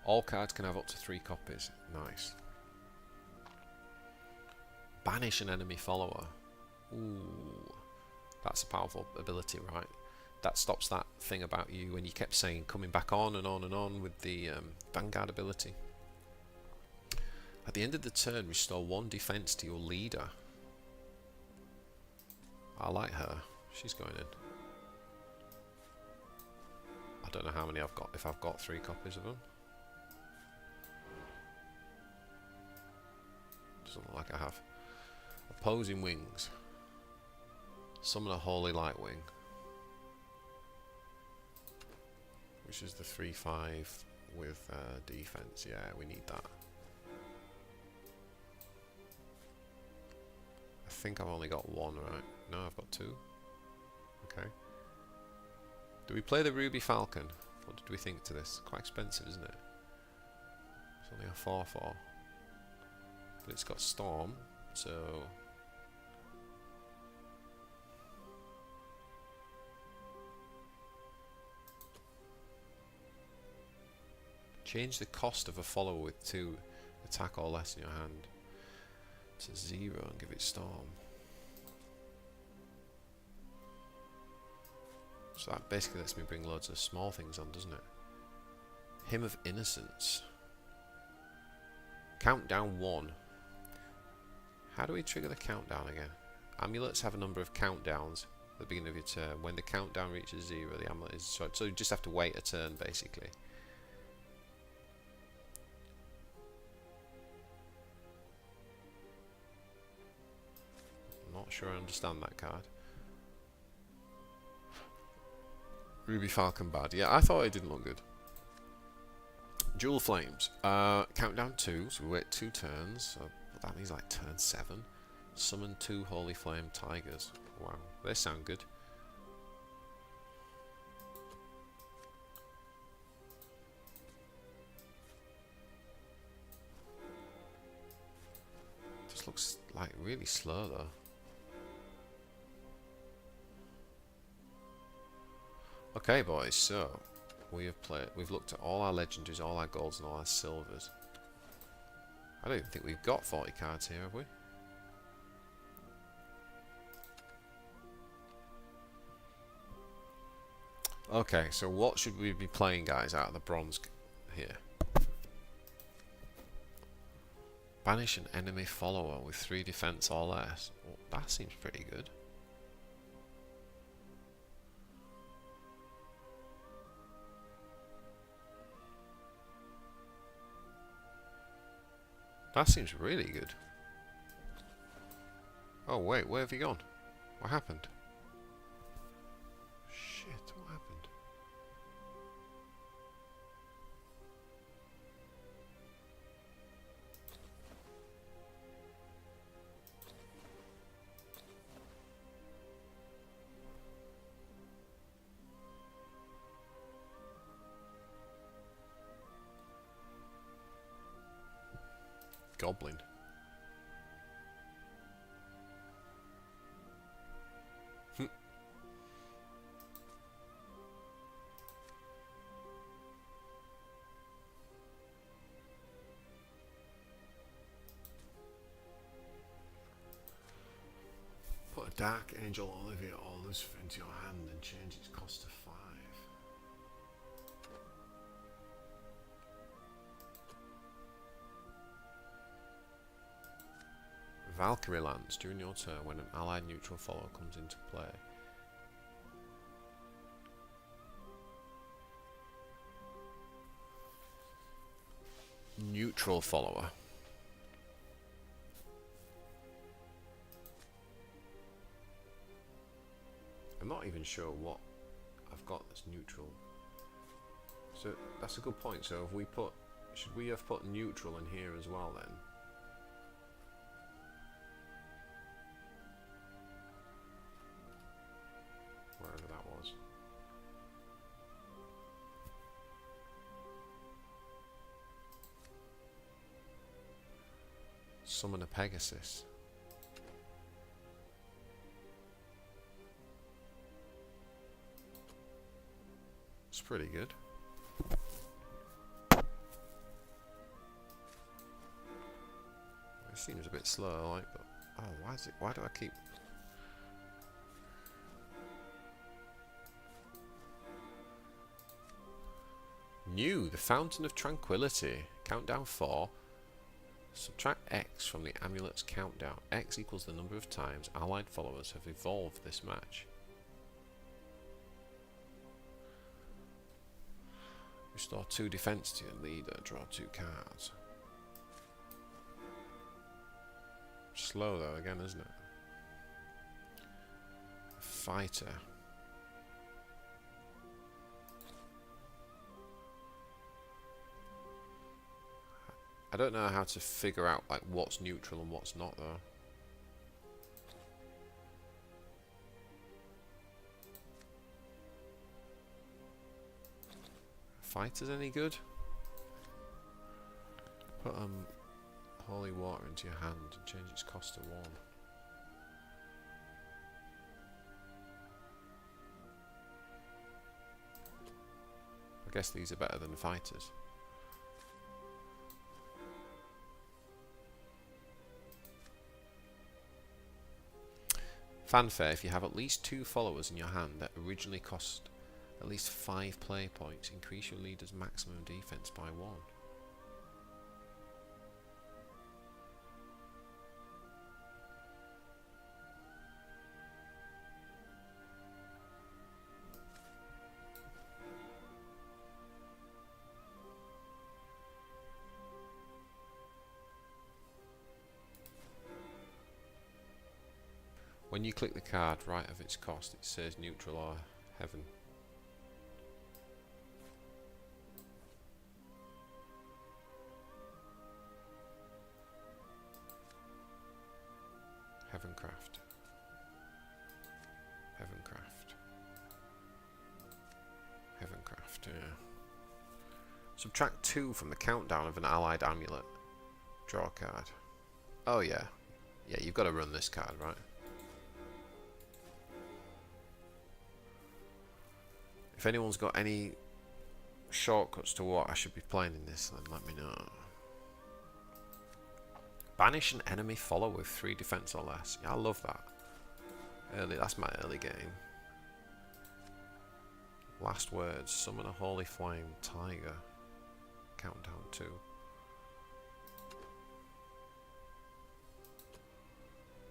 All cards can have up to 3 copies. Nice. Banish an enemy follower. Ooh. That's a powerful ability, right? That stops that thing about you when you kept saying coming back on and on and on with the Vanguard ability. At the end of the turn, restore 1 defense to your leader. I like her. She's going in. I don't know how many I've got, if I've got 3 copies of them. Doesn't look like I have. Opposing wings. Summon a Holy Lightwing. Which is the 3/5 with defense. Yeah, we need that. I think I've only got 1, right? No, I've got 2. Okay. Do we play the Ruby Falcon? What did we think to this? Quite expensive, isn't it? It's only a 4/4. But it's got Storm, so... Change the cost of a follower with 2 attack or less in your hand to 0 and give it Storm. So that basically lets me bring loads of small things on, doesn't it? Hymn of Innocence. Countdown 1. How do we trigger the countdown again? Amulets have a number of countdowns at the beginning of your turn. When the countdown reaches 0, the amulet is destroyed. So you just have to wait a turn, basically. I'm not sure I understand that card. Ruby Falcon bad. Yeah, I thought it didn't look good. Jewel Flames. Countdown 2, so we wait 2 turns. So that means like turn 7. Summon 2 Holy Flame Tigers. Wow, they sound good. Just looks like really slow though. Okay, boys, so we've looked at all our legendaries, all our golds and all our silvers. I don't even think we've got 40 cards here, have we? Okay, so what should we be playing, guys, out of the bronze here? Banish an enemy follower with 3 defense or less. Well, that seems pretty good. That seems really good. Oh wait, where have you gone? What happened? Shit, what happened? Goblin. Put a Dark Angel Olivia or Lucifer into your hand and change its cost to 5. Valkyrie lands during your turn when an allied neutral follower comes into play. Neutral follower. I'm not even sure what I've got that's neutral. So that's a good point. So if we put, should we have put neutral in here as well then? Wherever that was. Summon a Pegasus. It's pretty good. It seems a bit slow, like, but oh, why do I keep? New, the Fountain of Tranquility. Countdown 4. Subtract X from the amulet's countdown. X equals the number of times allied followers have evolved this match. Restore 2 defense to your leader. Draw 2 cards. Slow though, again, isn't it? Fighter. I don't know how to figure out like what's neutral and what's not though. Fighter's any good? Put holy water into your hand and change its cost to 1. I guess these are better than fighters. Fanfare, if you have at least 2 followers in your hand that originally cost at least 5 play points, increase your leader's maximum defense by 1. When you click the card right of its cost, it says neutral or heaven. Heavencraft. Heavencraft. Heavencraft, yeah. Subtract 2 from the countdown of an allied amulet. Draw a card. Oh yeah. Yeah, you've got to run this card, right? If anyone's got any shortcuts to what I should be playing in this, then let me know. Banish an enemy follower with 3 defense or less. Yeah, I love that. That's my early game. Last words. Summon a holy flame tiger. Countdown 2.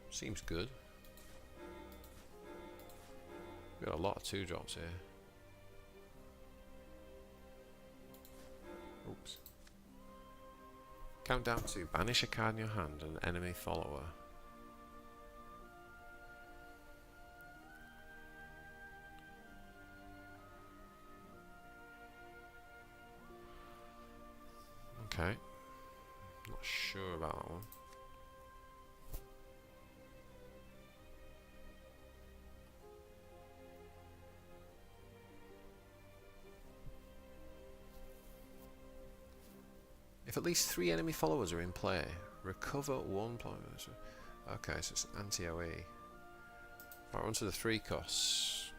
Seems good. We've got a lot of 2-drops here. Oops. Countdown 2. Banish a card in your hand and an enemy follower. Okay. Not sure about that one. If at least 3 enemy followers are in play, recover 1 point. Okay, so it's anti-OE. Right, on to the 3 costs.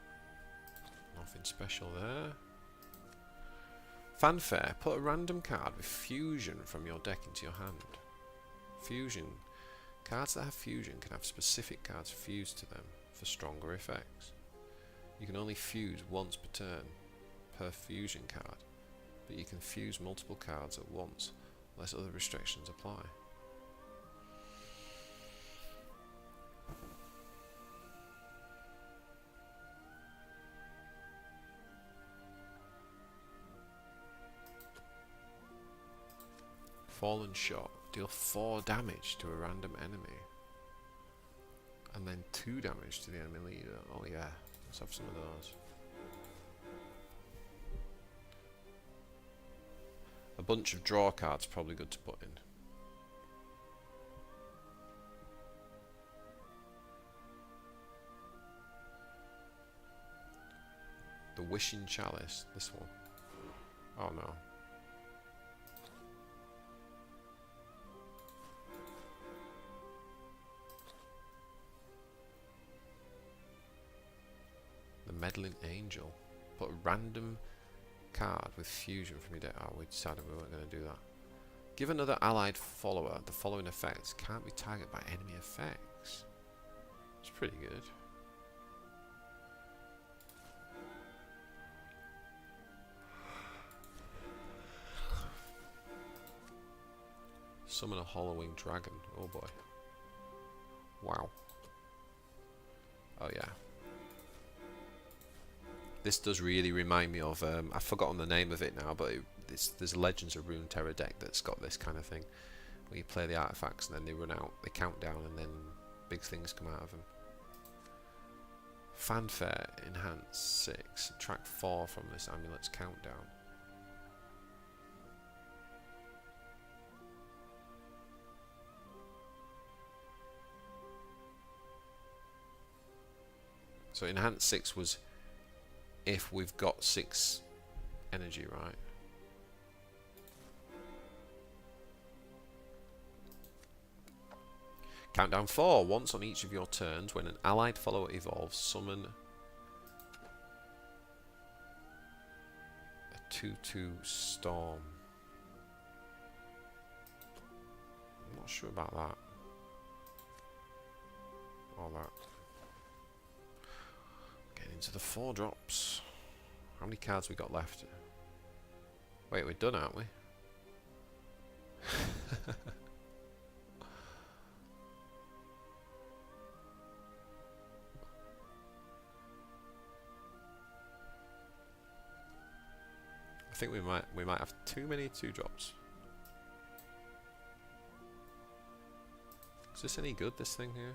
Nothing special there. Fanfare. Put a random card with fusion from your deck into your hand. Fusion. Cards that have fusion can have specific cards fused to them for stronger effects. You can only fuse once per turn per fusion card, but you can fuse multiple cards at once unless other restrictions apply. Fallen shot. Deal 4 damage to a random enemy. And then 2 damage to the enemy leader. Oh yeah, let's have some of those. A bunch of draw cards probably good to put in. The Wishing Chalice, this one. Oh no. Meddling Angel. Put a random card with fusion from your deck. Oh, we decided we weren't going to do that. Give another allied follower the following effects. Can't be targeted by enemy effects. It's pretty good. Summon a Hollowing Dragon. Oh boy. Wow. Oh yeah. This does really remind me of, I've forgotten the name of it now, but there's a Legends of Runeterra deck that's got this kind of thing. Where you play the artifacts and then they run out, they count down and then big things come out of them. Fanfare, enhance 6, subtract 4 from this amulet's countdown. So enhance 6 was if we've got 6 energy, right? Countdown 4. Once on each of your turns, when an allied follower evolves, summon a 2/2 storm. I'm not sure about that. All that. Getting into the 4-drops. How many cards we got left? Wait, we're done, aren't we? I think we might have too many 2-drops. Is this any good, this thing here?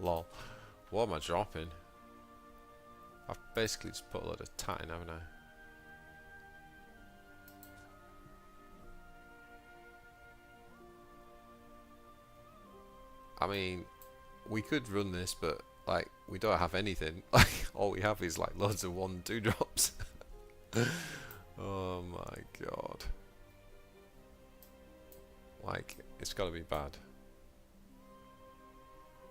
Lol. What am I dropping? I've basically just put a lot of tat in, haven't I? I mean, we could run this, but like we don't have anything. Like all we have is like loads of 1/2 drops. Oh my god. Like it's got to be bad.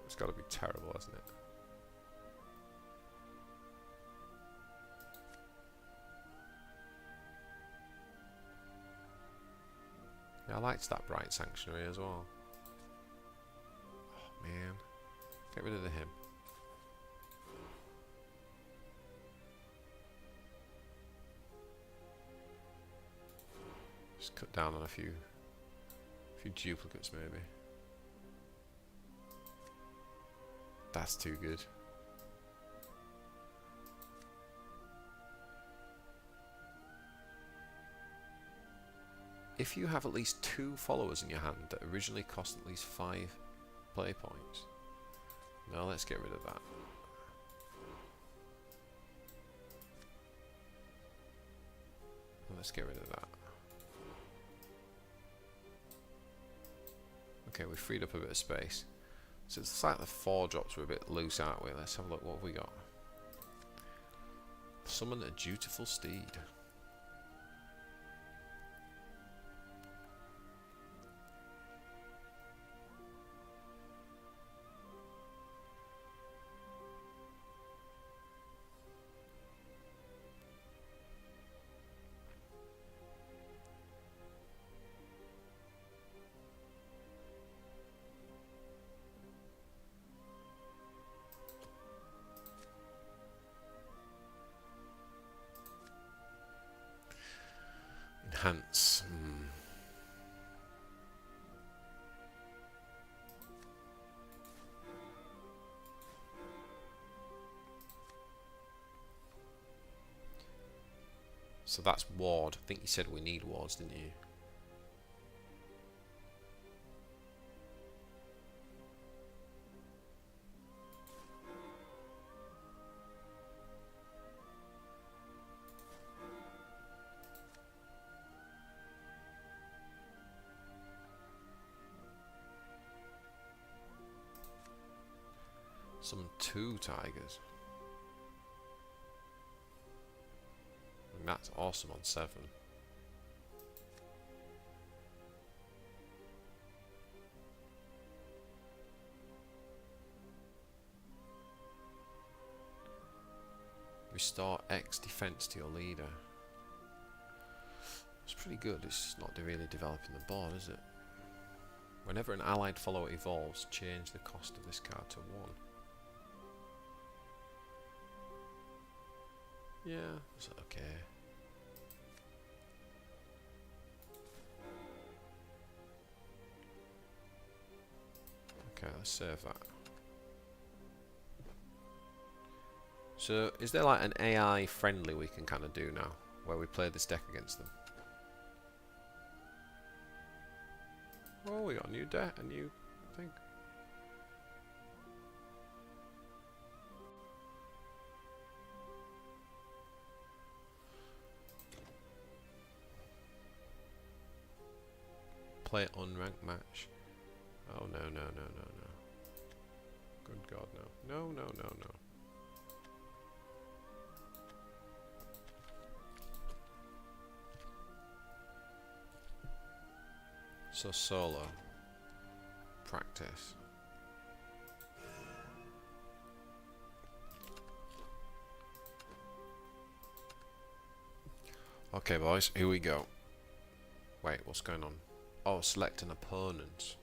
It's got to be terrible, hasn't it? Yeah, I liked that Bright Sanctuary as well. Oh man, get rid of him. Just cut down on a few duplicates maybe. That's too good. If you have at least 2 followers in your hand that originally cost at least 5 play points. No, let's get rid of that. Let's get rid of that. Okay, we freed up a bit of space. So it's like the 4-drops were a bit loose, aren't we? Let's have a look. What have we got? Summon a dutiful steed. Enhance. So that's ward. I think you said we need wards, didn't you? Some 2 tigers. that's awesome on 7. Restore X defense to your leader. It's pretty good. It's not really developing the board, is it? Whenever an allied follower evolves, change the cost of this card to 1. Yeah, that's okay. Okay, let's save that. So, is there like an AI friendly we can kind of do now, where we play this deck against them? Oh, we got a new deck, a new thing. Play unranked match. Oh no, no, no, no, no. Good God, no. No, no, no, no. So solo. Practice. Okay boys, here we go. Wait, what's going on? Oh, select an opponent.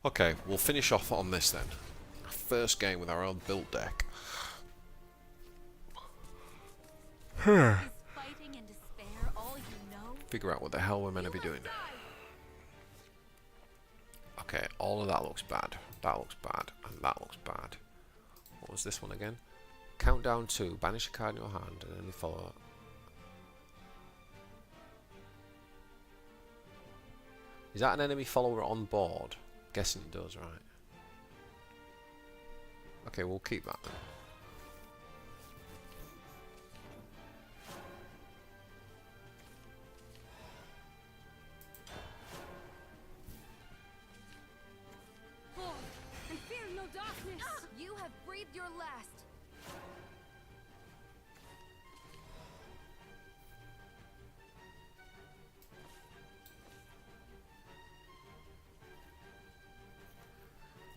Okay, we'll finish off on this then. First game with our own built deck. Figure out what the hell we're meant to be doing. Okay, all of that looks bad. That looks bad. And that looks bad. What was this one again? Countdown 2. Banish a card in your hand and then follow. Is that an enemy follower on board? Guessing it does, right? Okay, we'll keep that then. And fear no darkness. You have breathed your last.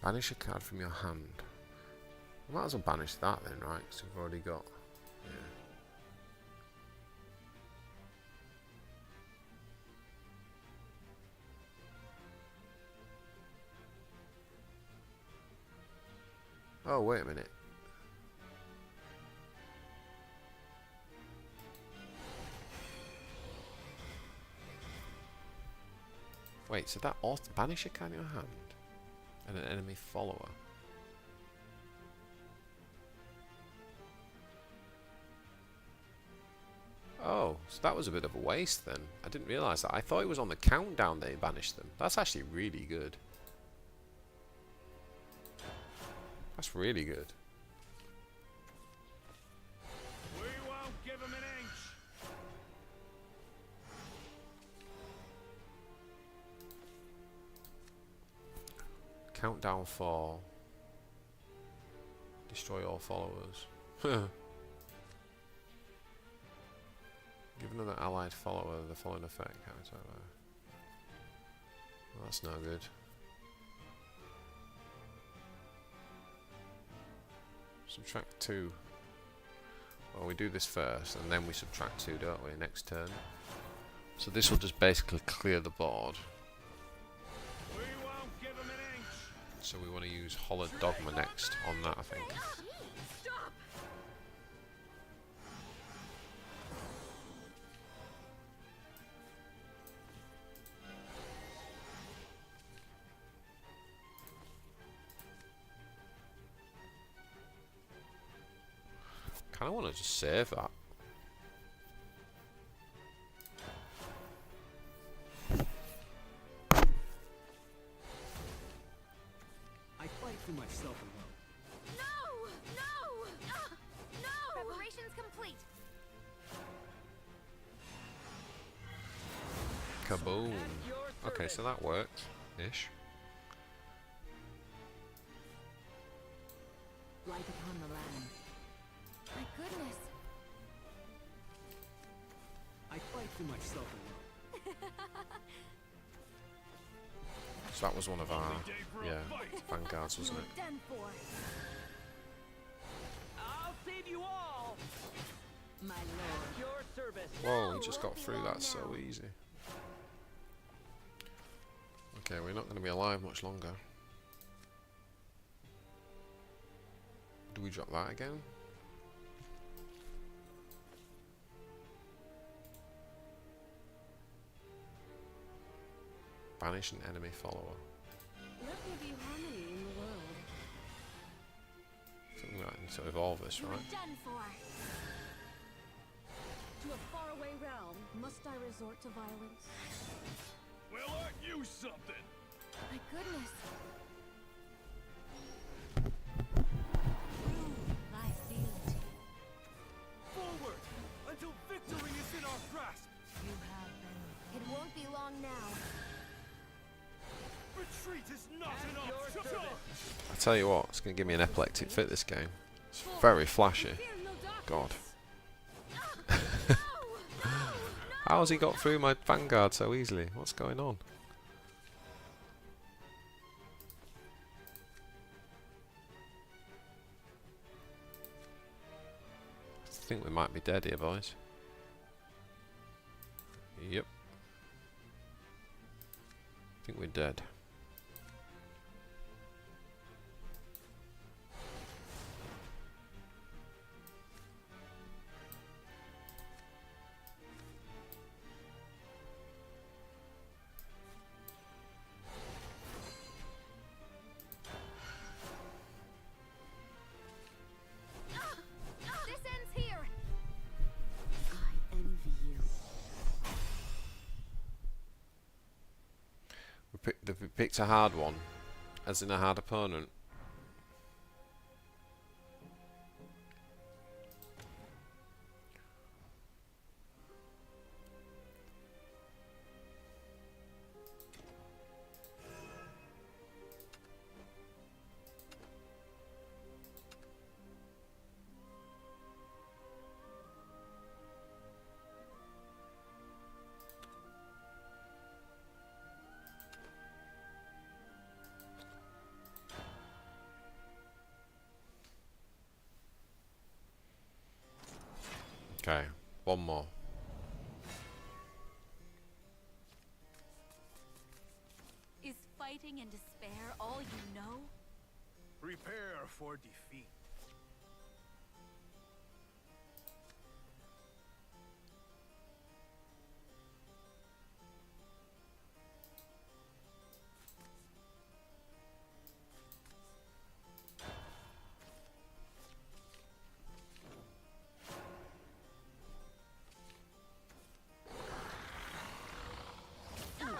Banish a card from your hand. I might as well banish that then, right? Because we've already got. Yeah. Oh, wait a minute. Wait, so that banish a card in your hand and an enemy follower. Oh, so that was a bit of a waste then. I didn't realise that. I thought it was on the countdown they banished them. That's actually really good. That's really good. We won't give him an inch. Countdown 4. Destroy all followers. Give another allied follower the following effect. Well, that's no good. Subtract 2. Well, we do this first, and then we subtract 2, don't we? Next turn. So this will just basically clear the board. We won't give him an inch. So we want to use Hollowed Dogma next on that, I think. I kind of want to just save that. I fight for myself alone. No! No! No! Preparations complete. Kaboom. Have your Okay, so that worked ish. Light upon the land. My goodness. I fight for myself alone. So that was one of our vanguards, wasn't it? Done for. I'll save you all. My lord. At your service. Whoa, we just got through that so easy. Okay, we're not going to be alive much longer. Do we drop that again? Banish an enemy follower. Let there be harmony in the world. I think we might need to evolve this, right? Done for. To a faraway realm, must I resort to violence? Well, aren't you something? My goodness. Thy fealty. Forward! Until victory is in our grasp! You have been. It won't be long now. Retreat is not At an your option! service. I tell you what, it's going to give me an epileptic fit this game. It's very flashy. God. How has he got through my vanguard so easily? What's going on? I think we might be dead here, boys. Yep. I think we're dead. This ends here. I envy you. We picked a hard one, as in a hard opponent. Okay, one more. Is fighting and despair all you know? Prepare for defeat.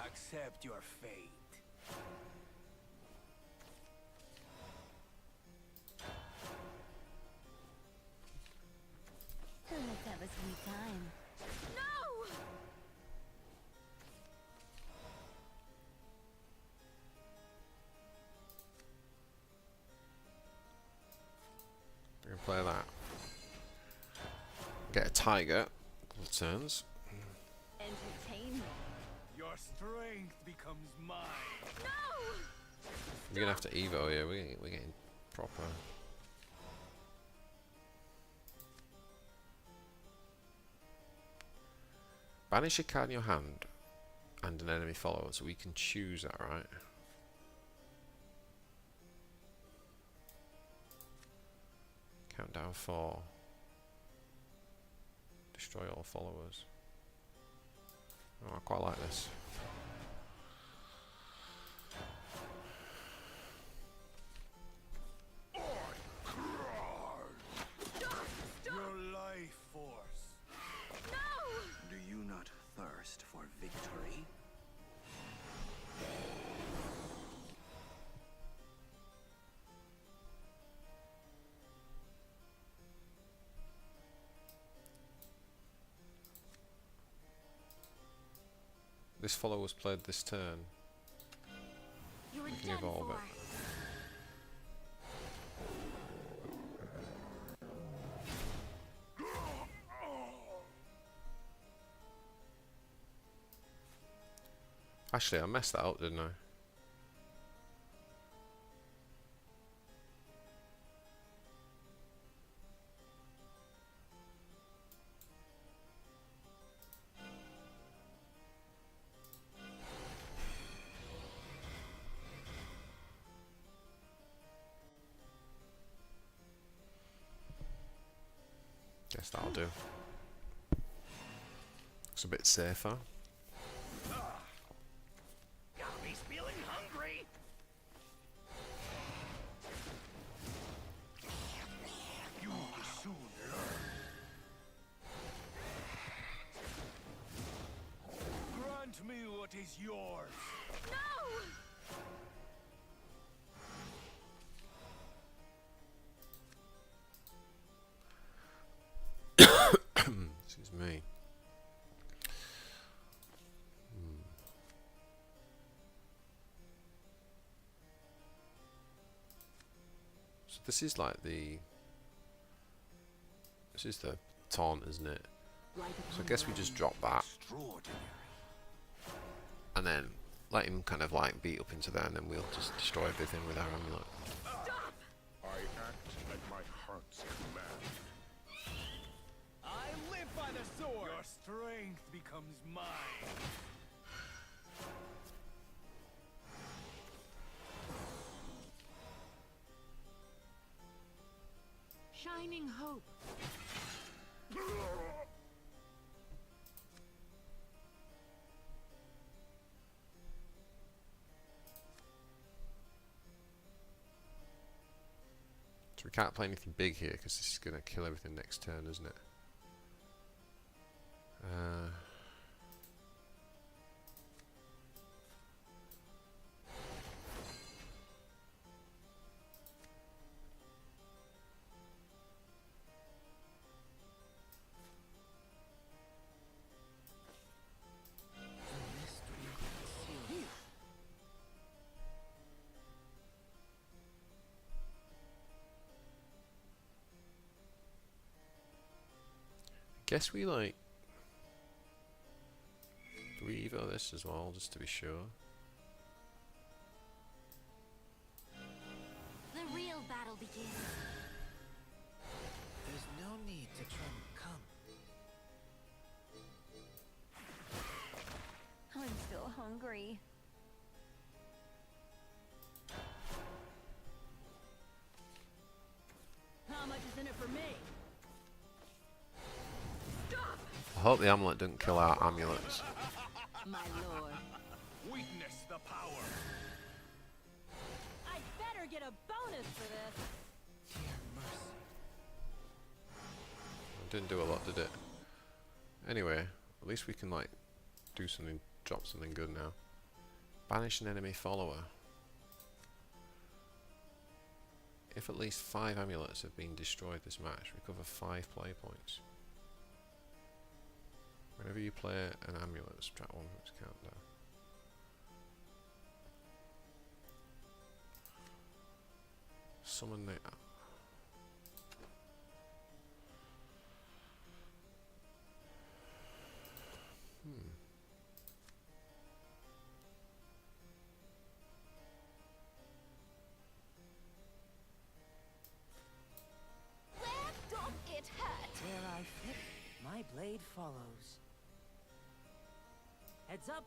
Accept your fate. Let's have a sweet time. No! We're gonna play that. Get a tiger. Couple of turns. Entertain me. Your strength becomes mine. No! We're gonna have to evo here. We're getting proper. Banish a card in your hand and an enemy follower, so we can choose that, right? Countdown 4. Destroy all followers. Oh, I quite like this. Your life force. No! Do you not thirst for victory? This follower's played this turn. You were We can done evolve for. it. Actually, I messed that up, didn't I? Guess that'll do. It's a bit safer. Got me feeling hungry. You will soon learn. Grant me what is yours. Excuse me. So this is like the... This is the taunt, isn't it? So I guess we just drop that. And then let him kind of like beat up into there, and then we'll just destroy everything with our amulet. I act at my heart's command. I live by the sword! Your strength becomes mine. Shining hope. So we can't play anything big here because this is going to kill everything next turn, isn't it? Guess we like... Do we evo this as well, just to be sure? The real battle begins. There's no need to try and come. I'm still hungry. How much is in it for me? I hope the amulet doesn't kill our amulets. My lord. Witness the power. I better get a bonus for this. It didn't do a lot, did it? Anyway, at least we can like do something, drop something good now. Banish an enemy follower. If at least 5 amulets have been destroyed this match, recover 5 play points. Whenever you play an amulet, subtract 1 from its countdown. Summon the... Where doth it hurt? Where I fit, my blade follows. Heads up.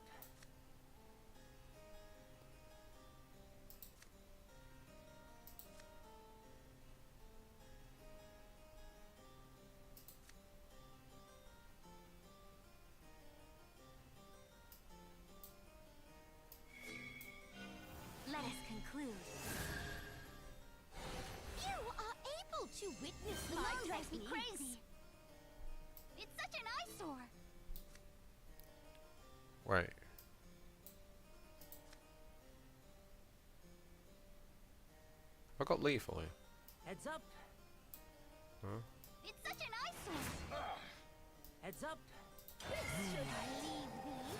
Let us conclude. You are able to witness my drives me crazy. It's such an eyesore. Wait. I got lethal here. Heads up. Huh? It's such an eyesore. Heads up. Should I leave thee?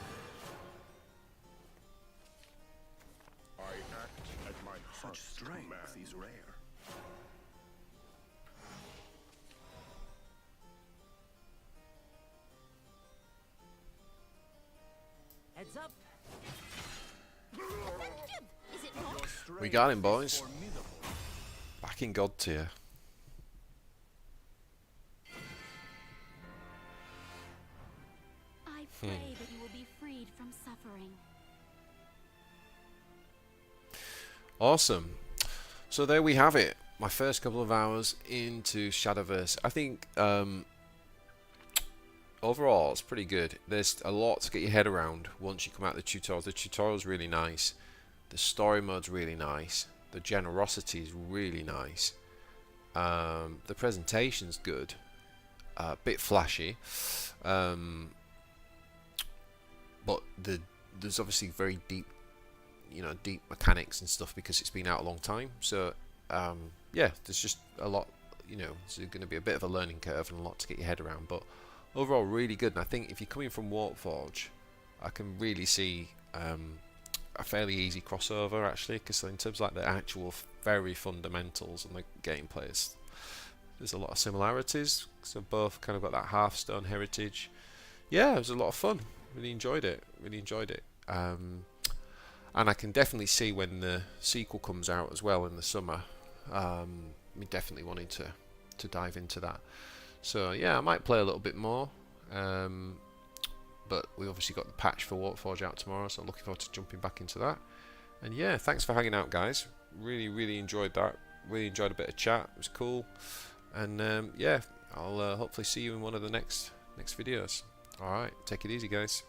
act at my Such strength is rare. Heads up. Is it not? We got him, boys. Back in God tier. I pray that you will be freed from suffering. Awesome. So there we have it. My first couple of hours into Shadowverse. I think overall it's pretty good. There's a lot to get your head around once you come out of the tutorial. The tutorial's really nice. The story mode's really nice. The generosity is really nice. The presentation's good. A bit flashy. But there's obviously very deep, deep mechanics and stuff because it's been out a long time. So yeah, there's just a lot, it's going to be a bit of a learning curve and a lot to get your head around, but overall really good. And I think if you're coming from Warpforge, I can really see a fairly easy crossover actually, because in terms of like the actual very fundamentals and the gameplay, there's a lot of similarities. So both kind of got that Hearthstone heritage. Yeah, it was a lot of fun. Really enjoyed it. And I can definitely see when the sequel comes out as well in the summer. Me definitely wanting to dive into that. So yeah, I might play a little bit more. But we obviously got the patch for Warpforge out tomorrow, so I'm looking forward to jumping back into that. And yeah, thanks for hanging out, guys. Really enjoyed that. Really enjoyed a bit of chat. It was cool. And yeah, I'll hopefully see you in one of the next videos. All right, take it easy, guys.